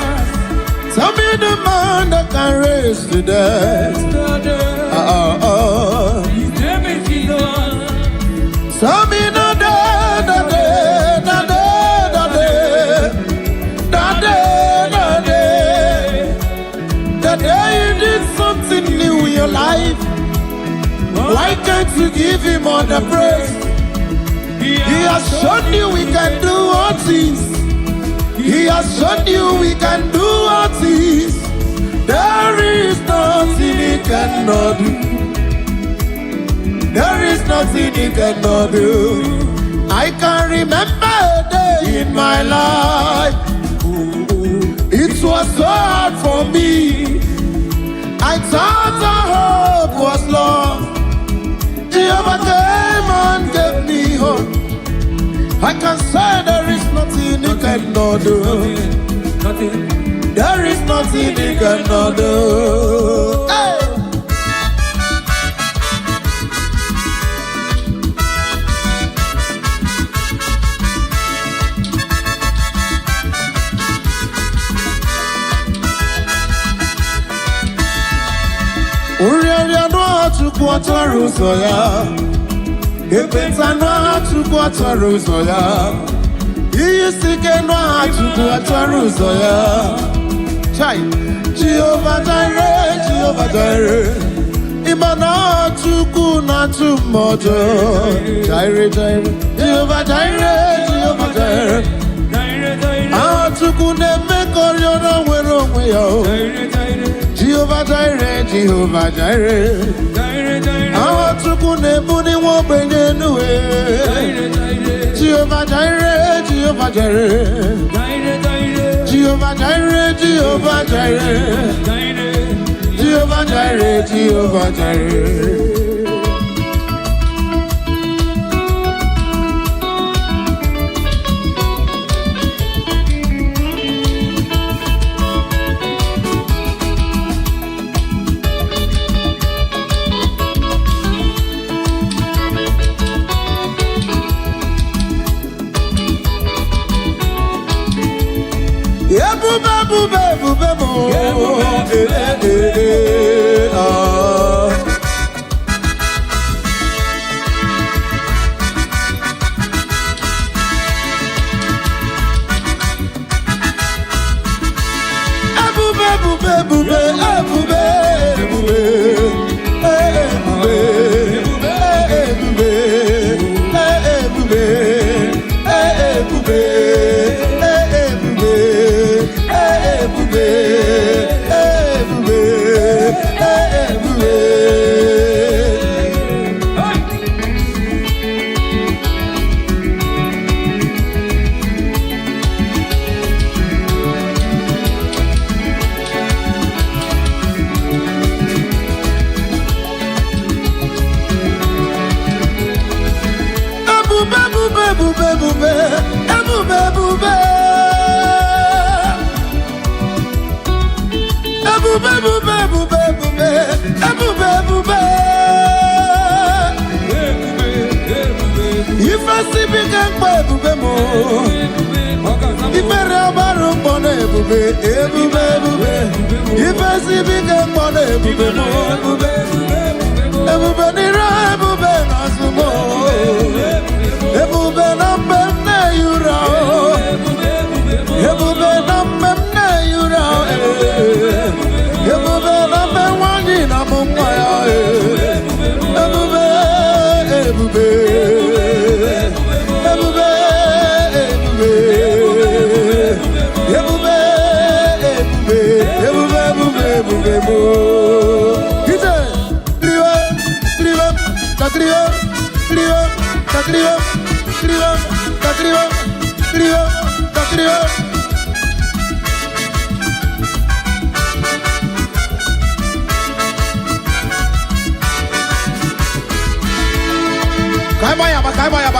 Tell me the man that can raise the dead. His name is Jesus. Tell me the day you did something new in your life. Why can't you give him all the praise? He has shown you we can do all things. He has shown you we can do all things. There is nothing he cannot do. There is nothing he cannot do. I can remember a day in my life. It was so hard for me. I thought our hope was lost. Jehovah came and gave me hope. I can say there is nothing he cannot do. There is nothing he cannot do. Hey! Uriya no Chukwu atọrọ ụzọ ya. Ekpenta no Chukwu atọrọ ụzọ ya. Iyi sike no Chukwu atọrọ ụzọ ya. Chai, Jehovah Jireh, Jehovah Jireh. Ịma na Chukwu na-atụ mmụọ. Jireh, Jireh, Jehovah Jireh, Jehovah Jireh. Chukwu na-eme ka oriọna nwere onwe ya. Jehovah Jireh, Jehovah Jireh. Chukwu na-ebuli nwa ogbenye elu. Jehovah Jireh, Jehovah Jireh. Jehovah Jireh, Jehovah Jireh. Jehovah Jireh, Jehovah Jireh. Ebube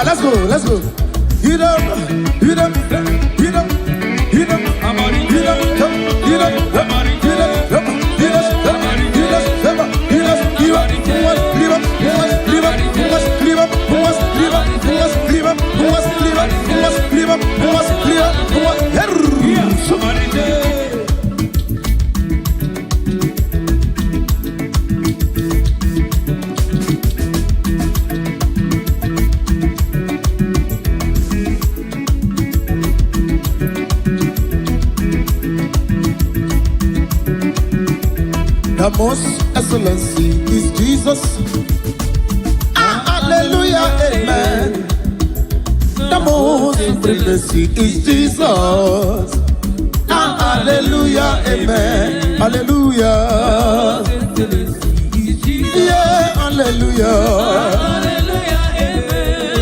Let's go, let's go. Hit up, hit up, hit up, hit up, hit up, hit up, hit up, The most excellency is Jesus. Hallelujah, amen. The most supremacy is Jesus. Hallelujah, amen. Hallelujah. Yeah, hallelujah.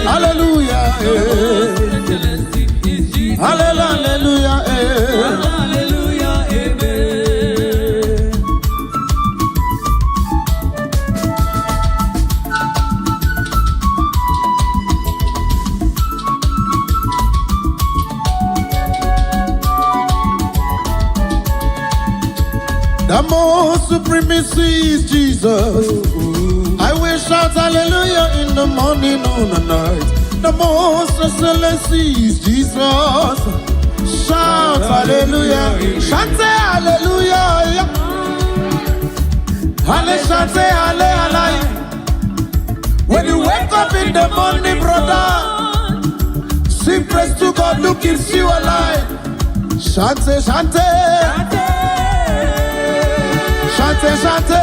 Hallelujah, hallelujah, hallelujah. The most supremacy is Jesus. I will shout hallelujah in the morning, noon and night. The most excellency is Jesus. Shout hallelujah. Shout hallelujah. Hallelujah, shout hallelujah. When you wake up in the morning, brother, sing praise to God who keeps you alive. Shante, shante. Chante, chante,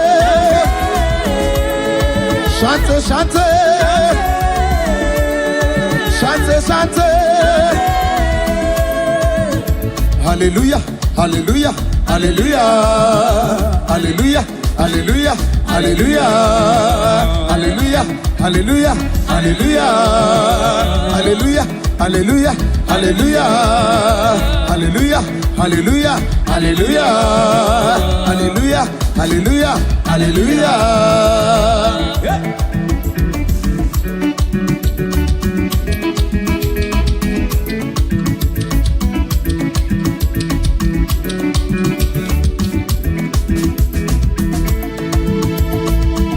chante, chante, chante, chante. Hallelujah, hallelujah, hallelujah, hallelujah, hallelujah, hallelujah, hallelujah, hallelujah, hallelujah, hallelujah, hallelujah, hallelujah, hallelujah, hallelujah, hallelujah, hallelujah, hallelujah, hallelujah.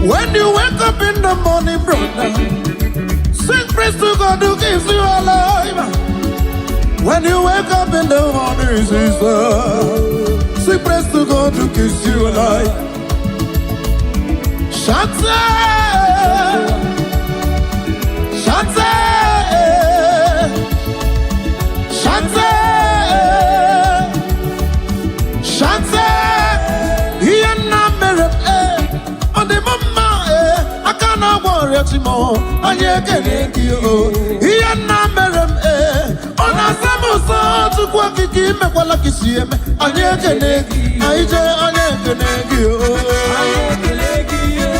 When you wake up in the morning, brother, sing praise to God who keeps you alive. When you wake up in the morning, sister, sing praise to God who keeps you alive. Chante, chante, chante, chante. chimo anye kene giyo iya na merem ona samusa tukwa kiki mekwala kisieme anye kene aije anye kene giyo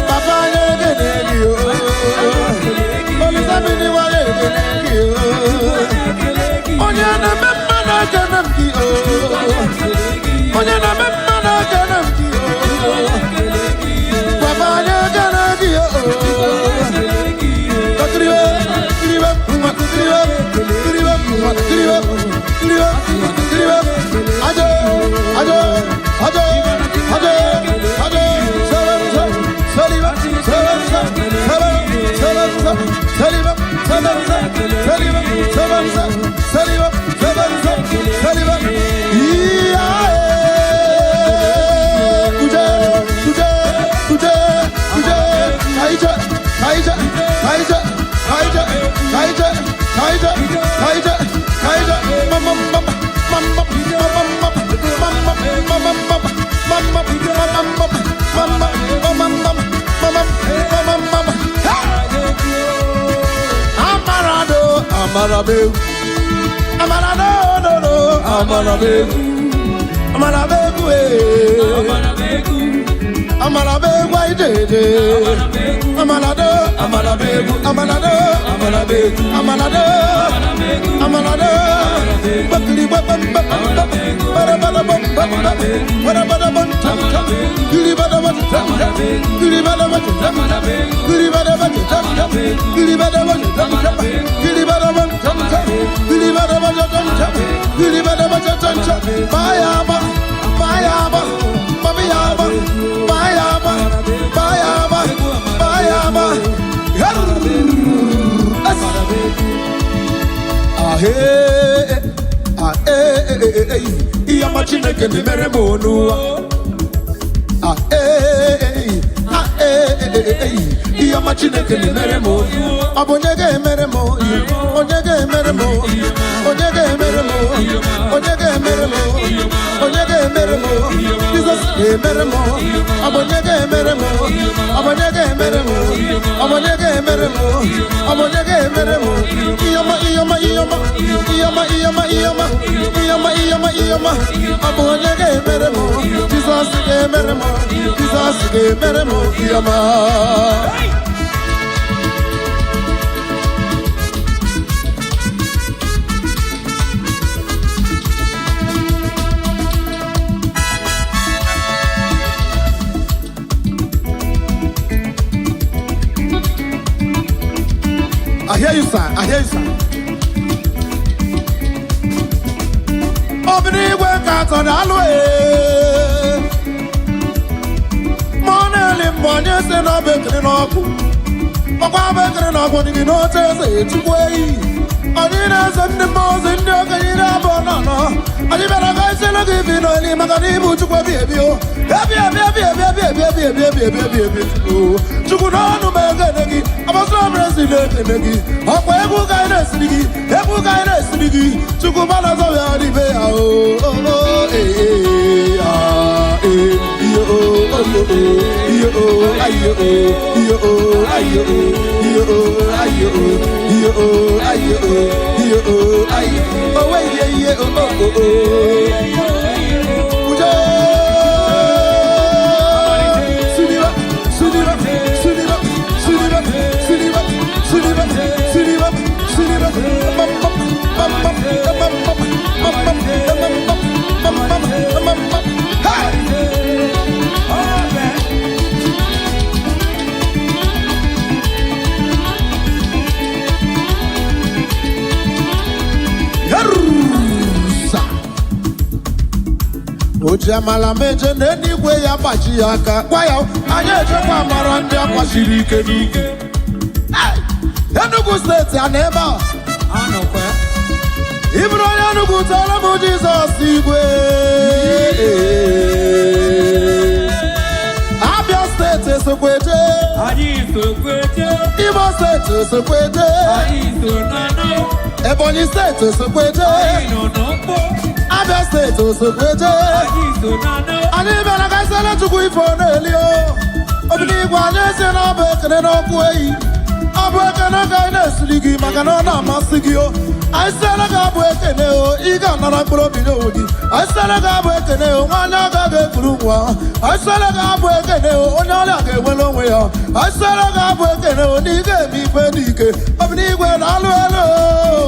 papa anye kene giyo oli sabini wale kene giyo onya na memma na kene giyo onya na memma na kene giyo papa anye kene giyo I hear you, sir. I hear you, sir. Opening work out on the way. Morning, morning, say no better than all. Papa better than all. When you know, say it's way. I didn't send the most in the banana. I didn't say no give you no name. I got able to go baby. Chukuno Meganegi, I was so resident. Aku guidance, Ebu guidance, Chukubana Ojamala meje n'eluigwe ya gbaji aka gwa ya anyị ejekwa mara ndị akwasiri ike n'ike Enugu steeti a na ebe a Iburu onye Enugu tọrọ m Jizọs igwe Abia steeti esokweje Imo steeti esokweje Ebonyi steeti esokweje Abia steeti esokweje Anyị bịara ka isele Chukwu ife ọ na-eli o Obiligwe anyị esi na ọbụ ekene n'ọkụ eyi ekene ka ị na-esiri gị maka na ọ na-amasị gị o. Anyị sịara gị abụ ekene o, ị ga-anara mkpụrụ obi n'onwe gị. Anyị sịara gị abụ ekene o, nwaanyị agaghị ekuru nwa. Anyị sịara gị abụ ekene o, onye ọrịa ga-enwere onwe ya. Anyị sịara gị abụ ekene o, na ị ga-eme ikpe n'ike. Obi n'igwe na-alụ elu o.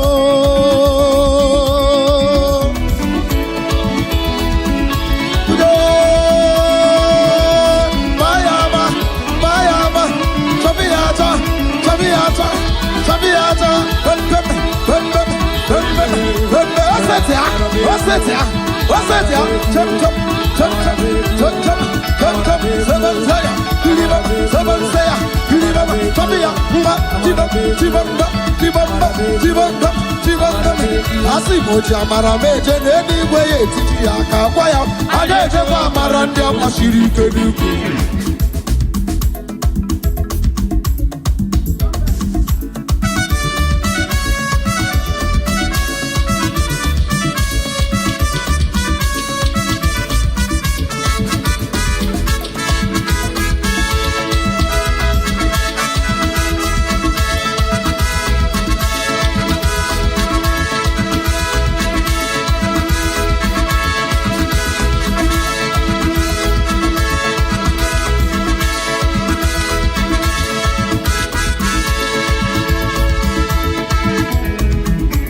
Asị moji amara meje n'eluigwe ya etiti ya ka gwa ya a na-ejekwa amara ndị ọgbasiri ike n'ugwu.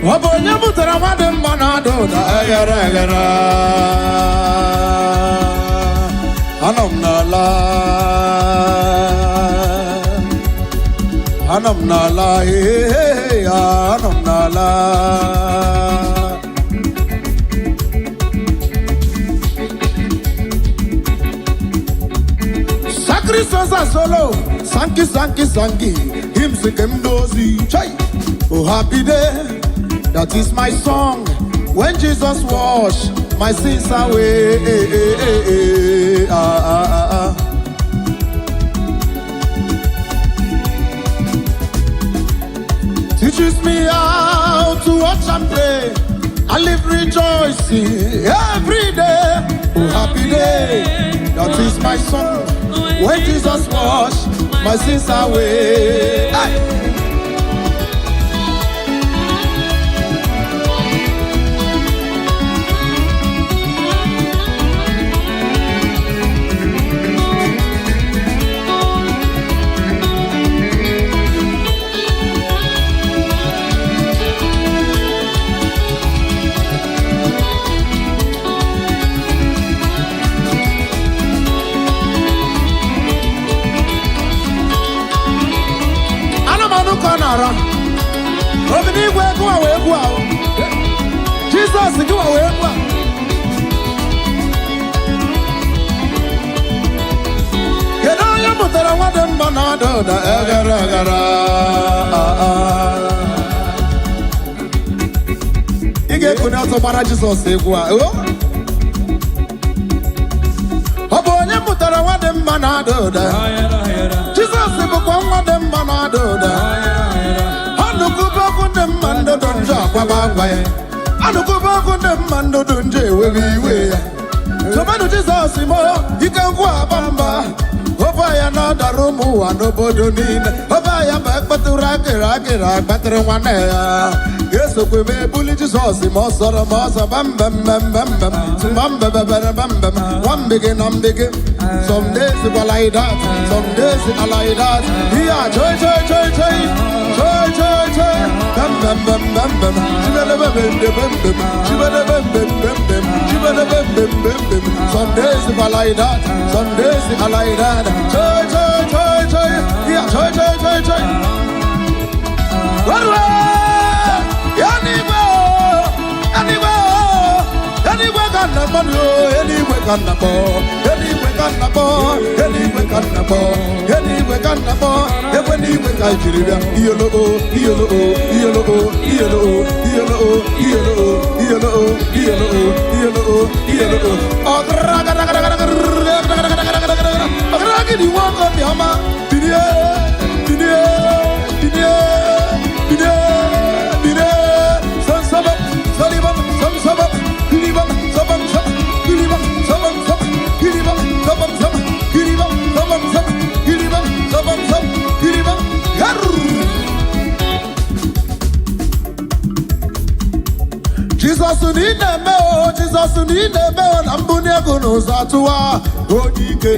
Wabonye mutara made manado da agara anam nala hey anam nala sacrifice solo sanki him sikem dozi chai. Oh happy day, that is my song. When Jesus washed my sins away. Teaches me how to watch and pray. I live rejoicing every day. Oh, happy day, that is my song. When Jesus washed my sins away. Hey. Jesus, you are well. Get on your mother, I want them manado, the agara. You get put out of Jesus, say, oh, upon your mother, I want them manado, Jesus, you want them manado, them mando don't drop about way. I don't go back on them mando don't jail everywhere. So man Jesus you can go a bamba. Over another room and nobody need. Over your back but to rock better one air. Yes, so we may bully Jesus most of the massa bam bam. One begin, I'm begin. Some days it like that, some days it like that. Yeah, joy. Bam. Some days it like that, some days it like that. Joy. Yeah, joy. Anywhere can the money, anywhere can the ball, anywhere can the ball, anywhere can the ball, anywhere can the ball, anywhere can Nigeria, yellow. n'ime o, Jesus n'ime o, na mbuni ego n'ụzọ atụwa onye ike.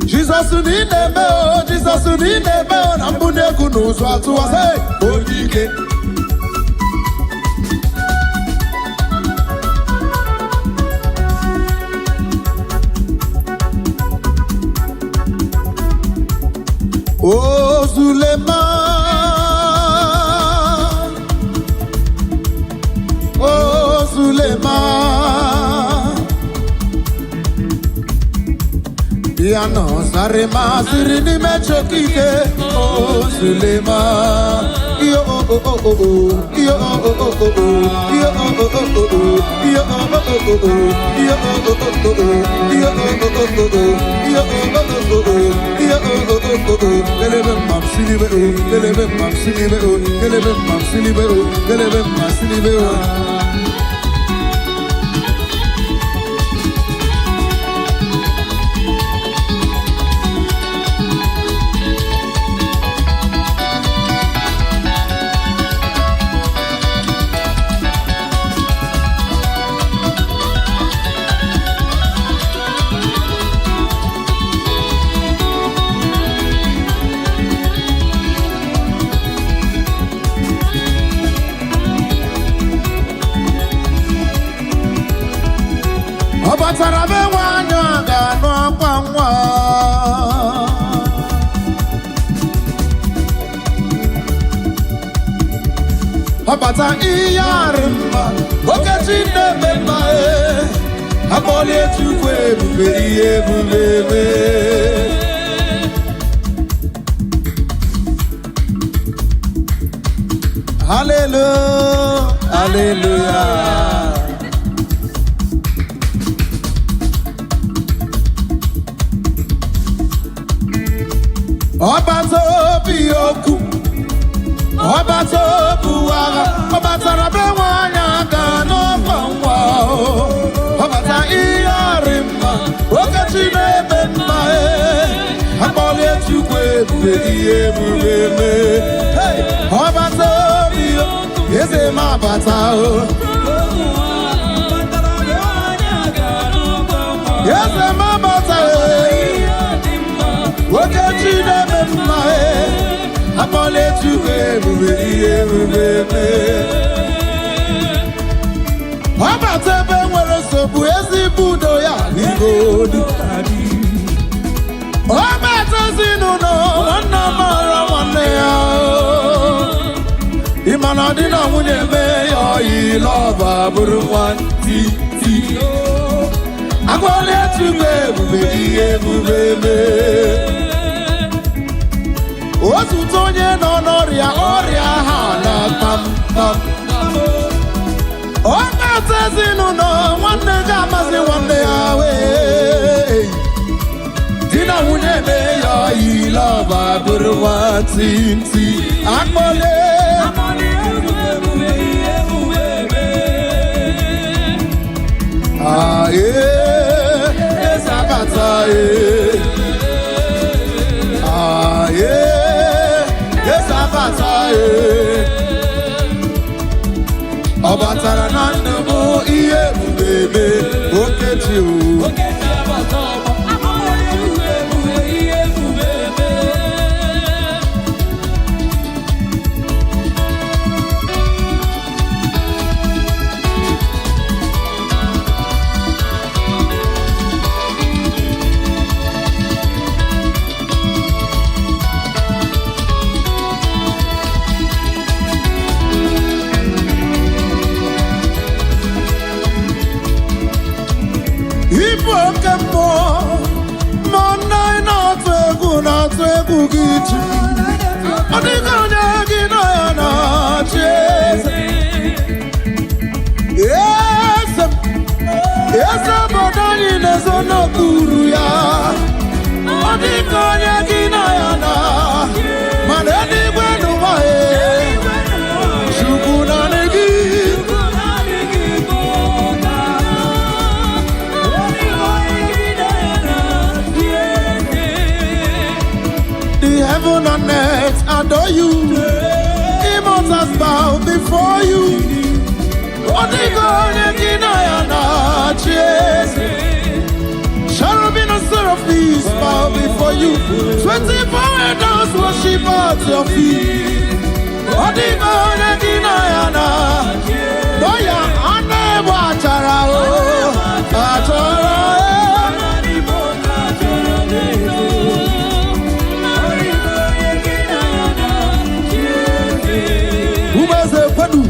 Jesus n'ime o, Jesus n'ime o, na mbuni ego n'ụzọ atụwa onye ike. Oh Zulema, oh Zulema, Diano Sarema Sirini Mechokike, oh Zulema, yo oh oh oh oh, yo oh oh oh oh, yo oh oh oh oh, yo oh oh oh oh, yo oh oh oh oh, yo oh oh oh oh, yo oh oh oh oh. Gelebe mam silibe o, gelebe mam silibe o, gelebe mam silibe o, gelebe mam silibe o. Obatara be wanya ga no kwanwa. Obata iyarima, okechi nebema e. Abole tukwe bubeye bubebe. Hallelujah, hallelujah. Obato oku, Obato buwaga, Obatara be wanya ga no kwanwa. Obata iyarima, okechi nebema e. Abole tukwe bubeye bubebe. Hey, Obato oku, yeze mabata o. Yeze mabata e. Okechi nebema e. Abole tukwe bubeye bubebe. Obata be nwere sobu ezi budo ya n'igodu. Obata zinuno wana mara wane ya. Imana di na nwunye me ya yi lova buru nwanti ti. Abole tukwe bubeye bubebe. Otu tonye no n'ọrịa ha na tam. Obata zinuno nwanne ga-amazi nwanne ya we. Di na nwunye me ya yi lova buru nwanti ti. Akpọle ah yeah, Sabata ah yeah, Sabata Obatara na ndubu iye bubebe okechi o. Ugichi Odiganya gina na chese Yes Bodani nezono kuru ya Odiganya gina na Maneni gwenu wae Shukuna negi you. 24 elders worship at your feet. Odimone dinayana. Boya anebo achara o. Achara. Umeze kwenu.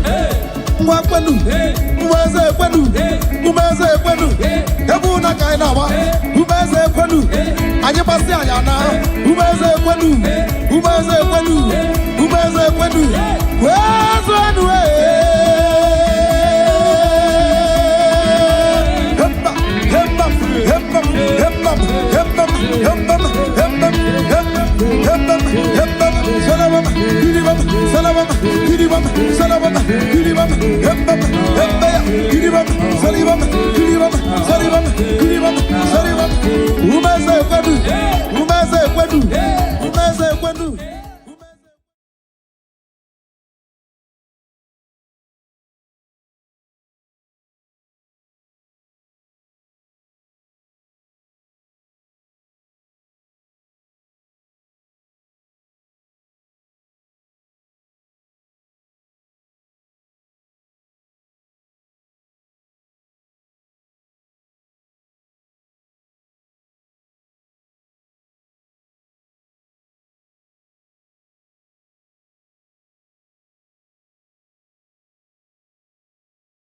Mwakwenu. Umeze kwenu. Umeze kwenu. Hebu na kaina wa. Umeze kwenu. Anyebasi ayana. Umeze kwenu. Umeze kwenu. Umeze kwenu. Kwenu Hemba. Hemba. Hemba. Hemba. Hemba. Hemba. Hemba. Hemba. Hemba. Hemba. Salam. Salam. Salam. Salam.